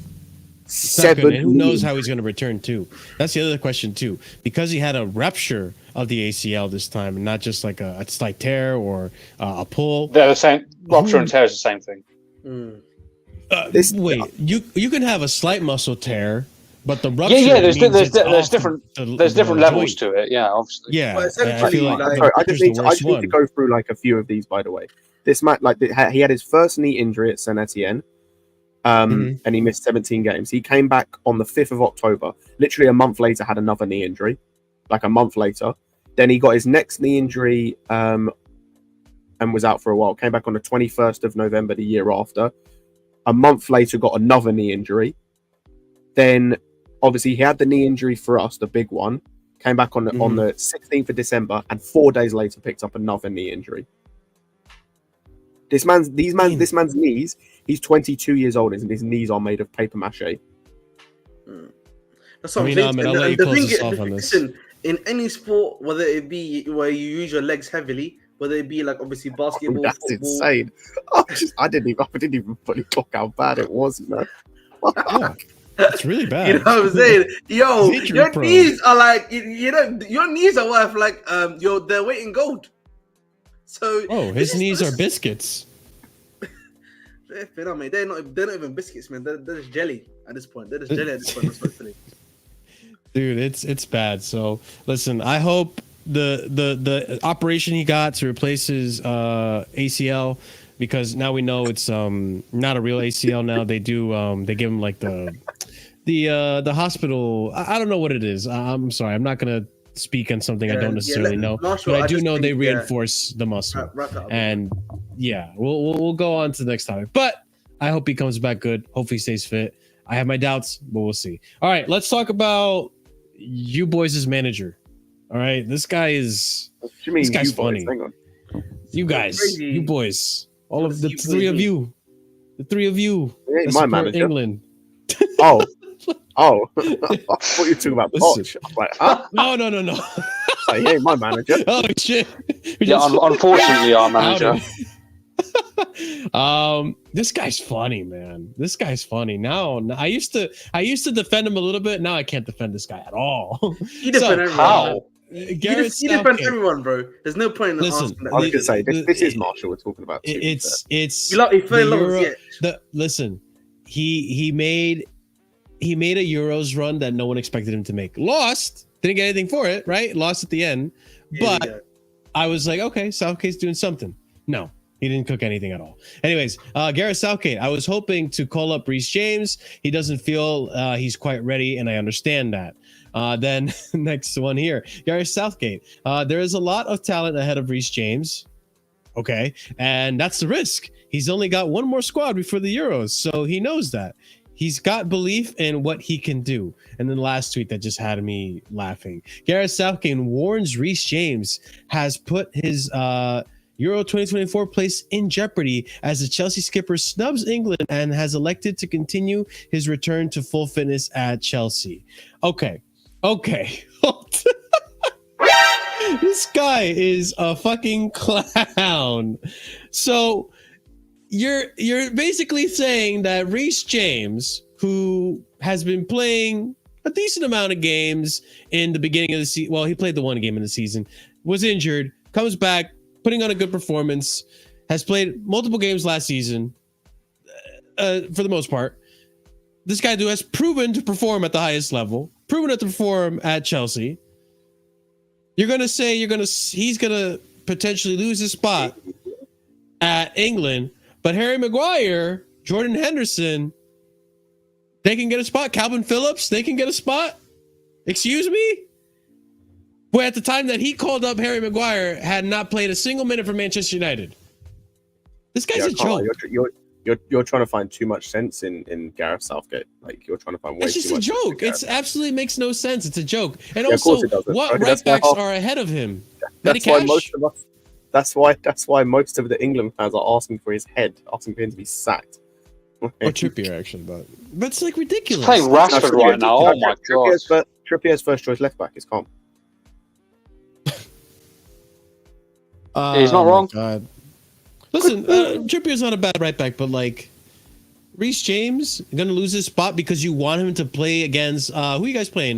It's not good. And who knows how he's going to return, too. That's the other question, too. Because he had a rupture of the ACL this time, and not just like a slight tear or a pull. They're the same. Rupture and tear is the same thing. You can have a slight muscle tear, but the rupture. There's different levels to it. Yeah, obviously. Yeah, I just need to go through like a few of these, by the way. This man, like, he had his first knee injury at Saint Etienne, and he missed 17 games. He came back on the 5th of October. Literally a month later, had another knee injury. Like a month later, then he got his next knee injury, and was out for a while. Came back on the 21st of November the year after. A month later, got another knee injury. Then, obviously, he had the knee injury for us, the big one. Came back on the 16th of December, and 4 days later picked up another knee injury. This man's knees. He's 22 years old, and his knees are made of paper mache. That's what I'm saying. I'll let you close this off on this. In any sport, whether it be where you use your legs heavily, whether it be like obviously basketball, that's football. Insane. I didn't even fully clock how bad it was, man. Yeah, it's really bad. You know what I'm saying? Yo, your knees are like, your knees are worth like their weight in gold. So his knees are biscuits. No, mate, they're not even biscuits, man. They're just jelly at this point. They're just jelly at this point, respectfully. Dude, it's bad. So listen, I hope the operation he got to replace his ACL, because now we know it's not a real ACL now. They do they give him like the hospital. I don't know what it is. I'm sorry, I'm not gonna speak on something I don't necessarily know, but I do know they reinforce the muscle. And yeah, we'll go on to the next topic. But I hope he comes back good. Hopefully he stays fit. I have my doubts, but we'll see. All right, let's talk about you boys' manager. All right, this guy's funny. You guys, you boys, all of the three of you. The three of you. He ain't my manager. England. Oh. I thought you were talking about Poch. Like, huh? No. He ain't my manager. Oh shit. Unfortunately, our manager. This guy's funny, man. This guy's funny. Now I used to defend him a little bit. Now I can't defend this guy at all. You defend everyone. How? You defend everyone, bro. There's no point in asking that. I was gonna say this is Marshall we're talking about. It's listen. He made a Euros run that no one expected him to make. Lost, didn't get anything for it, right? Lost at the end. But I was like, okay, Southgate's doing something. No, he didn't cook anything at all. Anyways, Gareth Southgate, I was hoping to call up Reece James. He doesn't feel he's quite ready, and I understand that. Then next one here, Gareth Southgate. There is a lot of talent ahead of Reece James. Okay, and that's the risk. He's only got one more squad before the Euros, so he knows that. He's got belief in what he can do. And then the last tweet that just had me laughing. Gareth Southgate warns Reece James has put his Euro 2024 place in jeopardy as the Chelsea skipper snubs England and has elected to continue his return to full fitness at Chelsea. Okay. This guy is a fucking clown. So you're basically saying that Reece James, who has been playing a decent amount of games in the beginning of the season, well, he played the one game in the season, was injured, comes back, putting on a good performance, has played multiple games last season, for the most part. This guy has proven to perform at the highest level, proven to perform at Chelsea. You're going to say he's going to potentially lose his spot at England, but Harry Maguire, Jordan Henderson, they can get a spot. Calvin Phillips, they can get a spot. Excuse me? Where at the time that he called up Harry Maguire had not played a single minute for Manchester United. This guy's a joke. You're trying to find too much sense in Gareth Southgate. Like, you're trying to find way too much. It's just a joke. It absolutely makes no sense. It's a joke. And yeah, also, what right backs are ahead of him? That's why most of the England fans are asking for his head, asking for him to be sacked. Or Trippier, actually, but it's like ridiculous. He's playing Rashford right now. Oh my god! Trippier's first choice left back is calm. He's not wrong. God. Listen, Trippier's not a bad right back, but like Reece James gonna lose his spot because you want him to play against who are you guys playing?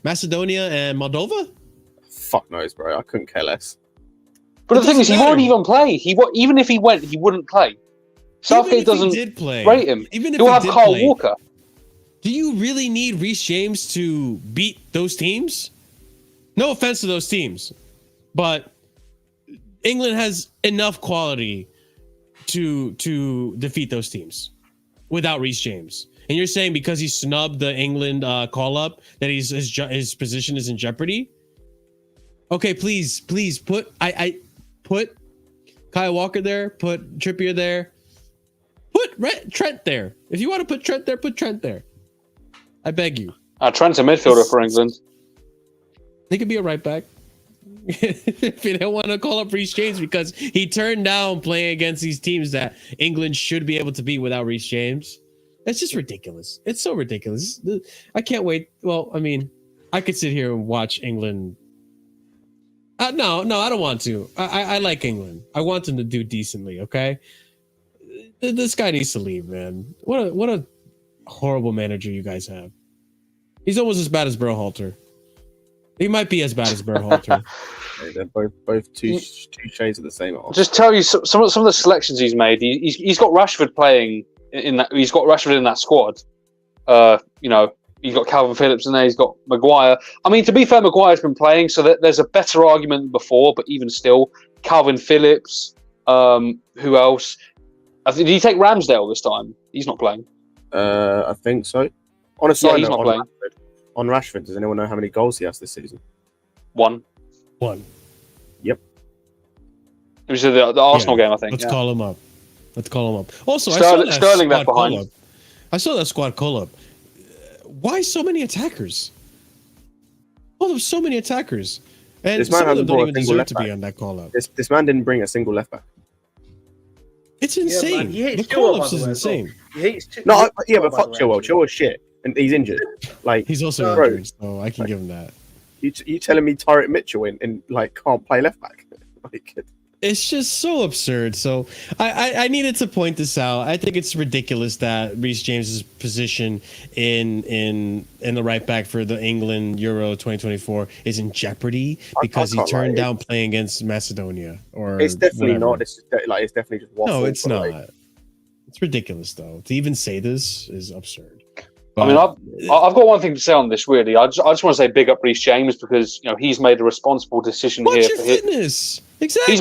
Macedonia and Moldova? Fuck knows, bro. I couldn't care less. But the thing is, he won't even play. Even if he went, he wouldn't play. Southgate doesn't rate him. Even if he'll have Carl Walker. Do you really need Reece James to beat those teams? No offense to those teams, but England has enough quality to defeat those teams without Reece James. And you're saying because he snubbed the England call up that his position is in jeopardy? Okay, please put put Kyle Walker there, put Trippier there, put Trent there. If you want to put Trent there, put Trent there. I beg you. Trent's a midfielder for England. He could be a right back. If you don't want to call up Reece James because he turned down playing against these teams that England should be able to beat without Reece James. It's just ridiculous. It's so ridiculous. I can't wait. Well, I mean, I could sit here and watch England. No, I don't want to. I like England. I want them to do decently, okay? This guy needs to leave, man. What a horrible manager you guys have. He's almost as bad as Berhalter. He might be as bad as Berhalter. They're both two shades of the same. Just tell you some of the selections he's made. He's got Rashford playing in that. He's got Rashford in that squad. He's got Calvin Phillips in there. He's got Maguire. I mean, to be fair, Maguire's been playing, so that there's a better argument than before. But even still, Calvin Phillips. Who else? Did he take Ramsdale this time? He's not playing. I think so. On a side he's note, not playing. On Rashford, does anyone know how many goals he has this season? One. Yep. It was the Arsenal game, I think. Let's call him up. Also, Sterling left behind. I saw that squad call up. Why so many attackers? There's so many attackers. And this man some of them hasn't don't brought a even single deserve left to back. be on that call up. This man didn't bring a single left back. It's insane. Yeah, the call-ups is insane. But fuck Chilwell. Chilwell's shit. And he's injured. Like he's also injured, so I can give him that. You telling me Tyrick Mitchell and can't play left back? It's just so absurd. So I needed to point this out. I think it's ridiculous that Reece James's position in the right back for the England Euro 2024 is in jeopardy because he turned down playing against Macedonia. Or it's definitely whatever. not. It's definitely just waffle. No, it's not. It's ridiculous though. To even say this is absurd. But, I mean, I've got one thing to say on this. Really, I just want to say big up Reece James because he's made a responsible decision here. For fitness, exactly.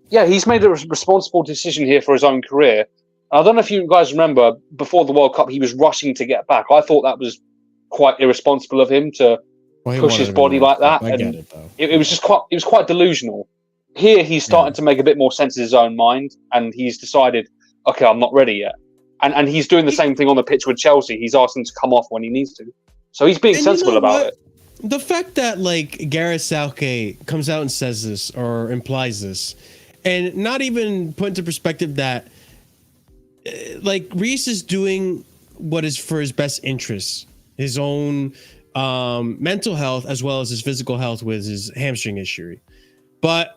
He's made a responsible decision here for his own career. I don't know if you guys remember before the World Cup, he was rushing to get back. I thought that was quite irresponsible of him to push his body like that. I get it though. It was quite delusional. Here, he's starting to make a bit more sense of his own mind, and he's decided, okay, I'm not ready yet. And he's doing the same thing on the pitch with Chelsea. He's asked him to come off when he needs to. So he's being sensible about it. The fact that Gareth Southgate comes out and says this or implies this, and not even put into perspective that Reece is doing what is for his best interests, his own mental health as well as his physical health with his hamstring issue. But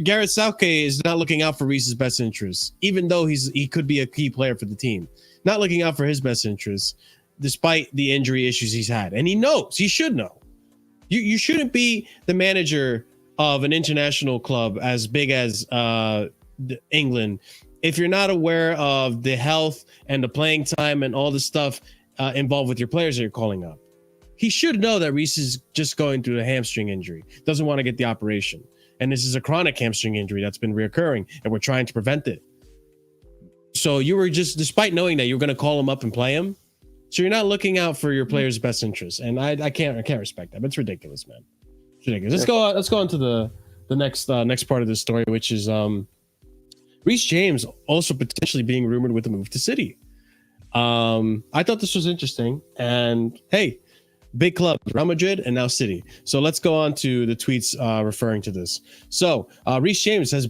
Gareth Southgate is not looking out for Reece's best interests, even though he could be a key player for the team. Not looking out for his best interests, despite the injury issues he's had. And he should know. You shouldn't be the manager of an international club as big as England if you're not aware of the health and the playing time and all the stuff involved with your players that you're calling up. He should know that Reece is just going through a hamstring injury, doesn't want to get the operation. And this is a chronic hamstring injury that's been reoccurring, and we're trying to prevent it. So you were just, despite knowing that you were going to call him up and play him, so you're not looking out for your players' best interests, and I can't respect that. But it's ridiculous, man. It's ridiculous. Let's go on to the next part of this story, which is Reece James also potentially being rumored with a move to City. I thought this was interesting, and hey. Big club, Real Madrid, and now City. So let's go on to the tweets referring to this. So Reece James has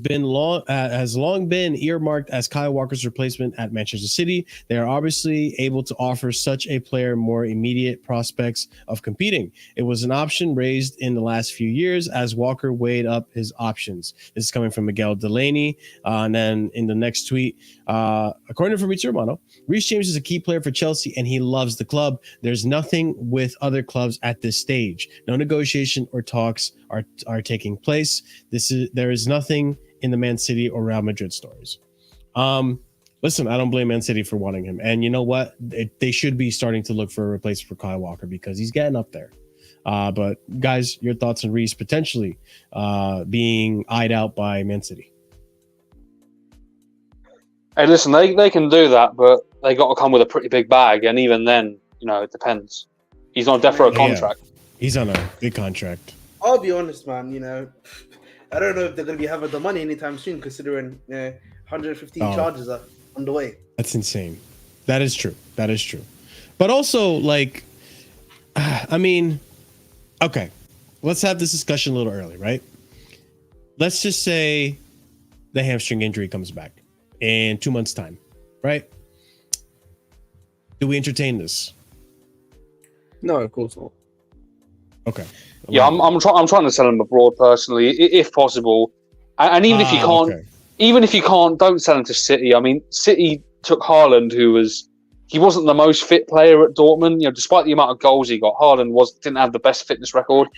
long been earmarked as Kyle Walker's replacement at Manchester City. They are obviously able to offer such a player more immediate prospects of competing. It was an option raised in the last few years as Walker weighed up his options. This is coming from Miguel Delaney. And then in the next tweet, according to Fabrizio Romano, Reece James is a key player for Chelsea and he loves the club. There's nothing with other clubs at this stage. No negotiation or talks are taking place. There is nothing in the Man City or Real Madrid stories. Listen, I don't blame Man City for wanting him. And you know what? They should be starting to look for a replacement for Kyle Walker because he's getting up there. But guys, your thoughts on Reece potentially being eyed out by Man City? Hey, listen, they can do that, but they got to come with a pretty big bag, and even then, it depends. He's on a death row contract. He's on a big contract. I'll be honest, man. I don't know if they're going to be having the money anytime soon, considering 115 charges are on the way. That's insane. That is true. But also, okay, let's have this discussion a little early, right? Let's just say the hamstring injury comes back in 2 months' time, right? Do we entertain this? No, of course not. Okay. Yeah, I'm trying to sell him abroad personally, if possible, and even if you can't, don't sell him to City. I mean, City took Haaland, he wasn't the most fit player at Dortmund. Despite the amount of goals he got, Haaland didn't have the best fitness record,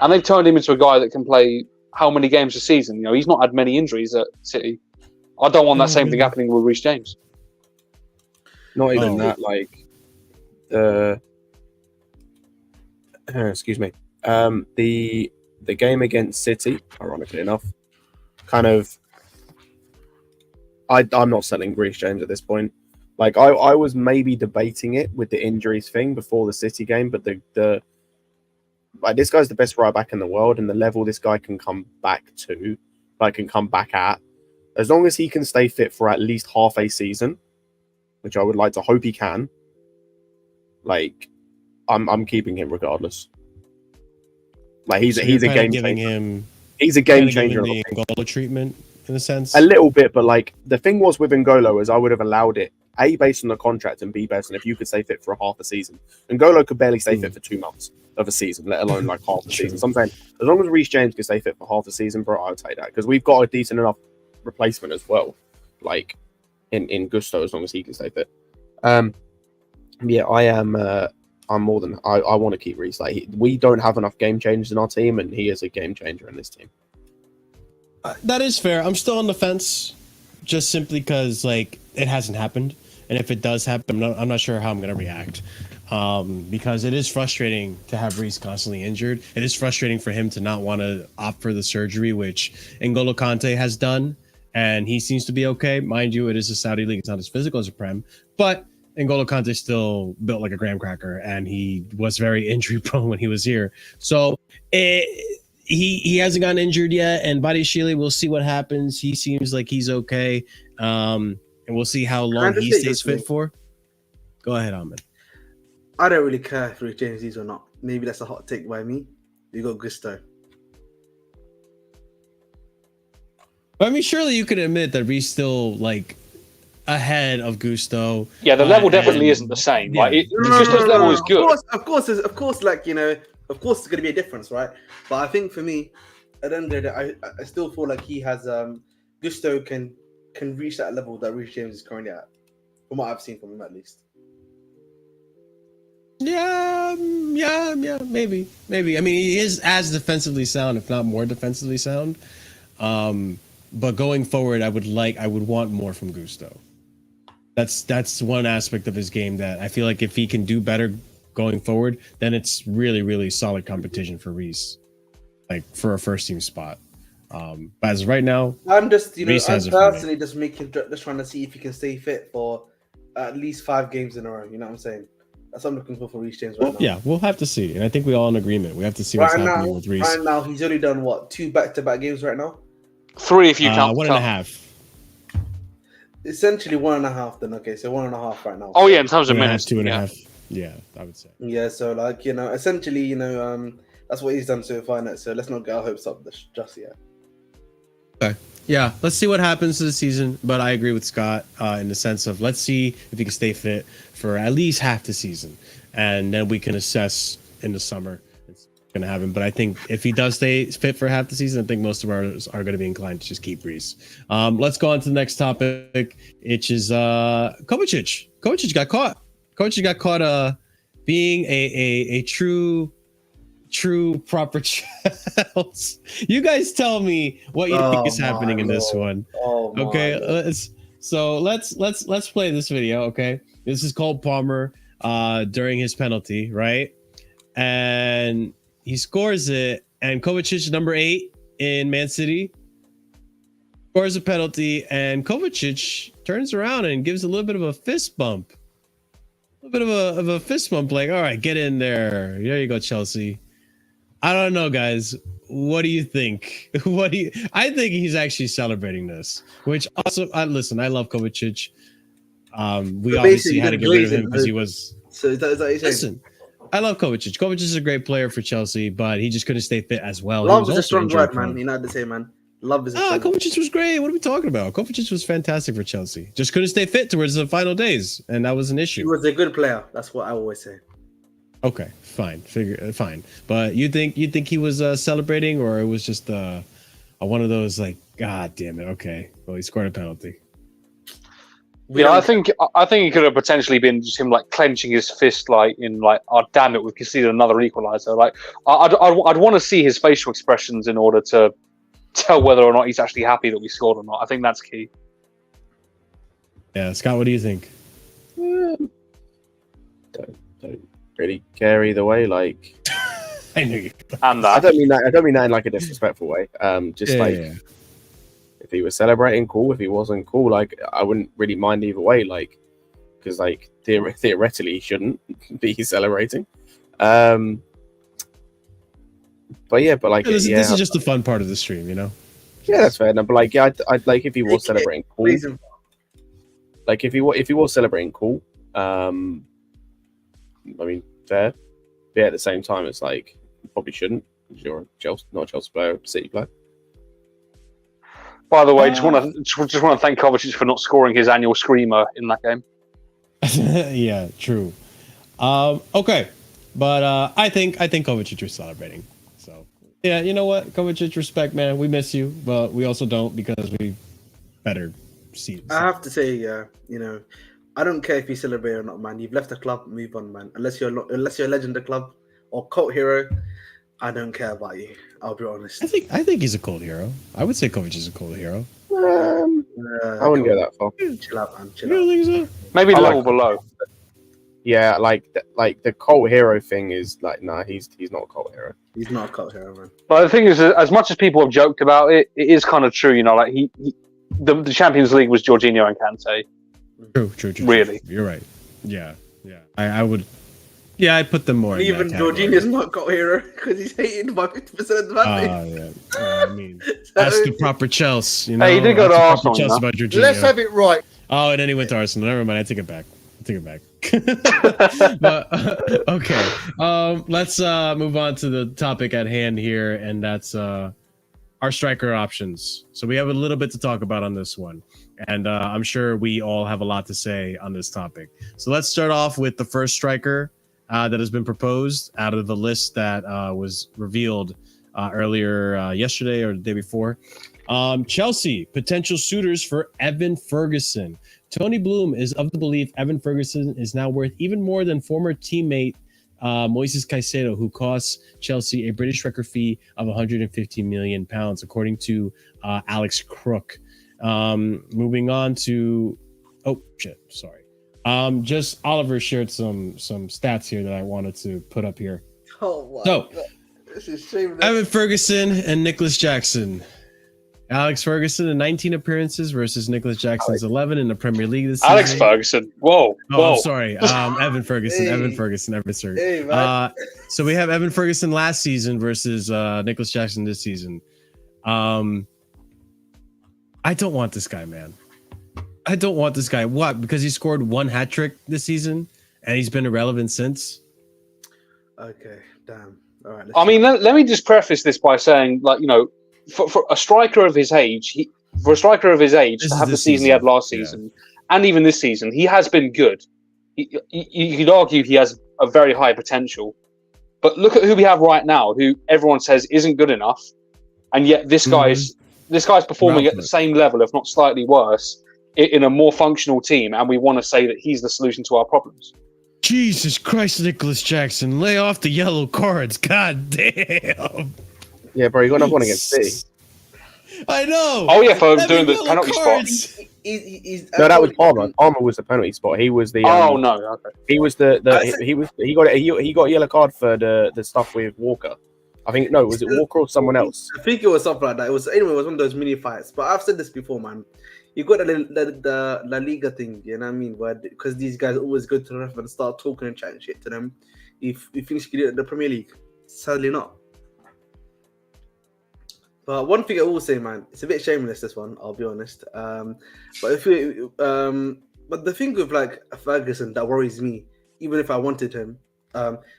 and they've turned him into a guy that can play how many games a season. He's not had many injuries at City. I don't want that same thing happening with Reece James. Not even that, excuse me. The game against City, ironically enough, I'm not selling Reece James at this point. I was maybe debating it with the injuries thing before the City game, but this guy's the best right back in the world, and the level this guy can come back at, as long as he can stay fit for at least half a season, which I would like to hope he can. I'm keeping him regardless. He's a game changer. He's a game changer. The N'Golo treatment in a sense. A little bit, but the thing was with N'Golo is I would have allowed it A, based on the contract, and B, based on if you could stay fit for a half a season. N'Golo could barely stay fit for 2 months of a season, let alone half a season. So I'm saying, as long as Reece James can stay fit for half a season, bro, I would take that, because we've got a decent enough replacement as well. In Gusto, as long as he can stay fit. Yeah, I am. I'm more than. I want to keep Reece. We don't have enough game changers in our team, and he is a game changer in this team. That is fair. I'm still on the fence, just simply because it hasn't happened, and if it does happen, I'm not sure how I'm gonna react. Because it is frustrating to have Reece constantly injured. It is frustrating for him to not want to opt for the surgery, which N'Golo Kante has done, and he seems to be okay. Mind you, it is a Saudi league; it's not as physical as a Prem, but N'Golo Kante still built like a graham cracker, and he was very injury prone when he was here. So he hasn't gotten injured yet, and Badiashile, we'll see what happens. He seems like he's okay, and we'll see how long he stays fit for. Go ahead, Ahmed. I don't really care if Reece James is or not. Maybe that's a hot take by me. You got Gusto. I mean, surely you can admit that Reece still ahead of Gusto. Yeah, the level definitely isn't the same. Yeah. Gusto's level is good. Of course, it's going to be a difference, right? But I think for me, at the end of the day, I still feel like he has Gusto can reach that level that Reece James is currently at, from what I've seen from him at least. Yeah, maybe. I mean, he is as defensively sound, if not more defensively sound. But going forward, I would want more from Gusto. That's one aspect of his game that I feel like if he can do better going forward, then it's really, really solid competition for Reece, for a first team spot. But as right now, I'm just, I'm personally just trying to see if he can stay fit for at least 5 games in a row. You know what I'm saying? That's what I'm looking for Reece James right now. Yeah, we'll have to see. And I think we're all in agreement. We have to see what's happening with Reece. Right now, he's only done, 2 back-to-back games right now? 3 if you count. 1.5. Essentially 1.5 then. Okay, so 1.5 right now. Oh, yeah, in terms of minutes. 2.5. Yeah, I would say. Yeah, so, essentially, that's what he's done so far. So let's not get our hopes up just yet. Okay. Yeah, let's see what happens this season. But I agree with Scott in the sense of let's see if he can stay fit for at least half the season, and then we can assess in the summer it's going to happen. But I think if he does stay fit for half the season, I think most of ours are going to be inclined to just keep Reece. Let's go on to the next topic, which is Kovacic. Kovacic got caught. Kovacic got caught being a true proper Chelsea. You guys tell me what you think is happening in this one. Okay, let's play this video. Okay, this is Cole Palmer during his penalty, right? And he scores it, and Kovacic, number 8 in Man City, scores a penalty, and Kovacic turns around and gives a little bit of a fist bump. A little bit of a fist bump, like, all right, get in there. There you go, Chelsea. I don't know, guys. What do you think? I think he's actually celebrating this, which also, listen, I love Kovacic. We obviously had to get rid of him because he was. So is that what you're saying? Listen, I love Kovacic. Kovacic is a great player for Chelsea, but he just couldn't stay fit as well. Love is a strong word, man. You know what to say, man. Love is a strong word. Kovacic was great. What are we talking about? Kovacic was fantastic for Chelsea. Just couldn't stay fit towards the final days, and that was an issue. He was a good player. That's what I always say. Okay, fine. Fine. But you think he was celebrating, or it was just one of those like, God damn it. Okay, well, he scored a penalty. Yeah, I think it could have potentially been just him like clenching his fist, like in like, oh damn it, we've conceded another equaliser. Like, I'd want to see his facial expressions in order to tell whether or not he's actually happy that we scored or not. I think that's key. Yeah, Scott, what do you think? Don't really care either way. Like, I knew you. And I don't mean that in like a disrespectful way. Yeah. If he was celebrating, cool. If he wasn't, cool. Like, I wouldn't really mind either way. Like, because like theoretically he shouldn't be celebrating. But like this is just the fun part of the stream, you know. Yeah, that's fair. No, but like, yeah, I'd like if he was celebrating, cool. Like if he was celebrating, cool. I mean, fair. But at the same time, it's like you probably shouldn't. You're not a Chelsea player, a City player. By the way, just want to thank Kovacic for not scoring his annual screamer in that game. Yeah, true. Okay, but I think Kovacic was celebrating. So yeah, you know what, Kovacic, respect, man. We miss you, but we also don't because we better see. I have to say, you know, I don't care if you celebrate or not, man. You've left the club, move on, man. Unless you're a legend of the club or cult hero, I don't care about you. I'll be honest. I think he's a cult hero. I would say Kovacic is a cult hero. I wouldn't go that far. Chill out, man. You don't think so? Maybe level below. Yeah, like the cult hero thing is like, nah, he's not a cult hero. He's not a cult hero, man. But the thing is, as much as people have joked about it, it is kind of true. You know, like the Champions League was Jorginho and Kante. True. Really, you're right. Yeah. I would. Yeah, I put them more. Even Jorginho's not cult hero because he's hated by 50% of the family. I mean, that's the proper Chelsea. You know, hey, he did go to Arsenal. About Jorginho. Let's have it right. Oh, and then he went to Arsenal. Never mind. I take it back. But okay. Let's move on to the topic at hand here, and that's our striker options. So we have a little bit to talk about on this one, and I'm sure we all have a lot to say on this topic. So let's start off with the first striker that has been proposed out of the list that was revealed earlier yesterday or the day before. Chelsea, potential suitors for Evan Ferguson. Tony Bloom is of the belief Evan Ferguson is now worth even more than former teammate Moises Caicedo, who costs Chelsea a British record fee of £150 million, according to Alex Crook. Moving on to... Oh, shit. Sorry. Just Oliver shared some stats here that I wanted to put up here. Oh, wow. So, this is shameless. Evan Ferguson and Nicholas Jackson. Alex Ferguson in 19 appearances versus Nicholas Jackson's 11 in the Premier League this season. Alex Ferguson. Whoa. I'm sorry. Evan Ferguson. Hey. Evan Ferguson. Hey, man. So we have Evan Ferguson last season versus Nicholas Jackson this season. I don't want this guy, man. I don't want this guy. What? Because he scored one hat trick this season and he's been irrelevant since? Okay, damn. All right. I mean, let me just preface this by saying, like, you know, for a striker of his age, to have the season he had last season, and even this season, he has been good. You could argue he has a very high potential. But look at who we have right now, who everyone says isn't good enough, and yet this guy's performing at the same level, if not slightly worse, in a more functional team, and we want to say that he's the solution to our problems. Jesus Christ, Nicholas Jackson, lay off the yellow cards. God damn. Yeah, bro, you got another one against City. I know. Oh yeah, for doing the penalty spot. No, that was Palmer. Palmer was the penalty spot. He was the. No, okay. He was he got a yellow card for the stuff with Walker. I think was it Walker or someone else? I think it was something like that. It was one of those mini fights. But I've said this before, man. you got the La Liga thing, you know what I mean? Where because these guys always go to the ref and start talking and chatting shit to them. If you finish the Premier League, sadly not. But one thing I will say, man, it's a bit shameless. This one, I'll be honest. But but the thing with like Ferguson that worries me, even if I wanted him,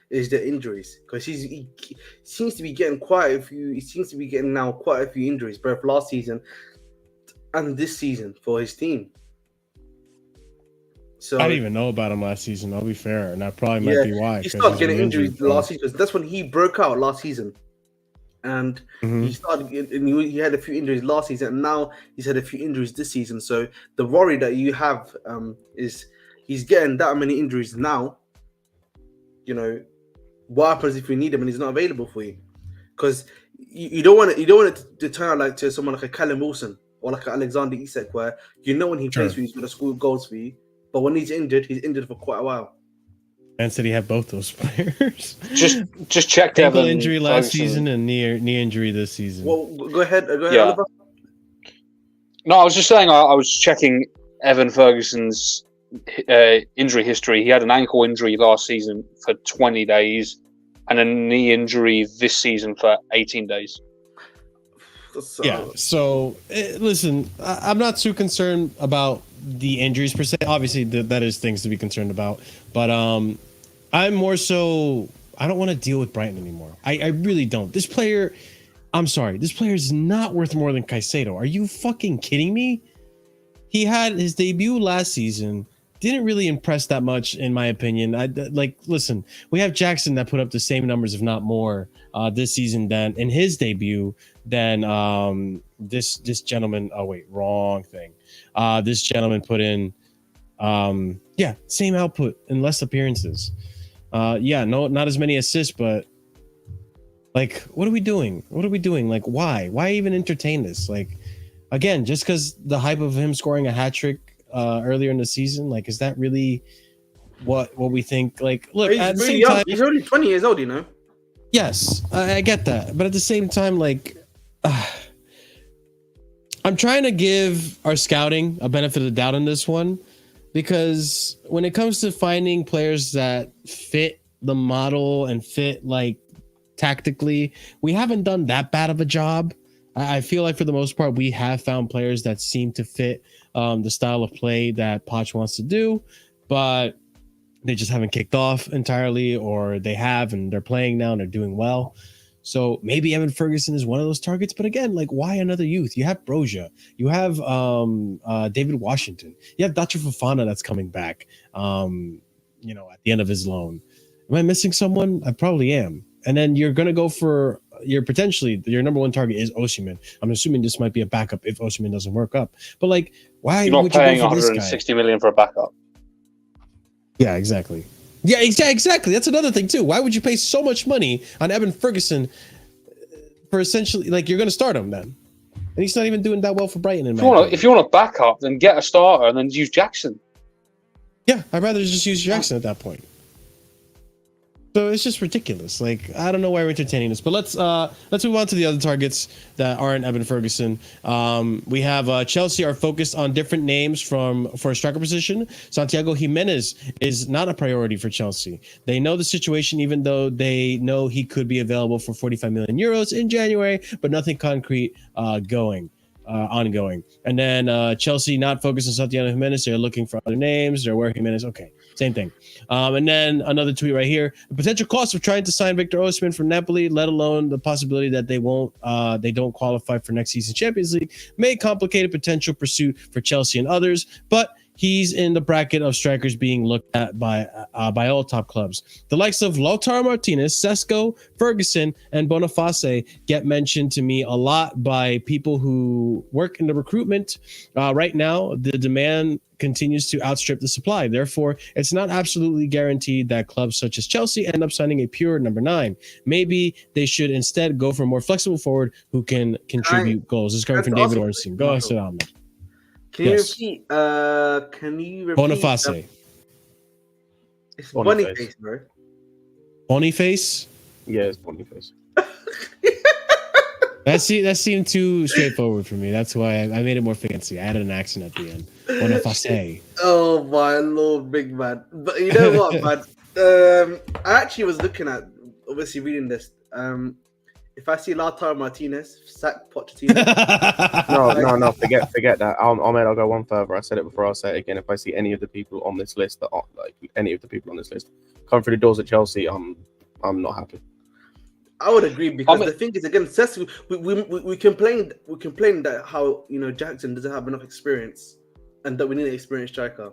is the injuries, because he seems to be getting quite a few. He seems to be getting now quite a few injuries, both last season and this season for his team. So I didn't even know about him last season. I'll be fair, and that probably might be why. He started getting injuries last season. That's when he broke out last season. And he had a few injuries last season, and now he's had a few injuries this season. So the worry that you have is he's getting that many injuries now. You know, what happens if you need him and he's not available for you? Because you don't want it to turn out like to someone like a Callum Wilson or like an Alexander Isak, where you know when he plays for you, he's going to score goals for you, but when he's injured for quite a while. And said he had both those players. Just checked ankle injury last season and knee injury this season. Well, go ahead, yeah. Oliver. No, I was just saying I was checking Evan Ferguson's injury history. He had an ankle injury last season for 20 days and a knee injury this season for 18 days. Yeah, so listen, I'm not too concerned about the injuries per se. Obviously, that is things to be concerned about. But I'm more so, I don't want to deal with Brighton anymore. I really don't. This player, I'm sorry, this player is not worth more than Caicedo. Are you fucking kidding me? He had his debut last season. Didn't really impress that much, in my opinion. Listen, we have Jackson that put up the same numbers, if not more, this season than in his debut than this gentleman. Oh wait, wrong thing. This gentleman put in, same output and less appearances. Not as many assists, but like, what are we doing? Like, why even entertain this? Like, again, just because the hype of him scoring a hat trick earlier in the season, like, is that really what we think? Like, look, he's at the really same young. time, He's only 20 years old, you know. Yes, I get that, but at the same time, like, I'm trying to give our scouting a benefit of the doubt in this one, because when it comes to finding players that fit the model and fit like tactically, we haven't done that bad of a job. I feel like for the most part, we have found players that seem to fit the style of play that Poch wants to do, but they just haven't kicked off entirely, or they have and they're playing now and they're doing well. So maybe Evan Ferguson is one of those targets, but again, like, why another youth? You have Broja, you have David Washington, you have Dr. Fofana that's coming back, at the end of his loan. Am I missing someone? I probably am. And then you're going to go for your number one target is Osimhen. I'm assuming this might be a backup if Osimhen doesn't work up. But like, why you're not would paying you go for 160 million for a backup? Yeah, exactly. Yeah, exactly. That's another thing too. Why would you pay so much money on Evan Ferguson for essentially, like, you're going to start him then, and he's not even doing that well for Brighton? If you want a backup, then get a starter and then use Jackson. Yeah, I'd rather just use Jackson at that point. So it's just ridiculous. Like, I don't know why we're entertaining this, but let's move on to the other targets that aren't Evan Ferguson. We have Chelsea are focused on different names for a striker position. Santiago Jimenez is not a priority for Chelsea. They know the situation, even though they know he could be available for 45 million euros in January, but nothing concrete ongoing. And then Chelsea not focused on Santiago Jimenez. They're looking for other names. They're where Jimenez. Okay, same thing. And then another tweet right here: the potential cost of trying to sign Victor Osimhen from Napoli, let alone the possibility that they don't qualify for next season's Champions League, may complicate a potential pursuit for Chelsea and others. But he's in the bracket of strikers being looked at by all top clubs. The likes of Lautaro Martinez, Sesko, Ferguson, and Boniface get mentioned to me a lot by people who work in the recruitment. Right now, the demand continues to outstrip the supply. Therefore, it's not absolutely guaranteed that clubs such as Chelsea end up signing a pure number 9. Maybe they should instead go for a more flexible forward who can contribute goals. This is coming from David Ornstein. Go ahead, Ahmed. Can you repeat? Can you repeat? Boniface. It's Boniface, bro. Boniface? Yeah, it's Boniface. That seemed too straightforward for me. That's why I made it more fancy. I added an accent at the end. When if I say, Oh my lord, big man! But you know what, man? I actually was looking at, obviously reading this. If I see Lautaro Martinez, sack Pochettino. No, forget that. Ahmed, I'll go one further. I said it before, I'll say it again. If I see any of the people on this list that are like any of the people on this list come through the doors at Chelsea, I'm not happy. I would agree because the thing is, again, we complained that how Jackson doesn't have enough experience, and that we need an experienced striker.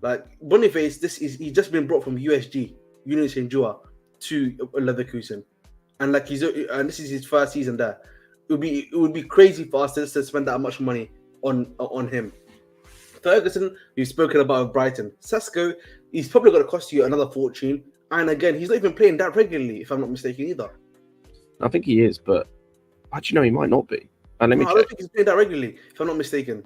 Like Boniface, he's just been brought from USG, Union Saint-Gilloise, to Leverkusen, and like and this is his first season there. It would be crazy for us to spend that much money on him. Ferguson, you've spoken about Brighton. Sesko, he's probably going to cost you another fortune, and again, he's not even playing that regularly, if I'm not mistaken either. I think he is, but actually, no, he might not be. And I don't think he's playing that regularly, if I'm not mistaken.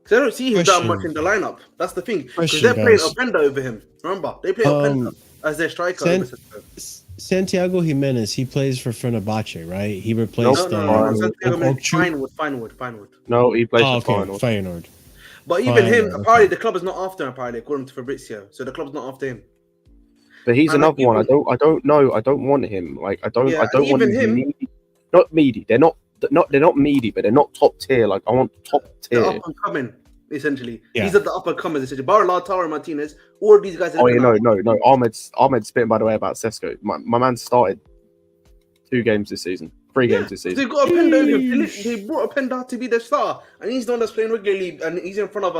Because I don't see him that much in the lineup. That's the thing. Because they're playing Openda over him. Remember, they play Openda as their striker. Santiago Jimenez, he plays for Fenerbahce, right? He replaced Feyenoord. No, he plays for Feyenoord. But even him, apparently the club is not after him, apparently, according to Fabrizio. So the club's not after him. But he's another one. I don't know. I don't want him. Like I don't want him. Not meaty. They're not meaty, but they're not top tier. Like I want top tier. Up and coming, essentially. Yeah. These are the up and comers, essentially. Bar Lautaro Martinez, all of these guys. No. Ahmed's spitting, by the way, about Sesko. My man started 3 games this season. They've got a Openda over him. They brought Openda to be the star, and he's the one that's playing regularly, and he's in front of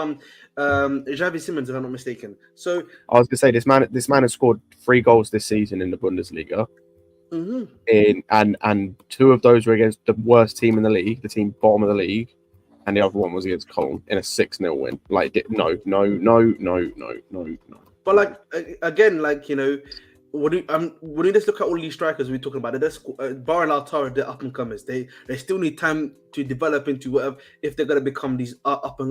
Xavi Simons, if I'm not mistaken. So I was gonna say this man has scored 3 goals this season in the Bundesliga. Mm-hmm. And 2 of those were against the worst team in the league, the team bottom of the league, and the other one was against Cologne in a 6-0 win. Like no. But like again, like when you just look at all these strikers we're talking about, they're just Bar and Lautaro, they're up and comers. They still need time to develop into whatever if they're gonna become these top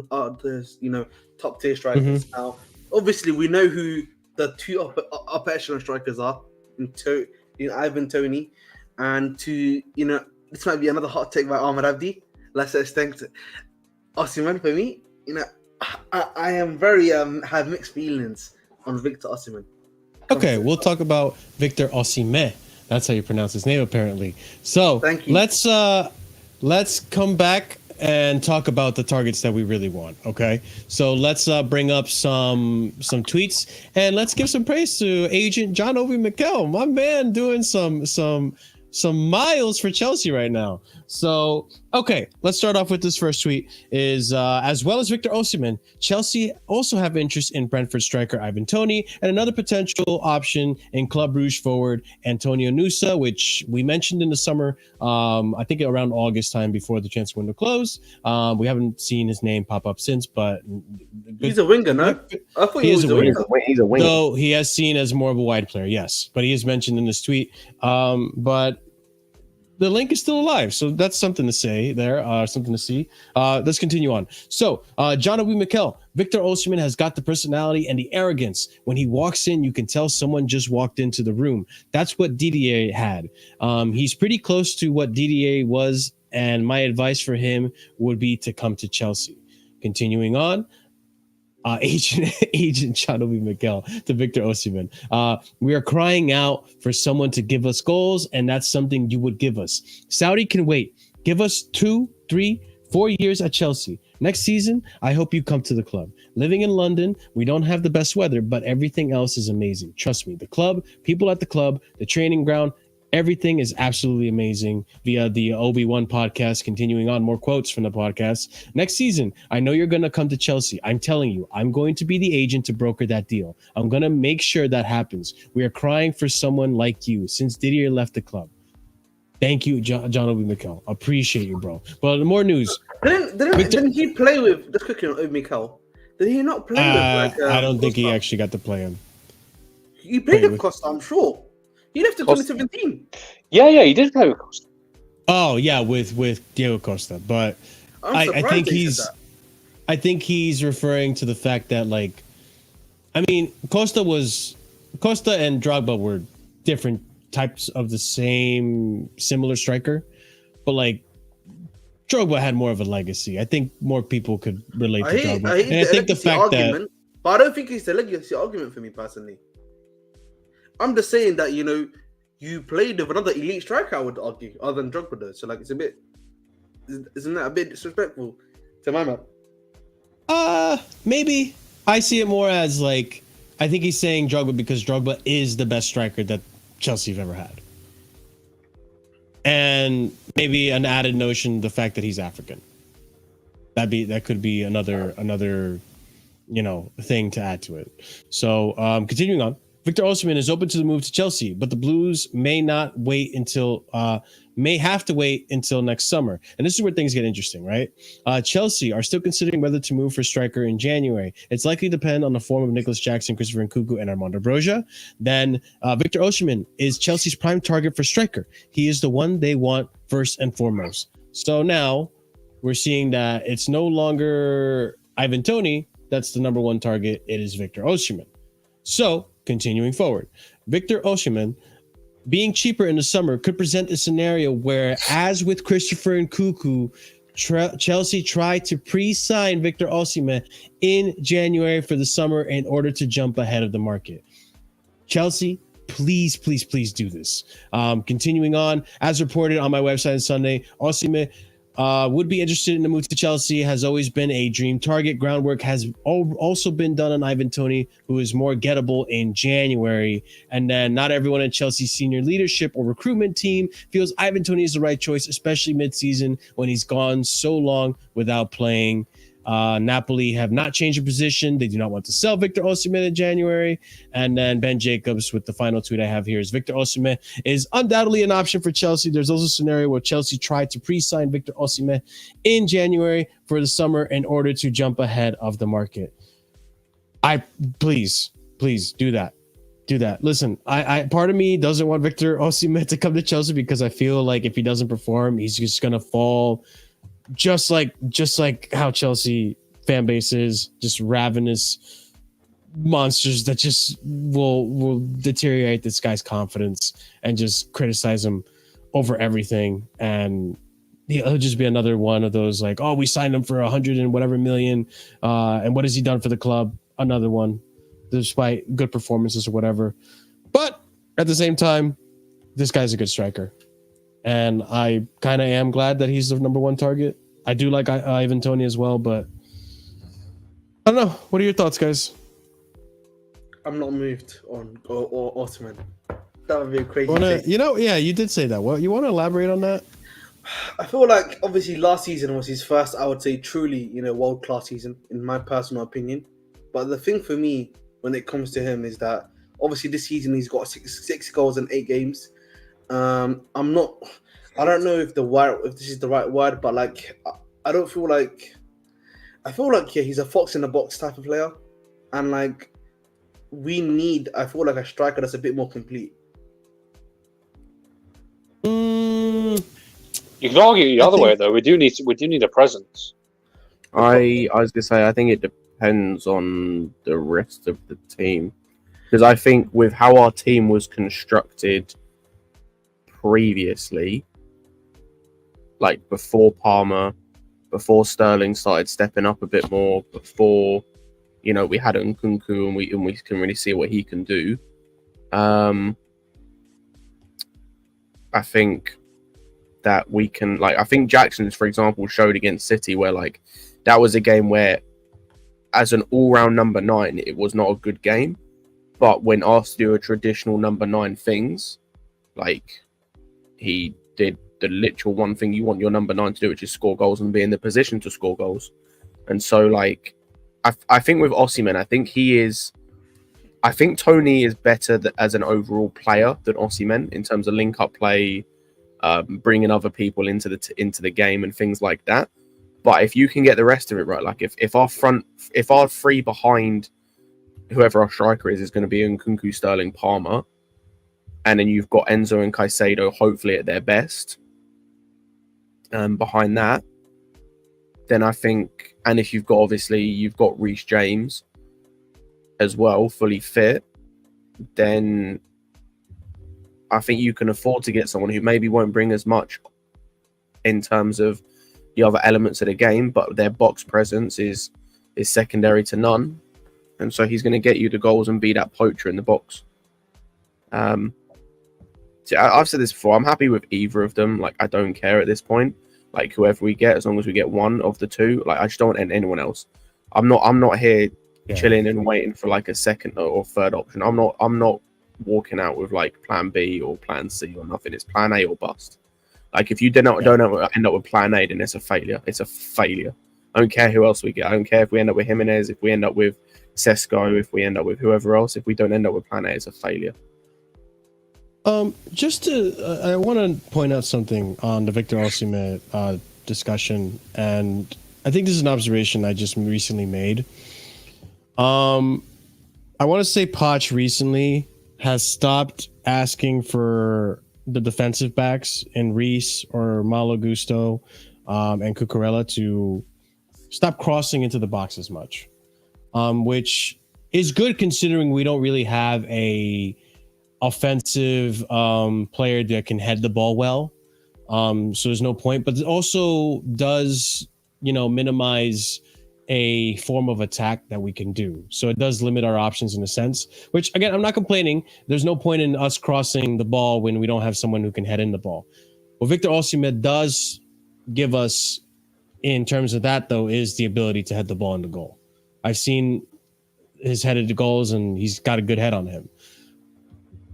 tier strikers. Mm-hmm. Now, obviously, we know who the 2 upper echelon strikers are in Ivan Toney, and this might be another hot take by Ahmed Abdi. Let's just thank Osimhen. For me, I am very have mixed feelings on Victor Osimhen. Okay, we'll talk about Victor Osimhen. That's how you pronounce his name, apparently. So thank you. Let's come back and talk about the targets that we really want. Okay, so let's bring up some tweets and let's give some praise to Agent John Obi Mikel, my man, doing some miles for Chelsea right now. So, okay, let's start off with this first tweet. Is as well as Victor Osimhen, Chelsea also have interest in Brentford striker Ivan Toney and another potential option in Club Brugge forward Antonio Nusa, which we mentioned in the summer. I think around August time before the transfer window closed. We haven't seen his name pop up since, but he's a winger, no? I thought he was a winger. He's a winger. Though he has seen as more of a wide player, yes, but he is mentioned in this tweet. But the link is still alive, so that's something to say there, something to see. Let's continue on. So, John Obi Mikel, Victor Osimhen has got the personality and the arrogance. When he walks in, you can tell someone just walked into the room. That's what Didier had. He's pretty close to what Didier was, and my advice for would be to come to Chelsea. Continuing on. Agent John Obi Mikel to Victor Osimhen. We are crying out for someone to give us goals, and that's something you would give us. Saudi can wait. Give us 2, 3, 4 years at Chelsea. Next season, I hope you come to the club. Living in London, we don't have the best weather, but everything else is amazing. Trust me, the club, people at the club, the training ground, everything is absolutely amazing via the Obi-Wan podcast. Continuing on, more quotes from the podcast. Next season, I know you're going to come to Chelsea. I'm telling you, I'm going to be the agent to broker that deal. I'm going to make sure that happens. We are crying for someone like you since Didier left the club. Thank you, John Obi Mikel. Appreciate you, bro. But more news. Didn't he play with, just quickly on Obi Mikel, did he not play with I don't think he actually got to play him. He played with Costa, I'm sure. He left in 2017. Yeah, he did play with Costa. Oh yeah, with Diego Costa, but I think he's referring to the fact that Costa and Drogba were different types of the same similar striker, but Drogba had more of a legacy. I think more people could relate to Drogba. I hate And I think the fact argument, but I don't think it's a legacy argument for me personally. I'm just saying that, you know, you played with another elite striker, I would argue, other than Drogba though. So like, it's a bit, isn't that a bit disrespectful to my man? Maybe. I see it more as like, I think he's saying Drogba because Drogba is the best striker that Chelsea have ever had. And maybe an added notion, the fact that he's African. That could be another thing to add to it. So continuing on, Victor Osimhen is open to the move to Chelsea, but the Blues may have to wait until next summer. And this is where things get interesting, right? Chelsea are still considering whether to move for striker in January. It's likely to depend on the form of Nicholas Jackson, Christopher Nkunku, and Armando Broja. Then Victor Osimhen is Chelsea's prime target for striker. He is the one they want first and foremost. So now we're seeing that it's no longer Ivan Toney that's the number one target. It is Victor Osimhen. So continuing forward, Victor Osimhen being cheaper in the summer could present a scenario where, as with Christopher Nkunku, Chelsea tried to pre-sign Victor Osimhen in January for the summer in order to jump ahead of the market. Chelsea, please do this. Continuing on, as reported on my website on Sunday, Osimhen would be interested in the move to Chelsea, has always been a dream target. Groundwork has also been done on Ivan Toney, who is more gettable in January. And then not everyone in Chelsea's senior leadership or recruitment team feels Ivan Toney is the right choice, especially mid-season when he's gone so long without playing. Napoli have not changed their position. They do not want to sell Victor Osimhen in January. And then Ben Jacobs with the final tweet I have here is Victor Osimhen is undoubtedly an option for Chelsea. There's also a scenario where Chelsea tried to pre-sign Victor Osimhen in January for the summer in order to jump ahead of the market. Please do that. Do that. Listen, I part of me doesn't want Victor Osimhen to come to Chelsea because I feel like if he doesn't perform, he's just gonna fall. Just like how Chelsea fan base is, just ravenous monsters that just will deteriorate this guy's confidence and just criticize him over everything. And he'll just be another one of those like, oh, we signed him for 100 and whatever million. And what has he done for the club? Another one, despite good performances or whatever. But at the same time, this guy's a good striker. And I kind of am glad that he's the number one target. I do like Ivan Toney as well, but I don't know. What are your thoughts, guys? I'm not moved on Osimhen. That would be a crazy thing. You did say that. Well, you want to elaborate on that? I feel like obviously last season was his first, I would say, truly, world-class season, in my personal opinion. But the thing for me when it comes to him is that obviously this season he's got six goals in 8 games. I don't know if this is the right word, but like I feel like he's a fox in the box type of player, and like I feel like a striker that's a bit more complete. You can argue the other way though. We do need a presence. I was gonna say I think it depends on the rest of the team, because I think with how our team was constructed previously, like before Palmer, before Sterling started stepping up a bit more, before we had Nkunku and we can really see what he can do. I think that we can, I think Jackson's, for example, showed against City where that was a game where as an all-round number 9 it was not a good game, but when asked to do a traditional number 9 things, he did the literal one thing you want your number 9 to do, which is score goals and be in the position to score goals. And so, I think with Osimhen, I think Toney is better as an overall player than Osimhen in terms of link-up play, bringing other people into the game and things like that. But if you can get the rest of it right, if our three behind whoever our striker is going to be Nkunku, Sterling, Palmer, and then you've got Enzo and Caicedo hopefully at their best behind that, then I think, and if you've got Reece James as well, fully fit, then I think you can afford to get someone who maybe won't bring as much in terms of, the other elements of the game, but their box presence is secondary to none. And so he's going to get you the goals and be that poacher in the box. So I've said this before. I'm happy with either of them. Like, I don't care at this point. Like, whoever we get, as long as we get one of the two. Like, I just don't want anyone else. I'm not here chilling and waiting for like a second or third option. I'm not walking out with like plan B or plan C or nothing. It's plan A or bust. Like, if you don't end up with plan A, then it's a failure. It's a failure. I don't care who else we get. I don't care if we end up with Jimenez, if we end up with Sesko, if we end up with whoever else. If we don't end up with plan A, it's a failure. I want to point out something on the Victor Osimhen discussion, and I think this is an observation I just recently made. I want to say Poch recently has stopped asking for the defensive backs in Reece or Malo Gusto and Cucurella to stop crossing into the box as much, which is good considering we don't really have a offensive player that can head the ball well. So there's no point, but it also does, minimize a form of attack that we can do. So it does limit our options in a sense, which again, I'm not complaining. There's no point in us crossing the ball when we don't have someone who can head in the ball. What Victor Osimhen does give us in terms of that, though, is the ability to head the ball in the goal. I've seen his headed goals and he's got a good head on him.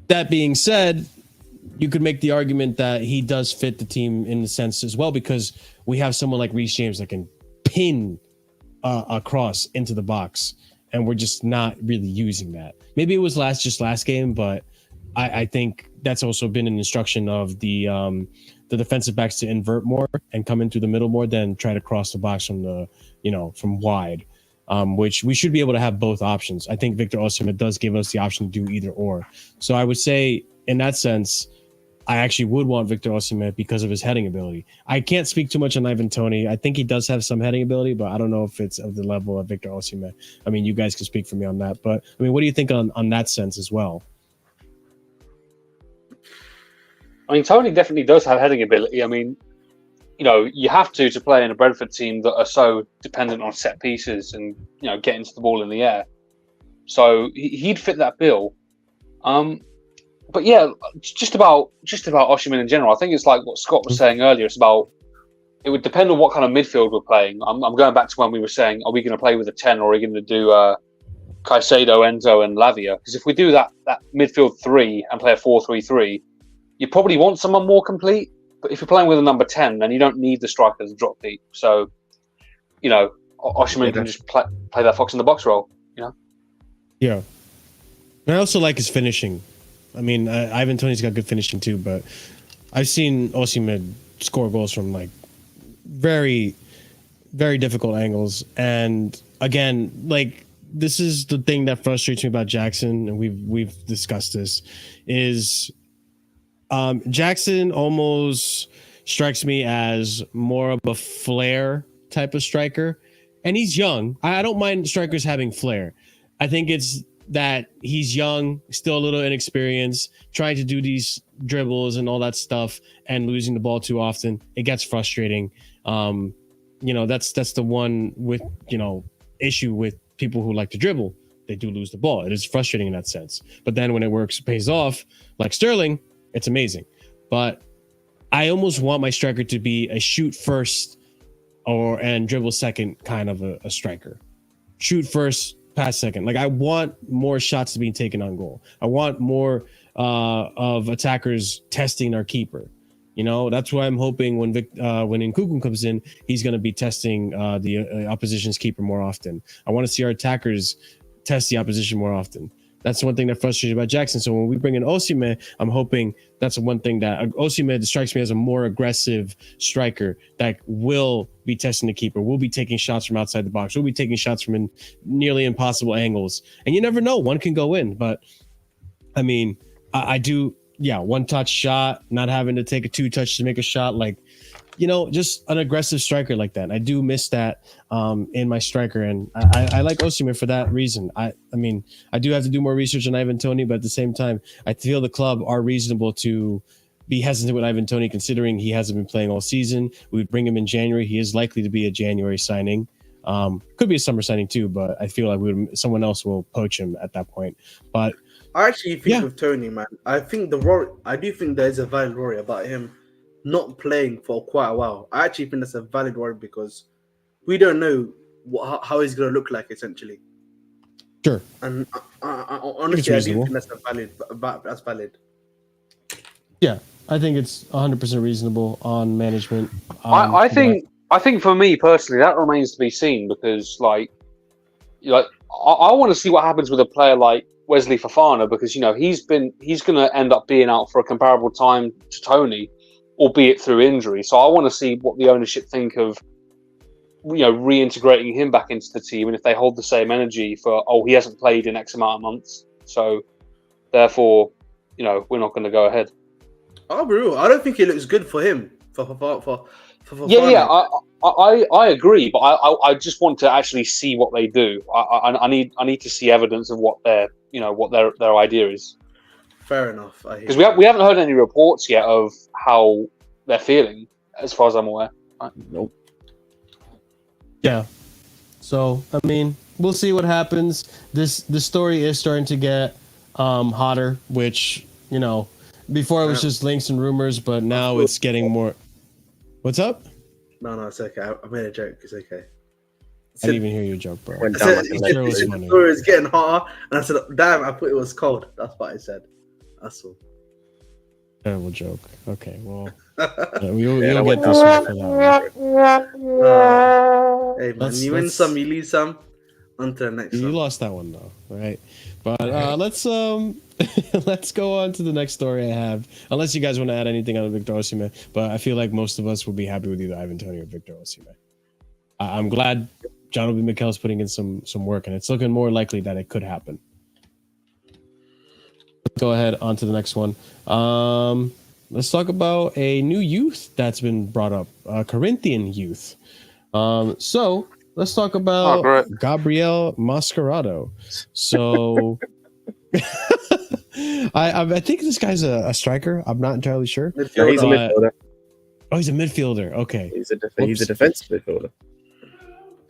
That being said, you could make the argument that he does fit the team in the sense as well, because we have someone like Reece James that can pin a cross into the box, and we're just not really using that. Maybe it was last game, but I think that's also been an instruction of the defensive backs to invert more and come into the middle more than try to cross the box from wide. Which we should be able to have both options. I think Victor Osimhen does give us the option to do either or. So I would say, in that sense, I actually would want Victor Osimhen because of his heading ability. I can't speak too much on Ivan Toney. I think he does have some heading ability, but I don't know if it's of the level of Victor Osimhen. I mean, you guys can speak for me on that. But, I mean, what do you think on that sense as well? I mean, Toney definitely does have heading ability. I mean, you have to play in a Brentford team that are so dependent on set pieces and, getting to the ball in the air. So he'd fit that bill. But yeah, just about Osimhen in general, I think it's like what Scott was saying earlier. It would depend on what kind of midfield we're playing. I'm going back to when we were saying, are we going to play with a 10 or are we going to do Caicedo, Enzo and Lavia? Because if we do that midfield 3 and play a 4-3-3, you probably want someone more complete. But if you're playing with a number 10, then you don't need the striker to drop deep. So, Osimhen can just play that fox in the box role, Yeah. And I also like his finishing. I mean, Ivan Toney's got good finishing too, but I've seen Osimhen score goals from like very, very difficult angles. And again, like, this is the thing that frustrates me about Jackson, and we've discussed this, is Jackson almost strikes me as more of a flair type of striker, and he's young. I don't mind strikers having flair. I think it's that he's young, still a little inexperienced, trying to do these dribbles and all that stuff and losing the ball too often. It gets frustrating. That's the one with, issue with people who like to dribble. They do lose the ball. It is frustrating in that sense. But then when it works, pays off, like Sterling, it's amazing. But I almost want my striker to be a shoot first and dribble second kind of a striker. Shoot first, pass second. Like, I want more shots to be taken on goal. I want more of attackers testing our keeper. That's why I'm hoping when Nkunku comes in, he's going to be testing the opposition's keeper more often. I want to see our attackers test the opposition more often. That's one thing that frustrates me about Jackson. So when we bring in Osimhen, I'm hoping that's one thing that Osimhen strikes me as a more aggressive striker that will be testing the keeper, will be taking shots from outside the box, will be taking shots from nearly impossible angles. And you never know, one can go in. But I mean, I do, one touch shot, not having to take a 2 touch to make a shot, like, just an aggressive striker like that. And I do miss that in my striker, and I like Osimhen for that reason. I mean, I do have to do more research on Ivan Toney, but at the same time, I feel the club are reasonable to be hesitant with Ivan Toney considering he hasn't been playing all season. We would bring him in January. He is likely to be a January signing. Could be a summer signing too, but I feel like someone else will poach him at that point. But I actually think with Toney, man, I do think there's a valid worry about him not playing for quite a while. I actually think that's a valid worry because we don't know how he's going to look like essentially. Sure. And honestly, I do think that's valid. Yeah, I think it's 100% reasonable on management. I think for me personally, that remains to be seen because, I want to see what happens with a player like Wesley Fofana because he's going to end up being out for a comparable time to Toney, albeit through injury. So I want to see what the ownership think of reintegrating him back into the team, and if they hold the same energy for he hasn't played in X amount of months, so therefore we're not going to go ahead. I'll be real. I don't think it looks good for him. For I agree, but I just want to actually see what they do. I need to see evidence of what their idea is. Fair enough. Because we haven't heard any reports yet of how they're feeling, as far as I'm aware. Nope. Yeah. So I mean, we'll see what happens. The story is starting to get hotter, which before it was just links and rumors, but now it's getting more. What's up? No, it's okay. I made a joke. It's okay. I didn't even hear your joke, bro. The story is getting hotter, and I said, "Damn, I thought it was cold." That's what I said. That's all. Terrible joke. Okay, well, you'll get this one for that one. Hey man, you win some, you lose some. On to the next one. You lost that one though, right? But let's let's go on to the next story I have. Unless you guys want to add anything on Victor Osimhen, but I feel like most of us will be happy with either Ivan Toney or Victor Osimhen. I'm glad John Obi Mikel is putting in some work, and it's looking more likely that it could happen. Let's go ahead on to the next one. Let's talk about a new youth that's been brought up, Corinthian youth. So let's talk about Gabriel Moscardo. So I think this guy's a striker. I'm not entirely sure. No, he's a midfielder. Oh, he's a midfielder. Okay. He's a defensive midfielder.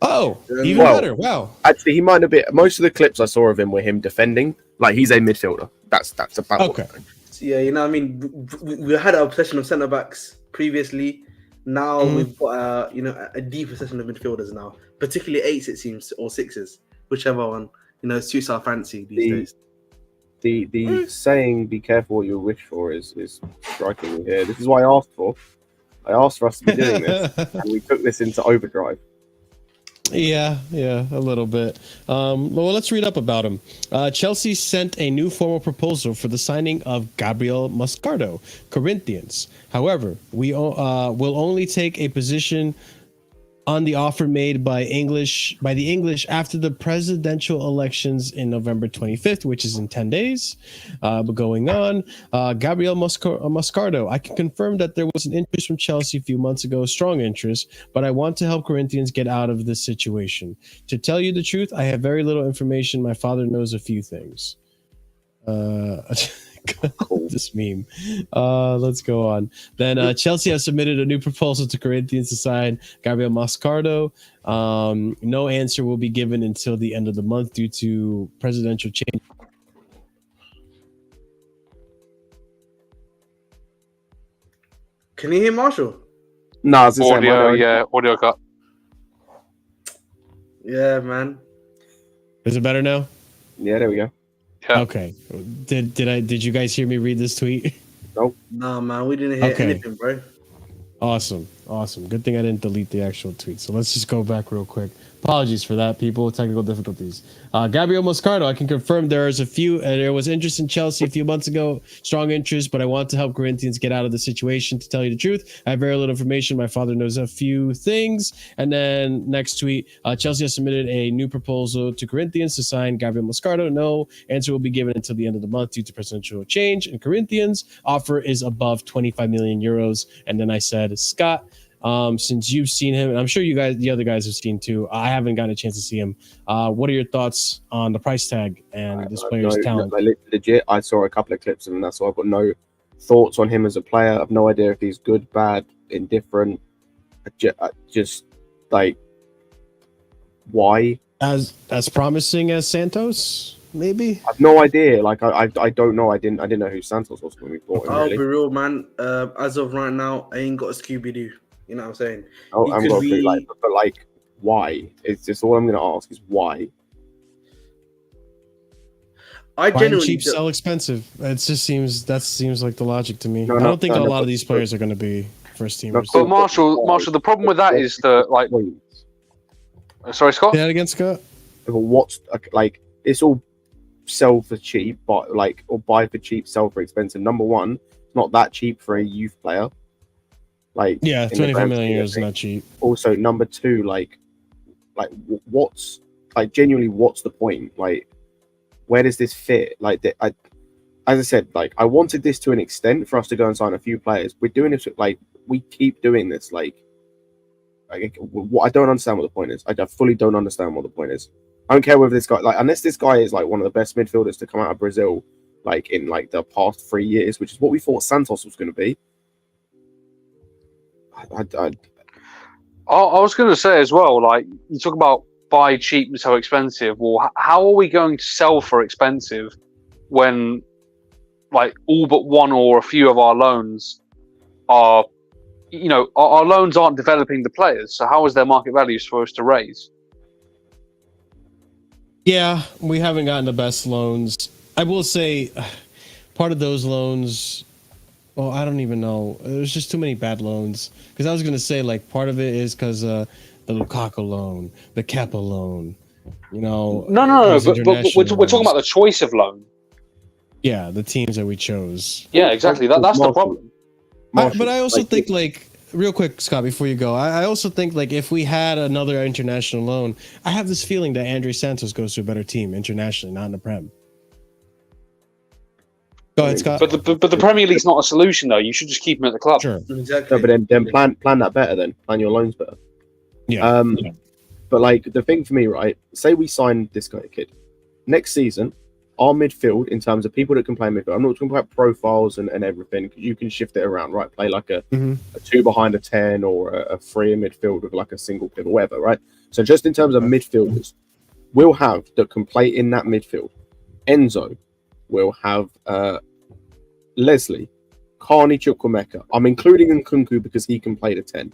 Oh, even better. Wow. Actually, he might have been. Most of the clips I saw of him were him defending. Like, he's a midfielder. That's about okay. So, yeah, I mean, we had an obsession of centre backs previously. Now we've got a deep obsession of midfielders now, particularly 8s it seems, or 6s, whichever one suits our fancy these days. The saying "be careful what you wish for" is striking me here. This is what I asked for. I asked for us to be doing this, and we took this into overdrive. Yeah, a little bit. Well, let's read up about him. Chelsea sent a new formal proposal for the signing of Gabriel Moscardo, Corinthians. However, we will only take a position on the offer made by the English after the presidential elections in November 25th, which is in 10 days. But going on, Gabriel Moscardo, I can confirm that there was an interest from Chelsea a few months ago, strong interest, but I want to help Corinthians get out of this situation. To tell you the truth, I have very little information. My father knows a few things. This meme. Let's go on. Then Chelsea has submitted a new proposal to Corinthians to sign Gabriel Moscardo. No answer will be given until the end of the month due to presidential change. Can you hear Marshall? No, audio cut. Yeah, man. Is it better now? Yeah, there we go. Yeah. Okay. Did you guys hear me read this tweet? Nope. No, man, we didn't hear anything, bro. Awesome. Good thing I didn't delete the actual tweet. So let's just go back real quick. Apologies for that, people. Technical difficulties. Gabriel Moscardo, I can confirm there was interest in Chelsea a few months ago, strong interest, but I want to help Corinthians get out of the situation. To tell you the truth, I have very little information. My father knows a few things. And then next tweet, Chelsea has submitted a new proposal to Corinthians to sign Gabriel Moscardo. No answer will be given until the end of the month due to presidential change. And Corinthians offer is above 25 million euros. And then I said, Scott, since you've seen him, and I'm sure the other guys have seen too. I haven't gotten a chance to see him. What are your thoughts on the price tag and this player's talent? Legit, I saw a couple of clips of him. That's why I've got no thoughts on him as a player. I have no idea if he's good, bad, indifferent. Just like, why? As promising as Santos, maybe. I have no idea. Like, I don't know. I didn't know who Santos was when we bought him. I'll really. be real, man. As of right now, I ain't got a Scooby Doo. You know what I'm saying? Oh, I'm gonna be like, but like, why? It's just all I'm gonna ask is why. I Buy genuinely cheap, sell expensive. It just seems like the logic to me. No, I don't think a lot but- of these players are going to be first teamers. But Marshall, the problem with that is that, like, sorry, Scott. Say that again, Scott. What's like? It's all sell for cheap, but like, or buy for cheap, sell for expensive. Number one, it's not that cheap for a youth player. Like, Yeah, 25 million euros is not cheap. Also, number two, like what's like genuinely, what's the point? Like, where does this fit? Like, as I said, like, I wanted this to an extent for us to go and sign a few players. We're doing this, like, we keep doing this. Like what I don't understand what the point is. I fully don't understand what the point is. I don't care whether this guy, like, unless this guy is like one of the best midfielders to come out of Brazil, like in like the past 3 years, which is what we thought Santos was going to be. I was going to say as well, like, you talk about buy cheap and sell expensive. Well, how are we going to sell for expensive when, like, all but one or a few of our loans are, you know, our loans aren't developing the players. So how is their market values for us to raise? Yeah, we haven't gotten the best loans. I will say part of those loans, well, I don't even know. There's just too many bad loans. Because I was going to say, like, part of it is because the Lukaku loan, the Kepa loan, you know. No. But we're talking about the choice of loan. Yeah, the teams that we chose. Yeah, exactly. That's the problem. But I also think, like, real quick, Scott, before you go, I also think, like, if we had another international loan, I have this feeling that Andrey Santos goes to a better team internationally, not in the Prem. Go ahead, Scott. But the Premier League's not a solution, though. You should just keep him at the club. Sure. Exactly. No, but then plan that better. Then plan your loans better. Yeah. But like, the thing for me, right? Say we sign this guy, kid. Next season, our midfield, in terms of people that can play midfield, I'm not talking about profiles and everything, because you can shift it around, right? Play like a 2 behind a 10 or a 3 in midfield with like a single pivot, whatever, right? So just in terms of midfielders, we'll have that can play in that midfield. Enzo will have Leslie, Carney Chukwuemeka. I'm including Nkunku because he can play the 10.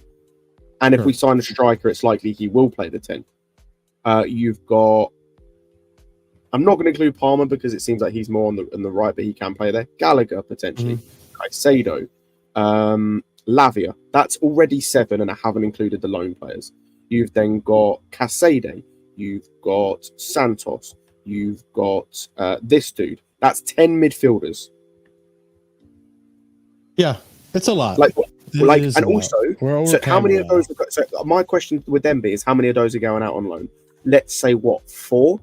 And if we sign a striker, it's likely he will play the 10. You've got... I'm not going to include Palmer because it seems like he's more on the right, but he can play there. Gallagher, potentially. Caicedo. Lavia. That's already 7, and I haven't included the loan players. You've then got Caicedo. You've got Santos. You've got this dude. That's 10 midfielders. Yeah, it's a lot. And also, so how many of those? So my question with them is, how many of those are going out on loan? Let's say 4.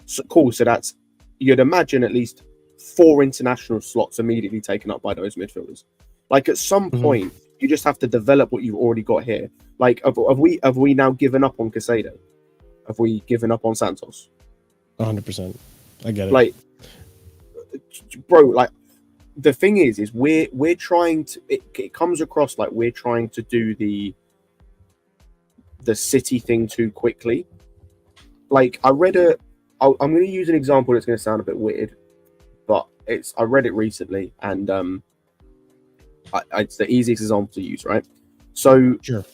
So cool. So that's, you'd imagine, at least 4 international slots immediately taken up by those midfielders. Like, at some point, you just have to develop what you've already got here. Like, have we now given up on Caicedo? Have we given up on Santos? 100%. I get it. Like, bro, like, the thing is we're trying to. It comes across like we're trying to do the City thing too quickly. Like, I read I'm going to use an example that's going to sound a bit weird, but I read it recently, and it's the easiest example to use, right? So, sure.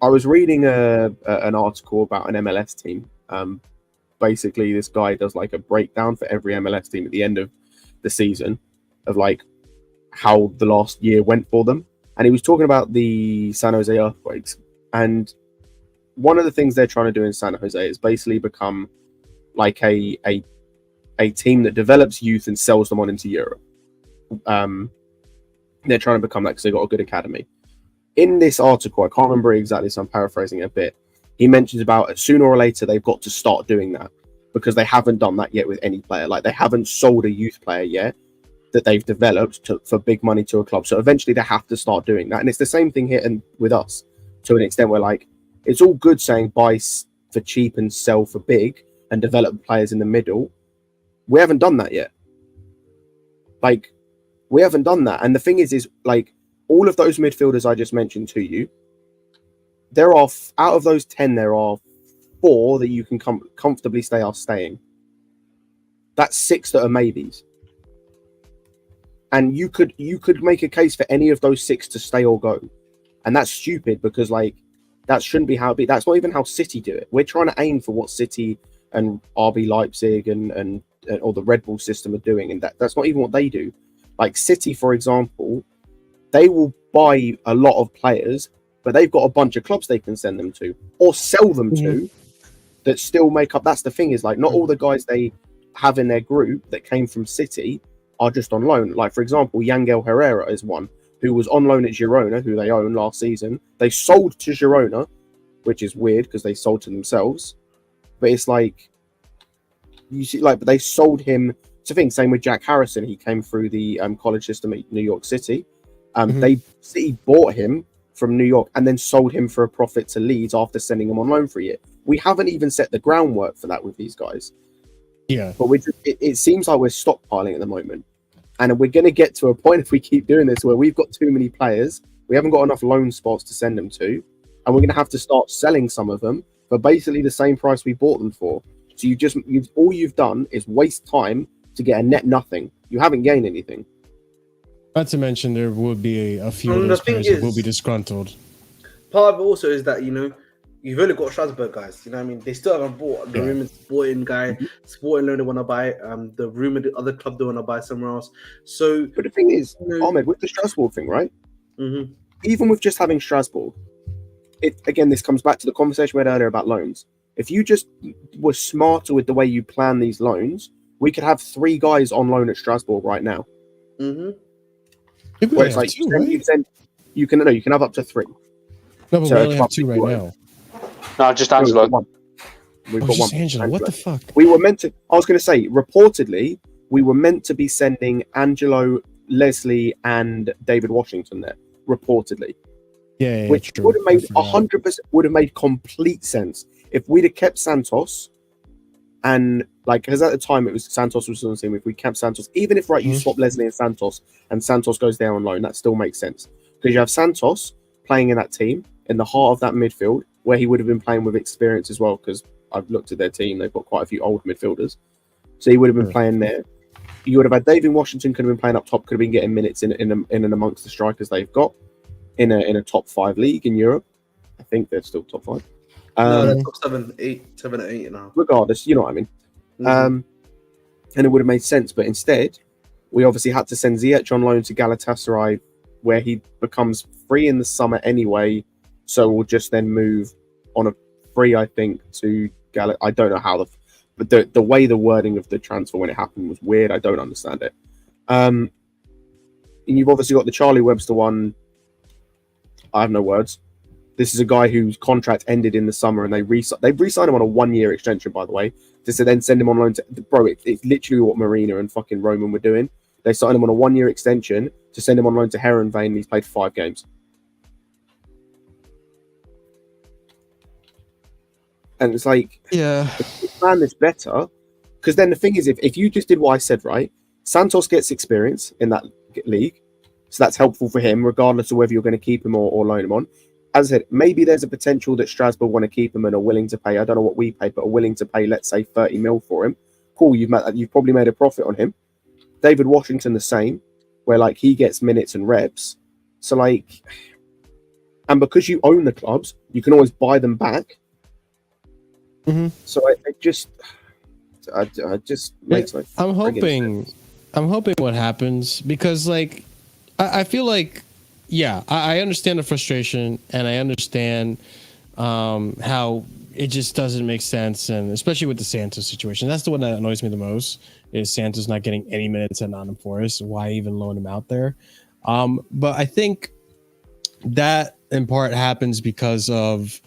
I was reading an article about an MLS team. Basically, this guy does like a breakdown for every MLS team at the end of the season of like how the last year went for them, and he was talking about the San Jose Earthquakes. And one of the things they're trying to do in San Jose is basically become like a team that develops youth and sells them on into Europe. They're trying to become that because they've got a good academy. In this article, I can't remember exactly, so I'm paraphrasing it a bit. He mentions about sooner or later they've got to start doing that, because they haven't done that yet with any player. Like, they haven't sold a youth player yet that they've developed for big money to a club. So eventually they have to start doing that. And it's the same thing here and with us to an extent, where like, it's all good saying buy for cheap and sell for big and develop players in the middle. We haven't done that yet. Like, We haven't done that. And the thing is like all of those midfielders I just mentioned to you, there are out of those 10, there are 4 that you can comfortably say are staying. That's 6 that are maybes. And you could make a case for any of those 6 to stay or go. And that's stupid because like that shouldn't be how it be. That's not even how City do it. We're trying to aim for what City and RB Leipzig and or the Red Bull system are doing, and that's not even what they do. Like City, for example, they will buy a lot of players, but they've got a bunch of clubs they can send them to or sell them to that still make up. That's the thing, is like not all the guys they have in their group that came from City are just on loan. Like, for example, Yangel Herrera is one who was on loan at Girona, who they own last season. They sold to Girona, which is weird because they sold to themselves. But it's like, you see, like, but they sold him. It's a thing. Same with Jack Harrison. He came through the college system at New York City. City bought him from New York and then sold him for a profit to Leeds after sending him on loan for a year. We haven't even set the groundwork for that with these guys. Yeah. But it seems like we're stockpiling at the moment. And we're going to get to a point, if we keep doing this, where we've got too many players. We haven't got enough loan spots to send them to. And we're going to have to start selling some of them for basically the same price we bought them for. So all you've done is waste time to get a net nothing. You haven't gained anything. Not to mention there would be a few of those players that will be disgruntled. Part of it also is that, you've only got Strasbourg guys. You know what I mean? They still haven't bought the rumored Sporting guy. Sporting loan they want to buy. The rumored other club they want to buy somewhere else. So, but the thing is, Ahmed, with the Strasbourg thing, right? Even with just having Strasbourg, this comes back to the conversation we had earlier about loans. If you just were smarter with the way you plan these loans, we could have 3 guys on loan at Strasbourg right now. Where it's like you can have up to 3. No, but we only have 2 right now. No, just Angelo. We've got one. Angelo. What the fuck? We were meant to. I was going to say, reportedly, we were meant to be sending Angelo, Leslie, and David Washington there. Reportedly, which would have made 100%. Would have made complete sense if we'd have kept Santos, and because at the time it was Santos was on the team. If we kept Santos, even if you swap Leslie and Santos goes down on loan, that still makes sense because you have Santos playing in that team in the heart of that midfield, where he would have been playing with experience as well, because I've looked at their team. They've got quite a few old midfielders. So he would have been playing there. You would have had David Washington, could have been playing up top, could have been getting minutes in and amongst the strikers they've got in a top 5 league in Europe. I think they're still top 5. No, they're top 7 or 8 now. Regardless, you know what I mean. And it would have made sense. But instead, we obviously had to send Ziyech on loan to Galatasaray, where he becomes free in the summer anyway. So we'll just then move on a free, I think, to Gallagher. I don't know how but the way the wording of the transfer when it happened was weird. I don't understand it. And you've obviously got the Charlie Webster one. I have no words. This is a guy whose contract ended in the summer, and they re-signed him on a 1-year extension, by the way, to then send him on loan to. Bro, it's literally what Marina and fucking Roman were doing. They signed him on a 1-year extension to send him on loan to Herenveen, and he's played 5 games. And it's like, if you plan this better, because then the thing is, if you just did what I said, right, Santos gets experience in that league, so that's helpful for him, regardless of whether you're going to keep him or loan him on. As I said, maybe there's a potential that Strasbourg want to keep him and are willing to pay, I don't know what we paid, but are willing to pay, let's say, 30 mil for him. Cool, you've probably made a profit on him. David Washington, the same, where he gets minutes and reps. So and because you own the clubs, you can always buy them back. So it just makes no. I'm hoping what happens, because I feel like, I understand the frustration, and I understand how it just doesn't make sense, and especially with the Santos situation. That's the one that annoys me the most, is Santos not getting any minutes at Nottingham Forest. Why even loan him out there? But I think that in part happens because of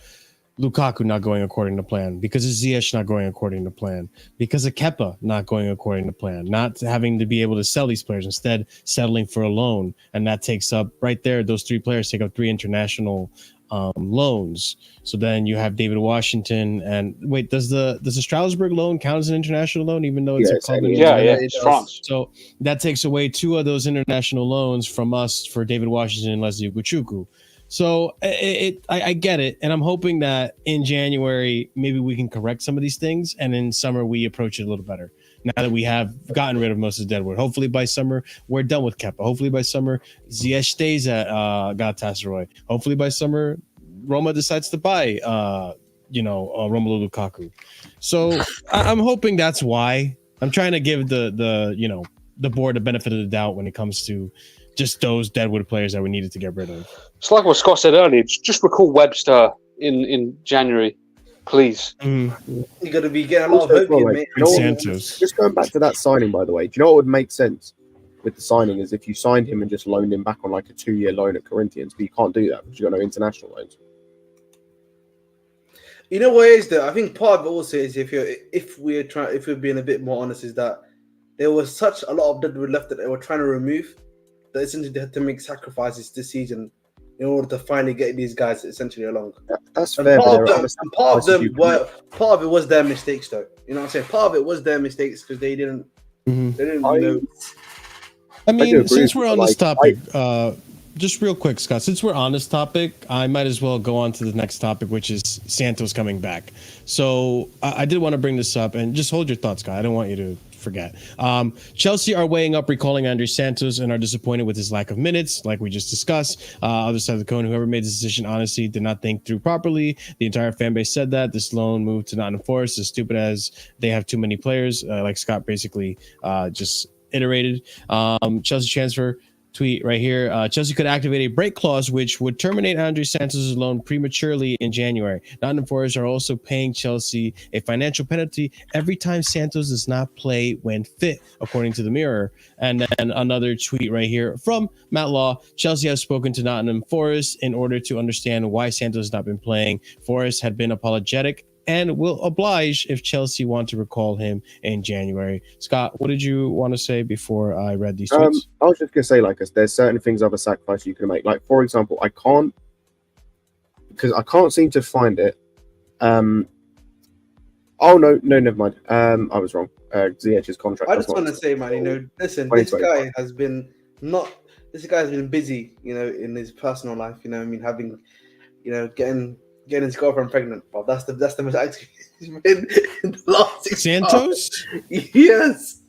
Lukaku not going according to plan, because of Ziyech not going according to plan, because of Kepa not going according to plan, not having to be able to sell these players, instead settling for a loan. And that takes up right there, those 3 players take up 3 international loans. So then you have David Washington, and wait, does the Strasbourg loan count as an international loan, even though it's a club? It's France. So that takes away 2 of those international loans from us for David Washington and Leslie Ugochukwu. So I get it, and I'm hoping that in January maybe we can correct some of these things, and in summer we approach it a little better. Now that we have gotten rid of most of the deadwood, hopefully by summer we're done with Kepa. Hopefully by summer Ziyech stays at Galatasaray. Hopefully by summer Roma decides to buy Romelu Lukaku. So I'm hoping that's why. I'm trying to give the board the benefit of the doubt when it comes to just those deadwood players that we needed to get rid of. It's like what Scott said earlier. Just recall Webster in January, please. You got to be getting a lot of hope, mate. Santos. Just going back to that signing, by the way, do you know what would make sense with the signing is if you signed him and just loaned him back on like a 2-year loan at Corinthians, but you can't do that because you've got no international loans. You know what it is though? I think part of it also is if we're being a bit more honest, is that there was such a lot of deadwood left that they were trying to remove that essentially they had to make sacrifices this season in order to finally get these guys essentially along. That's fair. Part of it was their mistakes, though. You know what I'm saying? Part of it was their mistakes because they didn't. They didn't. I mean, since we're on this topic, just real quick, Scott. Since we're on this topic, I might as well go on to the next topic, which is Santos coming back. So I did want to bring this up, and just hold your thoughts, Scott. I don't want you to forget. Chelsea are weighing up recalling Andrey Santos and are disappointed with his lack of minutes, like we just discussed. Other side of the coin, whoever made this decision honestly did not think through properly. The entire fan base said that this loan move to Nottingham Forest is stupid as they have too many players, like Scott basically just iterated. Chelsea transfer tweet right here. Chelsea could activate a break clause which would terminate Andrey Santos' loan prematurely in January. Nottingham Forest are also paying Chelsea a financial penalty every time Santos does not play when fit, according to the Mirror. And then another tweet right here from Matt Law. Chelsea has spoken to Nottingham Forest in order to understand why Santos has not been playing. Forest had been apologetic and will oblige if Chelsea want to recall him in January. Scott, what did you want to say before I read these tweets? I was just going to say, like, there's certain things of a sacrifice you can make. Like, for example, I can't seem to find it. Oh, no, never mind. I was wrong. Ziyech's contract. I just want to say, man, listen, this guy has been busy, in his personal life, having, getting his girlfriend pregnant. Well, that's the most active he's been in the last 6 months. Santos? Yes.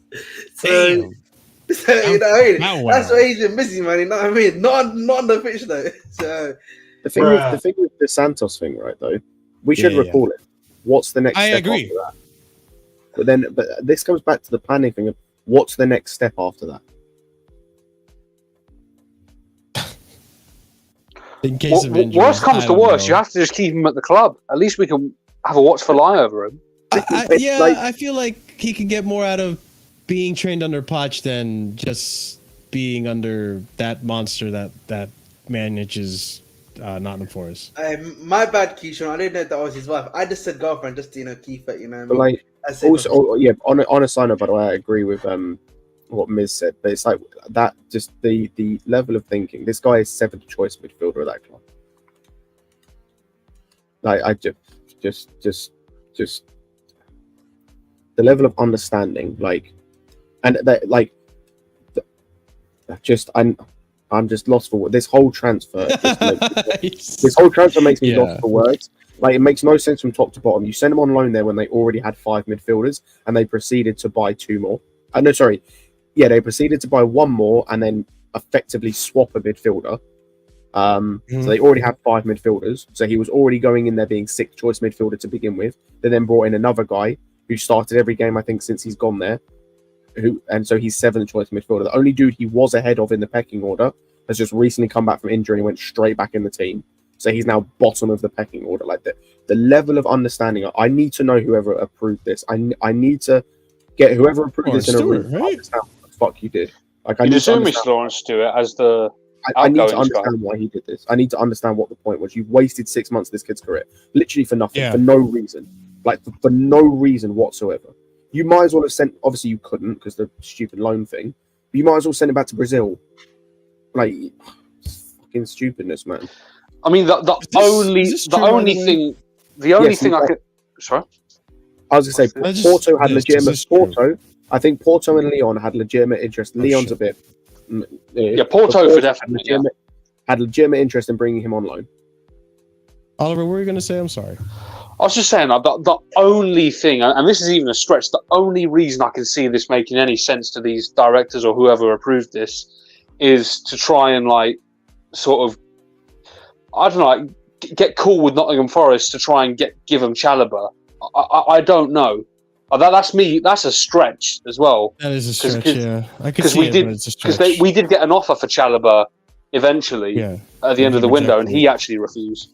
So that's why he's been busy, man. You know what I mean? Not on the pitch though. So the thing with the Santos thing, right? Though we should recall it. What's the next step agree. after that? But this comes back to the planning thing of what's the next step after that. In case of injury, worst comes to worst, you have to just keep him at the club. At least we can have a watchful eye over him. I feel like he can get more out of being trained under Poch than just being under that monster that manages Nottingham Forest. My bad, Keishon. I didn't know that was his wife. I just said girlfriend just to keep it. But like also, on a side note, by the way, I agree with what Miz said, but it's like that. Just the level of thinking. This guy is 7th choice midfielder of that club. Like I just the level of understanding, like, and that, like, I'm just lost for this whole transfer. This whole transfer makes me lost for words. Like, it makes no sense from top to bottom. You send them on loan there when they already had 5 midfielders, and they proceeded to buy 2 more. They proceeded to buy 1 more and then effectively swap a midfielder. So they already had 5 midfielders. So he was already going in there being 6th choice midfielder to begin with. They then brought in another guy who started every game, I think, since he's gone there. And so he's 7th choice midfielder. The only dude he was ahead of in the pecking order has just recently come back from injury and he went straight back in the team. So he's now bottom of the pecking order. Like the level of understanding, I need to know whoever approved this. I need to get whoever approved this in a room. Right? Understand what the fuck you did. Like, I need to understand Lawrence Stewart as the. I need to understand why he did this. I need to understand what the point was. You've wasted 6 months of this kid's career, literally for nothing, for no reason, like for no reason whatsoever. You might as well have sent. Obviously, you couldn't because the stupid loan thing. But you might as well send him back to Brazil. Like, fucking stupidness, man. I mean, the only thing I could. Sorry, I was going to say Porto had legitimate. I think Porto and Lyon had legitimate interest. Leon's a bit. Porto for definitely. Had legitimate interest in bringing him on loan. Oliver, what were you going to say? I'm sorry. I was just saying the only thing, and this is even a stretch, the only reason I can see this making any sense to these directors or whoever approved this is to try and get cool with Nottingham Forest to try and give them Chalobah. I don't know. That's me. That's a stretch as well. That is a stretch. Yeah, I could see it, but it's a stretch. Because we did get an offer for Chalobah eventually at the end of the window, and he actually refused.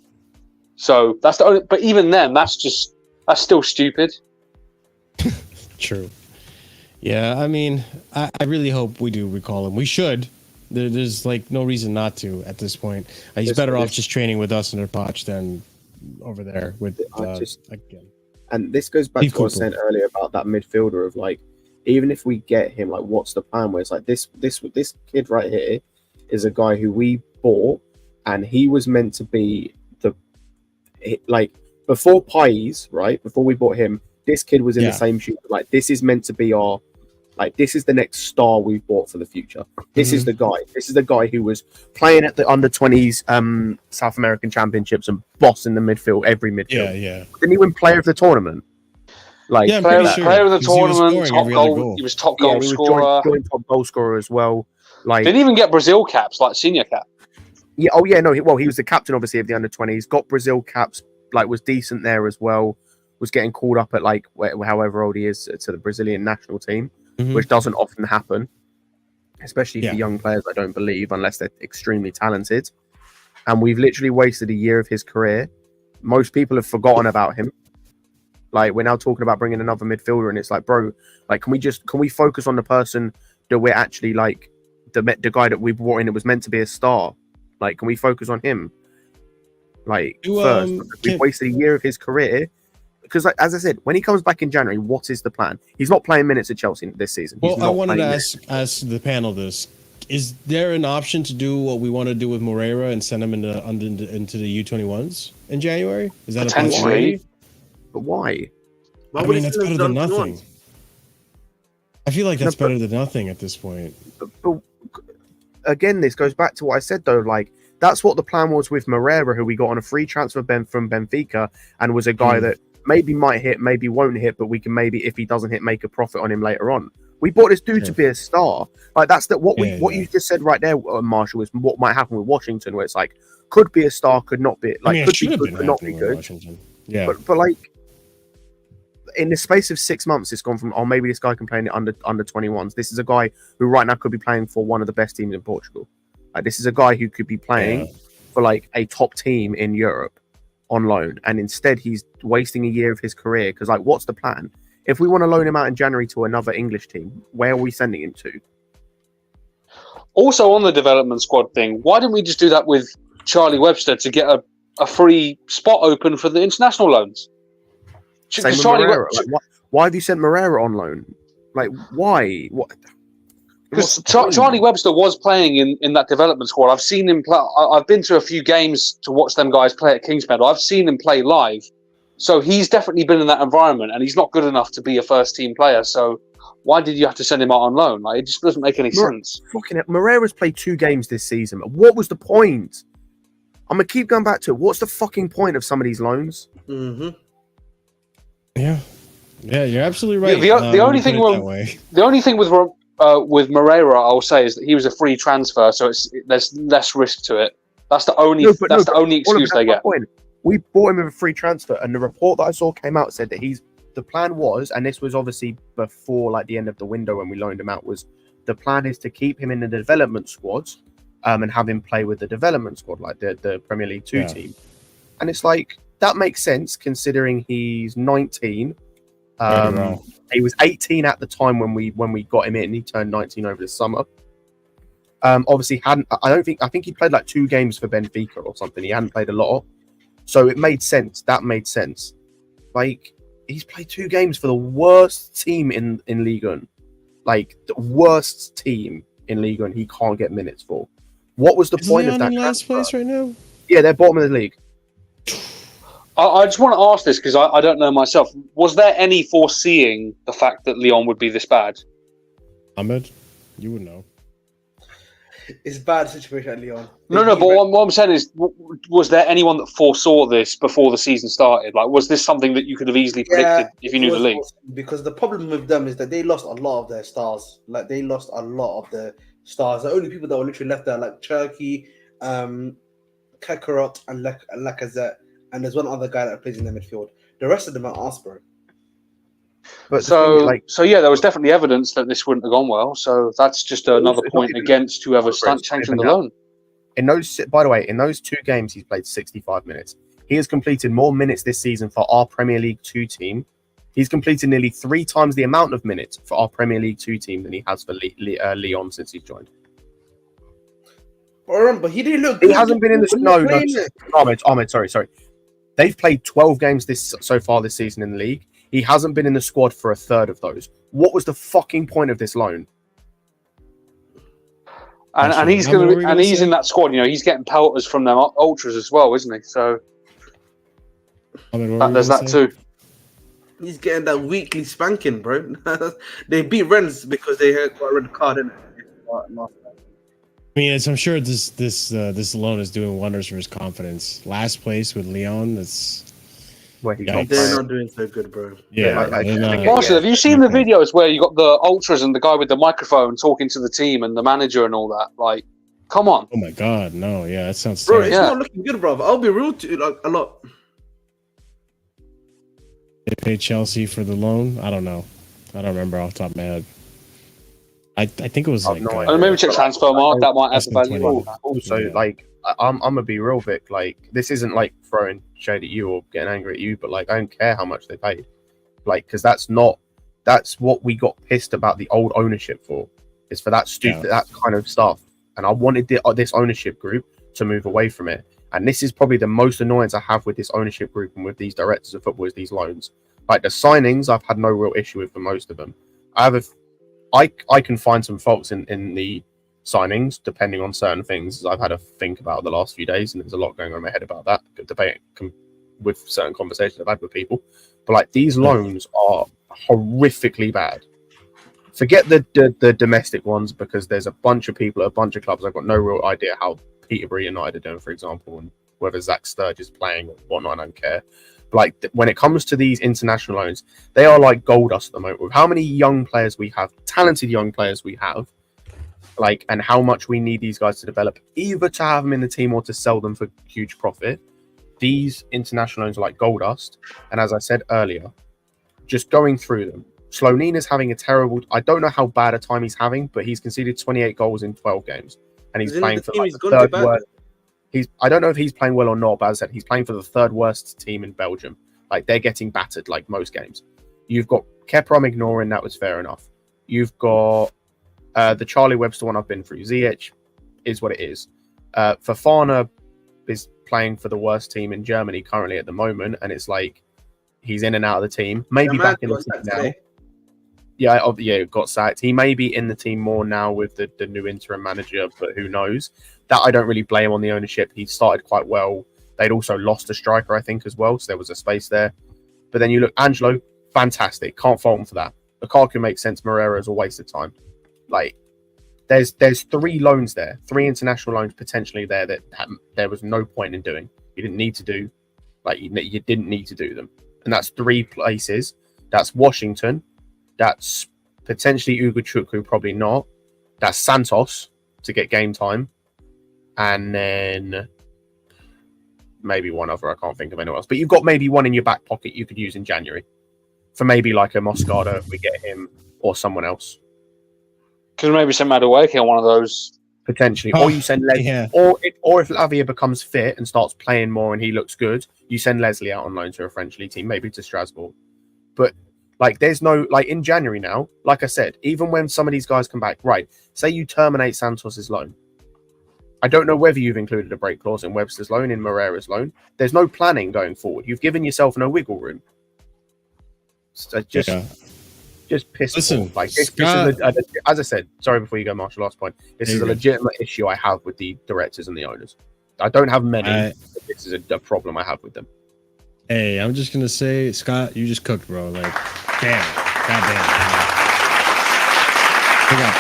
So that's the only. But even then, that's still stupid. True. Yeah, I mean, I really hope we do recall him. We should. There's no reason not to at this point. He's better off just training with us under Poch than over there with again. And this goes back to what I was saying earlier about that midfielder of even if we get him, what's the plan? Where it's this kid right here is a guy who we bought, and he was meant to be before Pais, right? Before we bought him, this kid was in the same shoe. This is meant to be our, this is the next star we've bought for the future. This is the guy. This is the guy who was playing at the under-20s South American Championships and bossing the midfield, every midfield. Yeah. Didn't he win Player of the Tournament? Player of the tournament, top goal. He was top goal scorer. Joint top goal scorer as well. Didn't even get Brazil caps, senior cap. Yeah. Oh yeah. No. He was the captain, obviously, of the under-20s. Got Brazil caps. Was decent there as well. Was getting called up at however old he is to the Brazilian national team, which doesn't often happen, especially for young players. I don't believe, unless they're extremely talented. And we've literally wasted a year of his career. Most people have forgotten about him. We're now talking about bringing another midfielder, and it's bro, can we focus on the person that we're actually the guy that we brought in that was meant to be a star? Can we focus on him? First, we've wasted a year of his career. Because, as I said, when he comes back in January, what is the plan? He's not playing minutes at Chelsea this season. Well, I wanted to ask the panel this. Is there an option to do what we want to do with Moreira and send him into the U21s in January? Is that a possibility? But why? I mean, that's better than nothing. I feel like that's better than nothing at this point. But again, this goes back to what I said, though. That's what the plan was with Moreira, who we got on a free transfer from Benfica, and was a guy that maybe might hit, maybe won't hit, but we can maybe, if he doesn't hit, make a profit on him later on. We bought this dude to be a star. That's what you just said right there, Marshall, is what might happen with Washington, where it's could be a star, could not be. Could be good, could not be good. Washington. Yeah. But in the space of 6 months, it's gone from, maybe this guy can play in the under 21s. This is a guy who right now could be playing for one of the best teams in Portugal. This is a guy who could be playing for a top team in Europe on loan, and instead he's wasting a year of his career. Because what's the plan? If we want to loan him out in January to another English team, where are we sending him to? Also, on the development squad thing, why didn't we just do that with Charlie Webster to get a free spot open for the international loans? Same with Moreira. Why have you sent Moreira on loan? Why? What? Because Charlie Webster was playing in that development squad. I've seen him play. I've been to a few games to watch them guys play at Kingsmeadow. I've seen him play live. So he's definitely been in that environment, and he's not good enough to be a first-team player. So why did you have to send him out on loan? It just doesn't make any sense. Moreira's played 2 games this season. What was the point? I'm going to keep going back to it. What's the fucking point of some of these loans? Mm-hmm. Yeah, you're absolutely right. The only thing with Moreira, I'll say, is that he was a free transfer, so there's less risk to it. That's the only excuse they get. We bought him with a free transfer, and the report that I saw came out said that the plan was, and this was obviously before the end of the window when we loaned him out, was the plan is to keep him in the development squad, and have him play with the development squad, the Premier League 2 team. And it's that makes sense considering he's 19. He was 18 at the time when we got him in. He turned 19 over the summer. Obviously I think he played 2 games for Benfica or something. He hadn't played a lot. So it made sense. That made sense. He's played 2 games for the worst team in Ligue 1. The worst team in Ligue 1 he can't get minutes for. What was the point of that? Isn't he in last place right now? Yeah, they're bottom of the league. I just want to ask this because I don't know myself. Was there any foreseeing the fact that Lyon would be this bad? Ahmed, you would know. It's a bad situation at Lyon. No, but what I'm saying is, was there anyone that foresaw this before the season started? Like, was this something that you could have easily predicted if you knew the league? Because the problem with them is that they lost a lot of their stars. Like, they lost a lot of their stars. The only people that were literally left there, like Cherki, Kakarot, and Lacazette, and there's one other guy that plays in the midfield. The rest of them are ass, bro. But so yeah, there was definitely evidence that this wouldn't have gone well. So that's just another point against whoever sanctioned the loan. By the way, in those 2 games, he's played 65 minutes. He has completed more minutes this season for our Premier League 2 team. He's completed nearly 3 times the amount of minutes for our Premier League 2 team than he has for Lyon since he's joined. But he didn't look good. He hasn't been in the Ahmed, sorry. They've played 12 games so far this season in the league. He hasn't been in the squad for a third of those. What was the fucking point of this loan? And he's he's in that squad. You know, he's getting pelters from them ultras as well, isn't he? So there's that too. He's getting that weekly spanking, bro. They beat Rennes because they had got a red card in it. I mean, I'm sure this loan is doing wonders for his confidence. Last place with Lyon, that's where he's they're not doing so good, bro. Yeah. Marshall, have you seen the videos where you got the ultras and the guy with the microphone talking to the team and the manager and all that? Like, come on. Oh my God, no, yeah, that sounds bro. terrible. It's not looking good, bro. I'll be real to you, like a lot. They paid Chelsea for the loan. I don't know. I don't remember off the top of my head. I think it was like maybe check transfer mark. That might have the value. Also, like I'm gonna be real, Vic. Like, this isn't like throwing shade at you or getting angry at you, but like, I don't care how much they paid. Like, because that's what we got pissed about the old ownership for. Is for that that kind of stuff. And I wanted this ownership group to move away from it. And this is probably the most annoyance I have with this ownership group and with these directors of football is these loans. Like, the signings, I've had no real issue with for most of them. I can find some faults in the signings, depending on certain things, as I've had to think about the last few days, and there's a lot going on in my head about that, debate with certain conversations I've had with people. But like, these loans are horrifically bad. Forget the domestic ones, because there's a bunch of people at a bunch of clubs. I've got no real idea how Peterborough United are doing, for example, and whether Zach Sturge is playing or whatnot. I don't care. But like, when it comes to these international loans, they are like gold dust at the moment. With how many young players we have, talented young players we have, like, and how much we need these guys to develop, either to have them in the team or to sell them for huge profit. These international loans are like gold dust. And as I said earlier, just going through them, Slonin is having a terrible. I don't know how bad a time he's having, but he's conceded 28 goals in 12 games, and he's playing for like the third worst. I don't know if he's playing well or not, but as I said, he's playing for the third worst team in Belgium. Like, they're getting battered like most games. You've got Kepa, I'm ignoring, that was fair enough. You've got the Charlie Webster one I've been through. Ziyech is what it is. Fofana is playing for the worst team in Germany currently at the moment, and it's like he's in and out of the team. Maybe back in the team now. Yeah, got sacked. He may be in the team more now with the new interim manager, but who knows? That I don't really blame on the ownership. He started quite well. They'd also lost a striker, I think, as well, so there was a space there. But then you look, Angelo, fantastic. Can't fault him for that. Lukaku makes sense. Moreira is a waste of time. Like, there's 3 loans there, 3 international loans potentially there that there was no point in doing. You didn't need to do. Like, you didn't need to do them. And that's 3 places. That's Washington. That's potentially Ugochukwu, probably not. That's Santos to get game time. And then maybe one other. I can't think of anyone else. But you've got maybe one in your back pocket you could use in January for maybe like a Moscardo if we get him, or someone else. Could maybe send Madueke on one of those. Potentially. Or you send Leslie. Or if Lavia becomes fit and starts playing more and he looks good, you send Leslie out on loan to a French league team, maybe to Strasbourg. But like, there's no, like, in January now, like I said, even when some of these guys come back, right, say you terminate Santos's loan. I don't know whether you've included a break clause in Webster's loan, in Moreira's loan. There's no planning going forward. You've given yourself no wiggle room. So just piss. Listen, like, this is as I said, sorry, before you go, Marshall, last point. This is a legitimate issue I have with the directors and the owners. I don't have many. This is a problem I have with them. Hey, I'm just gonna say, Scott, you just cooked, bro. Like, damn, goddamn. Big up.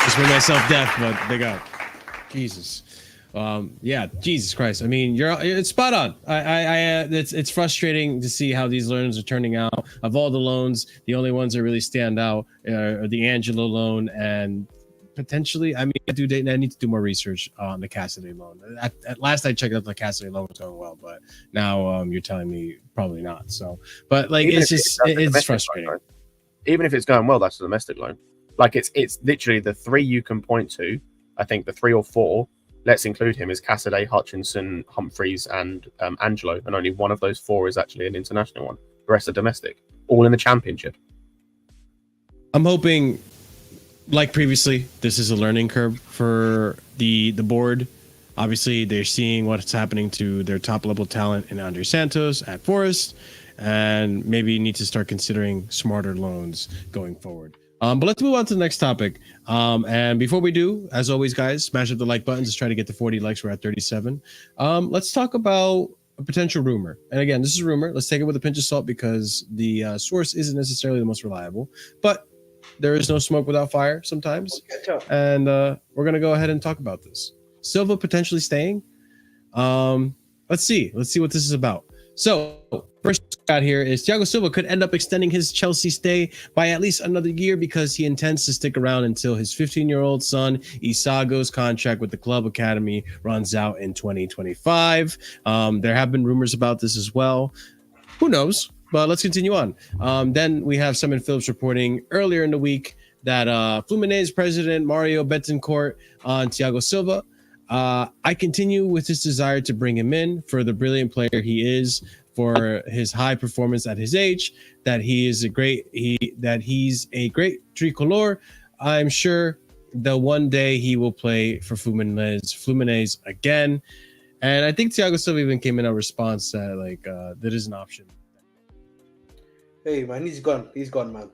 Just made myself deaf, but big up. Jesus. Yeah, Jesus Christ. I mean, it's spot on. It's frustrating to see how these loans are turning out. Of all the loans, the only ones that really stand out are the Angelo loan and potentially. I mean, I need to do more research on the Cassidy loan. At last I checked out, the Cassidy loan was going well, but now you're telling me probably not. So, but like, it's frustrating. Loan, even if it's going well, that's a domestic loan. Like it's literally the three you can point to. I think the 3 or 4. Let's include him as Cassidy, Hutchinson, Humphreys, and Angelo, and only one of those 4 is actually an international one. The rest are domestic, all in the championship. I'm hoping, like previously, this is a learning curve for the board. Obviously, they're seeing what's happening to their top level talent in Andrey Santos at Forest, and maybe need to start considering smarter loans going forward. But let's move on to the next topic. And before we do, as always, guys, smash up the like buttons. Let's try to get to 40 likes. We're at 37. Let's talk about a potential rumor. And again, this is a rumor. Let's take it with a pinch of salt because the source isn't necessarily the most reliable. But there is no smoke without fire sometimes. And we're going to go ahead and talk about this. Silva potentially staying. Let's see what this is about. So first got here is Thiago Silva could end up extending his Chelsea stay by at least another year because he intends to stick around until his 15-year-old son Isago's contract with the club academy runs out in 2025. There have been rumors about this as well. Who knows? But let's continue on. Then we have Simon Phillips reporting earlier in the week that Fluminense president Mario Betancourt on Thiago Silva. I continue with his desire to bring him in for the brilliant player he is, for his high performance at his age, that he's a great tricolor. I'm sure that one day he will play for Fluminense again. And I think Thiago Silva even came in a response that that is an option. Hey man, he's gone, man.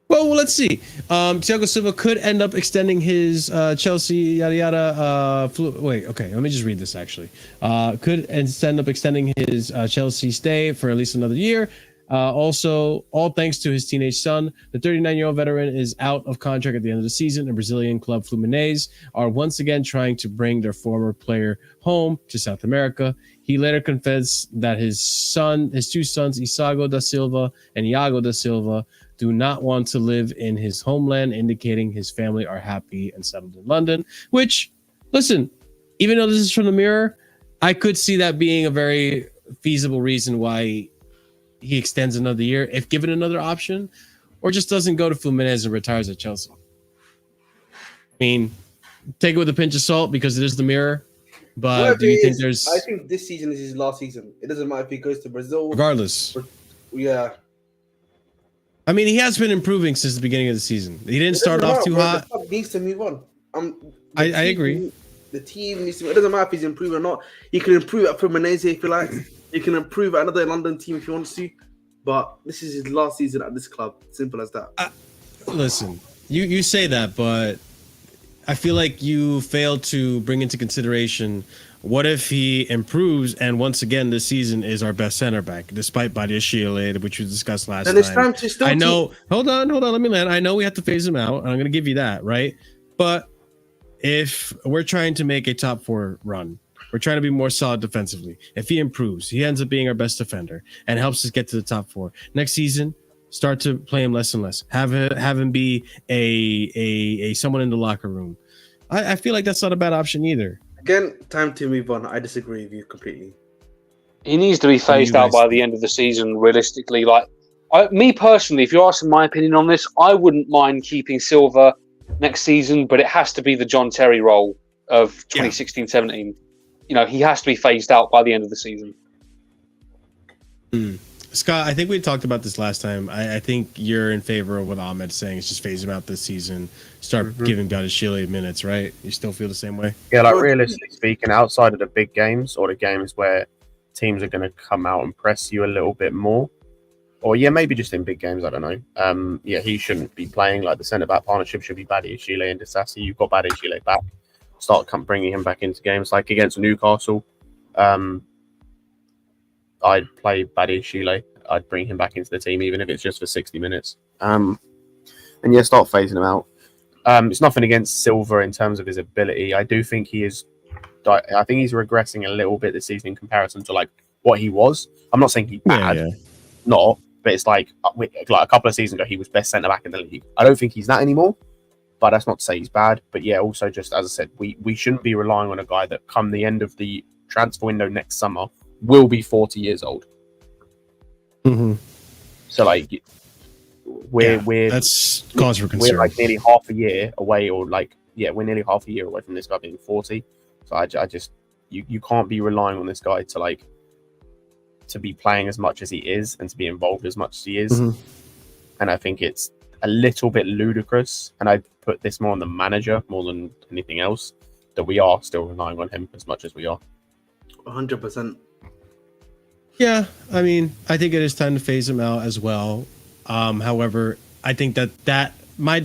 Well, let's see. Thiago Silva could end up extending his Chelsea yada yada. Let me just read this actually. Could end up extending his Chelsea stay for at least another year. Also, all thanks to his teenage son. The 39-year-old veteran is out of contract at the end of the season, and Brazilian club Fluminense are once again trying to bring their former player home to South America. He later confessed that his two sons, Isago da Silva and Iago da Silva, do not want to live in his homeland, indicating his family are happy and settled in London. Which, listen, even though this is from the Mirror, I could see that being a very feasible reason why he extends another year, if given another option, or just doesn't go to Fluminense and retires at Chelsea. I mean, take it with a pinch of salt because it is the Mirror. But do you think there's... I think this season is his last season. It doesn't matter if he goes to Brazil. Regardless. Yeah. I mean, he has been improving since the beginning of the season. He didn't start off too hot. The club needs to move on. I agree. The team needs to. It doesn't matter if he's improving or not. He can improve at Fluminense if you like. He can improve at another London team if he wants to. But this is his last season at this club. Simple as that. Listen, you say that, but I feel like you failed to bring into consideration what if he improves and once again this season is our best center back, despite Badiashile, which we discussed last time. It's time to still Hold on, let me land. I know we have to phase him out, and I'm going to give you that, right? But if we're trying to make a top 4 run, we're trying to be more solid defensively. If he improves, he ends up being our best defender and helps us get to the top 4. Next season, start to play him less and less. Have him be a someone in the locker room. I feel like that's not a bad option either. Again, time to move on. I disagree with you completely. He needs to be phased out by the end of the season, realistically. Me personally, if you're asking my opinion on this, I wouldn't mind keeping Silva next season, but it has to be the John Terry role of 2016-17. You know, he has to be phased out by the end of the season. Scott, I think we talked about this last time. I think you're in favor of what Ahmed's saying. It's just phase him out this season. Start giving Badiashile minutes, right? You still feel the same way? Yeah, like realistically speaking, outside of the big games or the games where teams are going to come out and press you a little bit more, or maybe just in big games, I don't know. He shouldn't be playing. Like the centre-back partnership should be Badiashile and Disasi. You've got Badiashile back. start bringing him back into games. Like against Newcastle, I'd play Badiashile. I'd bring him back into the team, even if it's just for 60 minutes. And yeah, start phasing him out. It's nothing against Silva in terms of his ability. I do think he is. I think he's regressing a little bit this season in comparison to like what he was. I'm not saying he's bad, not, but it's like a couple of seasons ago he was best centre back in the league. I don't think he's that anymore, but that's not to say he's bad. But yeah, also just as I said, we shouldn't be relying on a guy that come the end of the transfer window next summer will be 40 years old. Mm-hmm. So like we're that's cause for concern. We're like nearly half a year away, or like we're nearly half a year away from this guy being 40. So I just you can't be relying on this guy to be playing as much as he is and to be involved as much as he is. Mm-hmm. And I think it's a little bit ludicrous, and I put this more on the manager more than anything else, that we are still relying on him as much as we are. 100%. Yeah, I mean, I think it is time to phase him out as well. However, I think that my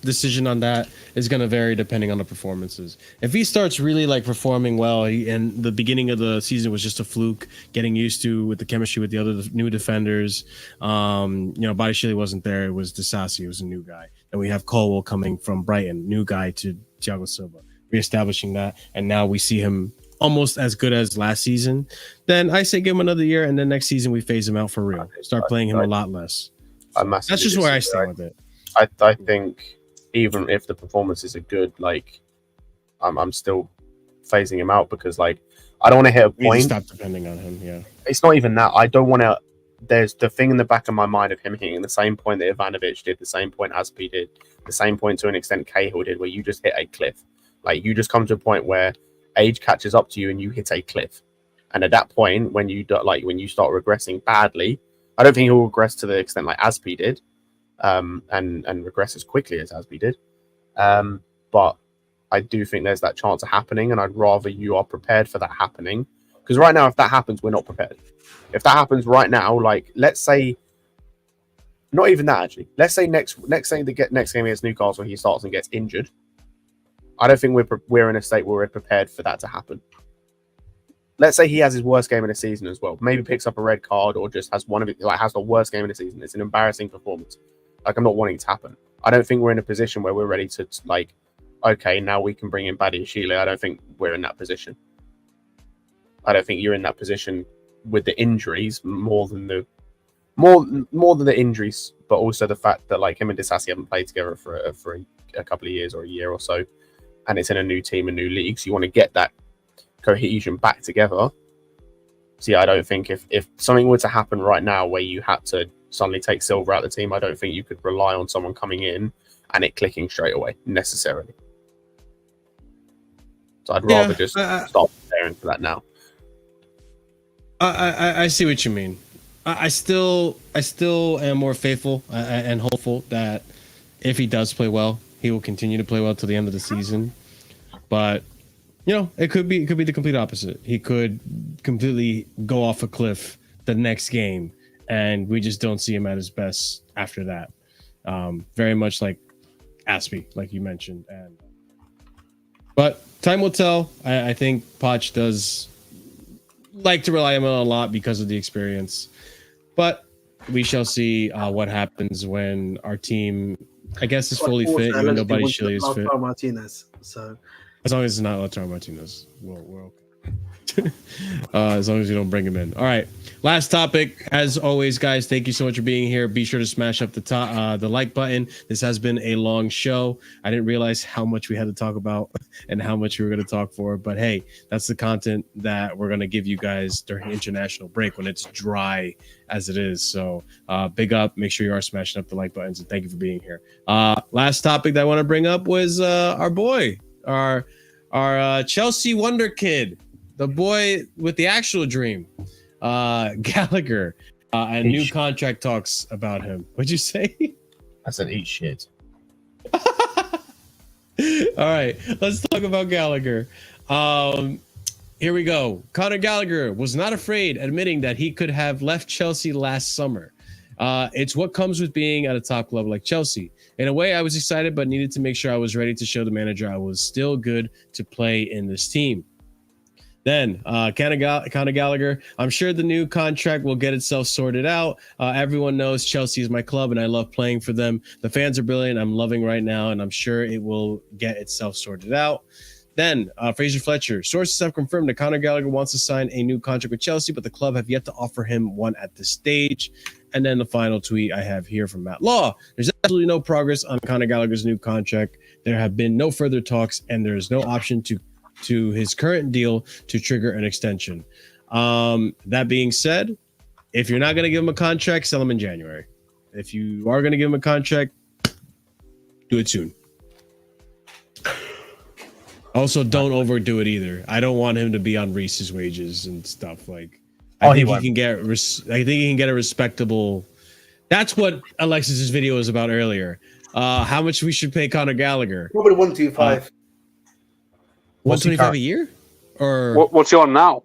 decision on that is going to vary depending on the performances. If he starts really like performing well, and the beginning of the season was just a fluke, getting used to with the chemistry with the other new defenders. Badiashile wasn't there. It was Disasi. It was a new guy. And we have Colwell coming from Brighton, new guy to Thiago Silva, reestablishing that. And now we see him almost as good as last season. Then I say give him another year, and then next season we phase him out for real. Start playing him a lot less. So that's just where I stand with it. I think even if the performances are good, like I'm still phasing him out, because like I don't want to hit a point. Stop depending on him. Yeah, it's not even that. I don't want to. There's the thing in the back of my mind of him hitting the same point that Ivanovic did, the same point Aspi did, the same point to an extent Cahill did, where you just hit a cliff. Like you just come to a point where age catches up to you and you hit a cliff. And at that point, when you start regressing badly, I don't think he'll regress to the extent like Aspi did, and regress as quickly as Aspi did. But I do think there's that chance of happening, and I'd rather you are prepared for that happening. Because right now, if that happens, we're not prepared. If that happens right now, like let's say, not even that actually. Let's say next game against Newcastle, he starts and gets injured. I don't think we're in a state where we're prepared for that to happen. Let's say he has his worst game of the season as well. Maybe picks up a red card, or just has has the worst game of the season. It's an embarrassing performance. Like I'm not wanting it to happen. I don't think we're in a position where we're ready to like, okay, now we can bring in Badiashile. I don't think we're in that position. I don't think you're in that position with the injuries more than the injuries, but also the fact that like him and Disasi haven't played together for a couple of years or a year or so, and it's in a new team, a new league, so you want to get that cohesion back together. So yeah, I don't think if something were to happen right now where you had to suddenly take Silva out of the team, I don't think you could rely on someone coming in and it clicking straight away necessarily. So I'd rather just start preparing for that now. I see what you mean. I still am more faithful and hopeful that if he does play well, he will continue to play well till the end of the season. But it could be the complete opposite. He could completely go off a cliff the next game, and we just don't see him at his best after that. Very much like Aspi, like you mentioned. But time will tell. I think Poch does like to rely on him a lot because of the experience. But we shall see what happens when our team, I guess, is fully fit. Even though Badiashile is fit. Martinez, so as long as it's not Lautaro Martinez, we're okay. As long as you don't bring him in. All right. Last topic. As always, guys, thank you so much for being here. Be sure to smash up the like button. This has been a long show. I didn't realize how much we had to talk about and how much we were going to talk for. But hey, that's the content that we're going to give you guys during international break when it's dry as it is. So big up. Make sure you are smashing up the like buttons, and thank you for being here. Last topic that I want to bring up was our boy, our Chelsea wonder kid, the boy with the actual dream, Gallagher, and new contract talks about him. What'd you say? I said eat shit. All right, let's talk about Gallagher. Here we go. Conor Gallagher was not afraid admitting that he could have left Chelsea last summer. It's what comes with being at a top club like Chelsea. In a way, I was excited, but needed to make sure I was ready to show the manager I was still good to play in this team. Then, Conor Gallagher, I'm sure the new contract will get itself sorted out. Everyone knows Chelsea is my club, and I love playing for them. The fans are brilliant. I'm loving right now, and I'm sure it will get itself sorted out. Then, Fraser Fletcher. Sources have confirmed that Conor Gallagher wants to sign a new contract with Chelsea, but the club have yet to offer him one at this stage. And then the final tweet I have here from Matt Law. There's absolutely no progress on Conor Gallagher's new contract. There have been no further talks, and there is no option to his current deal to trigger an extension. That being said, if you're not going to give him a contract, sell him in January. If you are going to give him a contract, do it soon. Also, don't overdo it either. I don't want him to be on Reece's wages and stuff. Like, I think he can get a respectable. That's what Alexis's video was about earlier. How much we should pay Conor Gallagher? Probably 125. 125 a year, or what's he on now?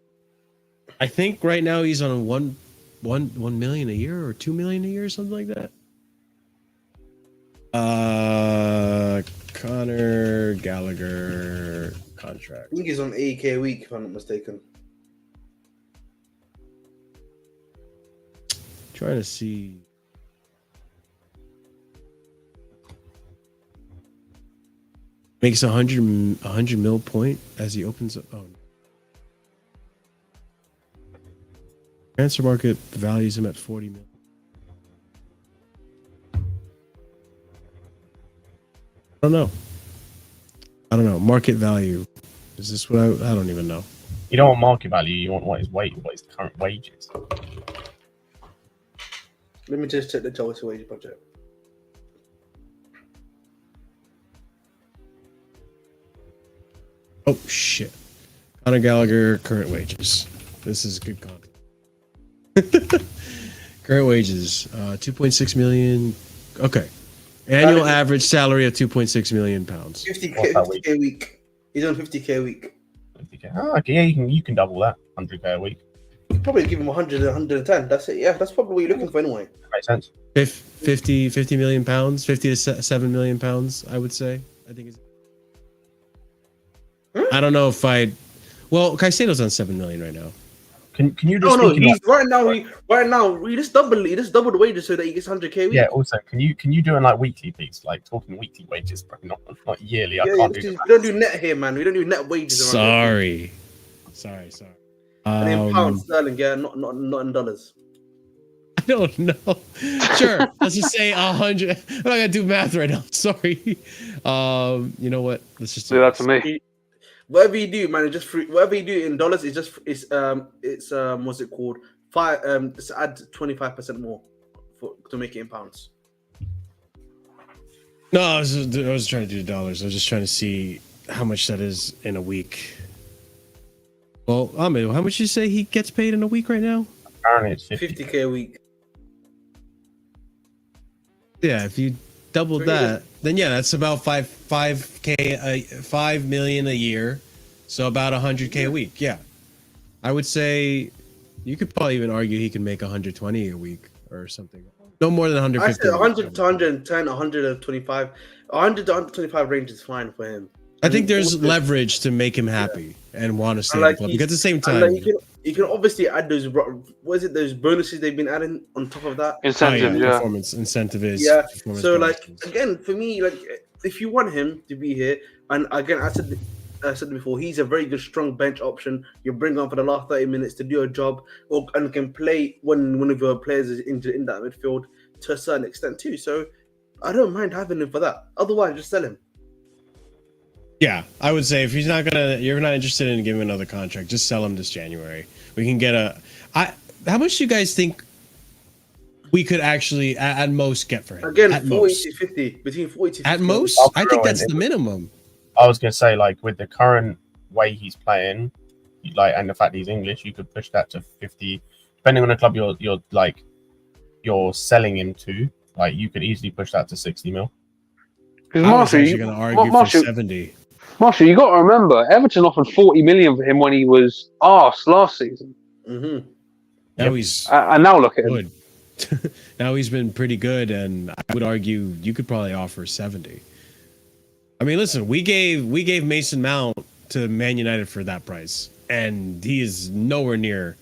I think right now he's on 1 million a year or 2 million a year, or something like that. Conor Gallagher contract. I think he's on 80K a week, if I'm not mistaken. Trying to see. Makes 100 mil point as he opens up. Oh, transfer market values him at 40 mil. I don't know. Market value. Is this what I don't even know. You don't want market value. You want what his current wages. Let me just check the Chelsea wage budget. Oh shit! Conor Gallagher current wages. This is good content. Current wages, 2.6 million. Okay, annual average salary of 2.6 million pounds. 50K a week. He's on 50K a week. 50K. Oh, okay, yeah, you can double that. 100K a week. You could probably give him 100 110. That's it. Yeah, that's probably what you're looking for anyway. Makes sense. 50 million pounds, 50 to 7 million pounds. I would say. I think it's. I don't know if I'd. Well, Caicedo's on 7 million right now. Can you just? No, he's right now. He just doubled the wages so that he gets 100K a week. Yeah. Also, can you do it like weekly, please? Like talking weekly wages, bro, not yearly. I can't do that. We don't do net here, man. We don't do net wages. Sorry. And in pounds sterling, yeah, not in dollars. I don't know. Sure, let's just say 100. I'm not gonna do math right now. Sorry. You know what? Let's just do that to me. Whatever you do, man, whatever you do in dollars, it's what's it called? Just add 25% more to make it in pounds. No, I was trying to do dollars. I was just trying to see how much that is in a week. Well, Ahmed, how much you say he gets paid in a week right now? Apparently, it's 50K a week. Yeah, if you doubled that, then yeah, that's about 5 million a year, so about 100K a week. Yeah, I would say you could probably even argue he can make 120 a week or something. No more than 150. I said 100 to 110, 125. 100 to 125 range is fine for him. I think there's leverage to make him happy and want to stay in the club. Because at the same time, you can obviously add those. What is it? Those bonuses they've been adding on top of that. Incentive, performance incentive is. Yeah. So again, for me, if you want him to be here, and again, I said before, he's a very good, strong bench option. You bring on for the last 30 minutes to do a job, and can play when one of your players is injured in that midfield to a certain extent too. So I don't mind having him for that. Otherwise, just sell him. Yeah, I would say if you're not interested in giving him another contract, just sell him this January. We can get how much do you guys think we could actually at most get for him? Again, at 40 to 50, between 40 to 50. At most, I think that's the minimum. I was gonna say, with the current way he's playing, and the fact he's English, you could push that to 50, depending on the club you're selling him to. You could easily push that to 60 mil. Because Marshall, you're going to argue for 70. Marshall, you got to remember, Everton offered 40 million for him when he was arse last season. Mm-hmm. Now he's and now look at him. now he's been pretty good, and I would argue you could probably offer 70. I mean, listen, we gave Mason Mount to Man United for that price, and he is nowhere near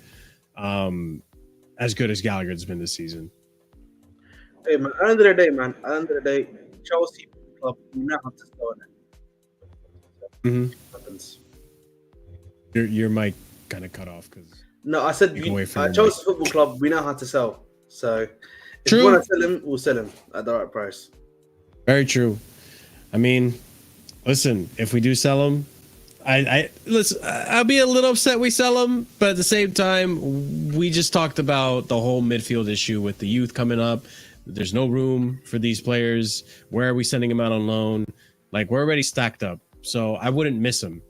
as good as Gallagher's been this season. Hey man, at the end of the day, Chelsea club, we now have to sell it. Happens. Your mic kind of cut off because no, I said Chelsea Football Club, we know how to sell. So if we want to sell him, we'll sell him at the right price. Very true. I mean, listen, if we do sell him, I'll be a little upset we sell him, but at the same time, we just talked about the whole midfield issue with the youth coming up. There's no room for these players. Where are we sending him out on loan? Like, we're already stacked up, so I wouldn't miss him.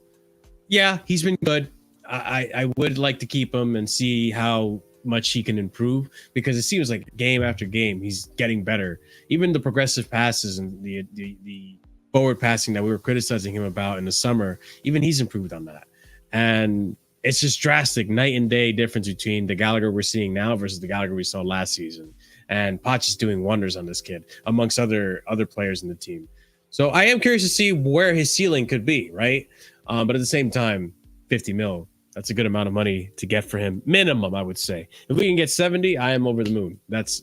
Yeah, he's been good. I would like to keep him and see how much he can improve, because it seems like game after game he's getting better. Even the progressive passes and the forward passing that we were criticizing him about in the summer, even he's improved on that. And it's just drastic night and day difference between the Gallagher we're seeing now versus the Gallagher we saw last season. And Poch is doing wonders on this kid amongst other players in the team. So I am curious to see where his ceiling could be, right? But at the same time, 50 mil, that's a good amount of money to get for him. Minimum, I would say. If we can get 70, I am over the moon. That's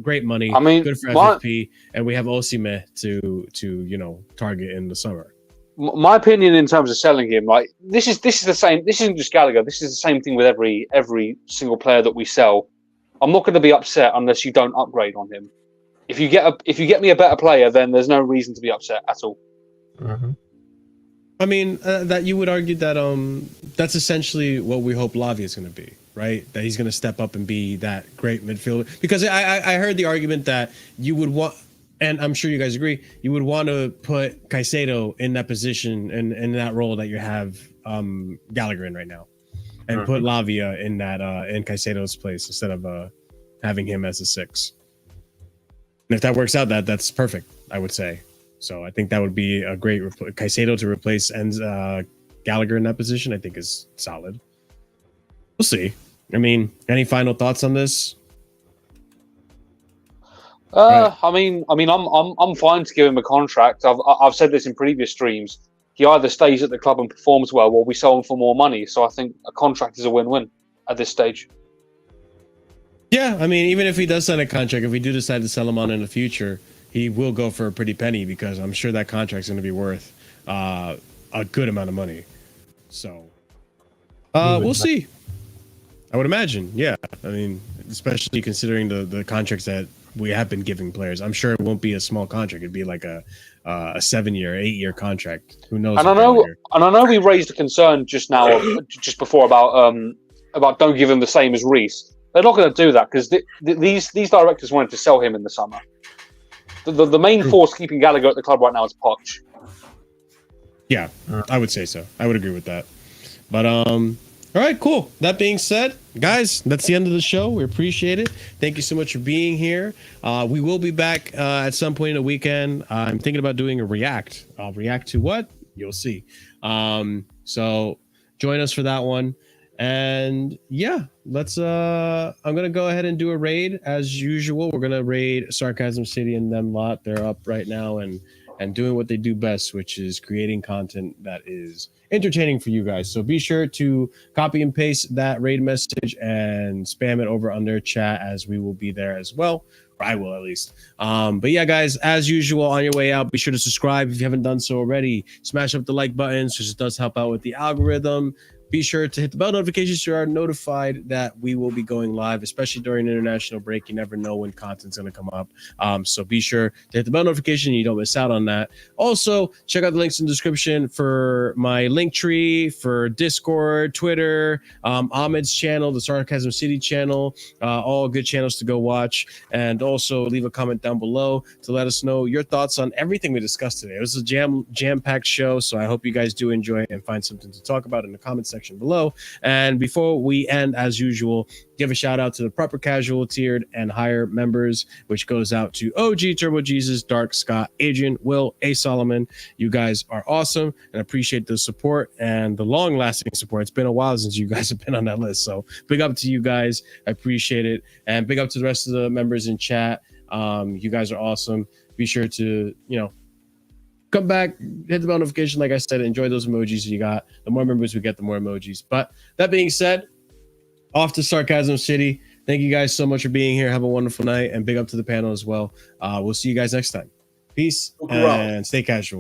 great money. I mean, good for FFP, and we have Osimhen to target in the summer. My opinion in terms of selling him, like this is the same. This isn't just Gallagher. This is the same thing with every single player that we sell. I'm not going to be upset unless you don't upgrade on him. If you get me a better player, then there's no reason to be upset at all. Mm-hmm. I mean, that you would argue that that's essentially what we hope Lavia is going to be, right? That he's going to step up and be that great midfielder. Because I heard the argument that you would want, and I'm sure you guys agree, you would want to put Caicedo in that position and in that role that you have Gallagher in right now, and put Lavia in that in Caicedo's place instead of having him as a 6. And if that works out, that's perfect, I would say. So I think that would be a great Caicedo to replace Gallagher in that position. I think is solid. We'll see. I mean, any final thoughts on this? Right. I mean, I'm fine to give him a contract. I've said this in previous streams. He either stays at the club and performs well, or we sell him for more money. So I think a contract is a win-win at this stage. Yeah, I mean, even if he does sign a contract, if we do decide to sell him on in the future, he will go for a pretty penny, because I'm sure that contract's going to be worth a good amount of money. So we'll see. I would imagine, yeah. I mean, especially considering the contracts that we have been giving players. I'm sure it won't be a small contract. It'd be like a 7-year, 8-year contract. Who knows? And I know we raised a concern just now, just before about don't give him the same as Reece. They're not going to do that, because these directors wanted to sell him in the summer. The main force keeping Gallagher at the club right now is Poch. Yeah, I would say so. I would agree with that. But all right, cool. That being said, guys, that's the end of the show. We appreciate it. Thank you so much for being here. We will be back at some point in the weekend. I'm thinking about doing a react. I'll react to what? You'll see. So join us for that one. And yeah, let's I'm gonna go ahead and do a raid as usual. We're gonna raid Sarcasm City and them lot. They're up right now and doing what they do best, which is creating content that is entertaining for you guys. So be sure to copy and paste that raid message and spam it over on their chat, as we will be there as well, or I will at least. But yeah, guys, as usual, on your way out, be sure to subscribe if you haven't done so already. Smash up the like button, so it does help out with the algorithm. Be sure to hit the bell notifications so you are notified that we will be going live, especially during international break. You never know when content's going to come up. So be sure to hit the bell notification. You don't miss out on that. Also, check out the links in the description for my link tree, for Discord, Twitter, Ahmed's channel, the Sarcasm City channel, all good channels to go watch. And also leave a comment down below to let us know your thoughts on everything we discussed today. It was a jam-packed show, so I hope you guys do enjoy it and find something to talk about in the comment section section below. And before we end, as usual, give a shout out to the proper casual, tiered, and higher members, which goes out to OG, Turbo Jesus, Dark, Scott, Adrian, Will, A. Solomon. You guys are awesome and appreciate the support and the long-lasting support. It's been a while since you guys have been on that list, so big up to you guys. I appreciate it, and big up to the rest of the members in chat. You guys are awesome. Be sure to, come back, hit the bell notification. Like I said, enjoy those emojis you got. The more members we get, the more emojis. But that being said, off to Sarcasm City. Thank you guys so much for being here. Have a wonderful night, and big up to the panel as well. We'll see you guys next time. Peace and stay casual.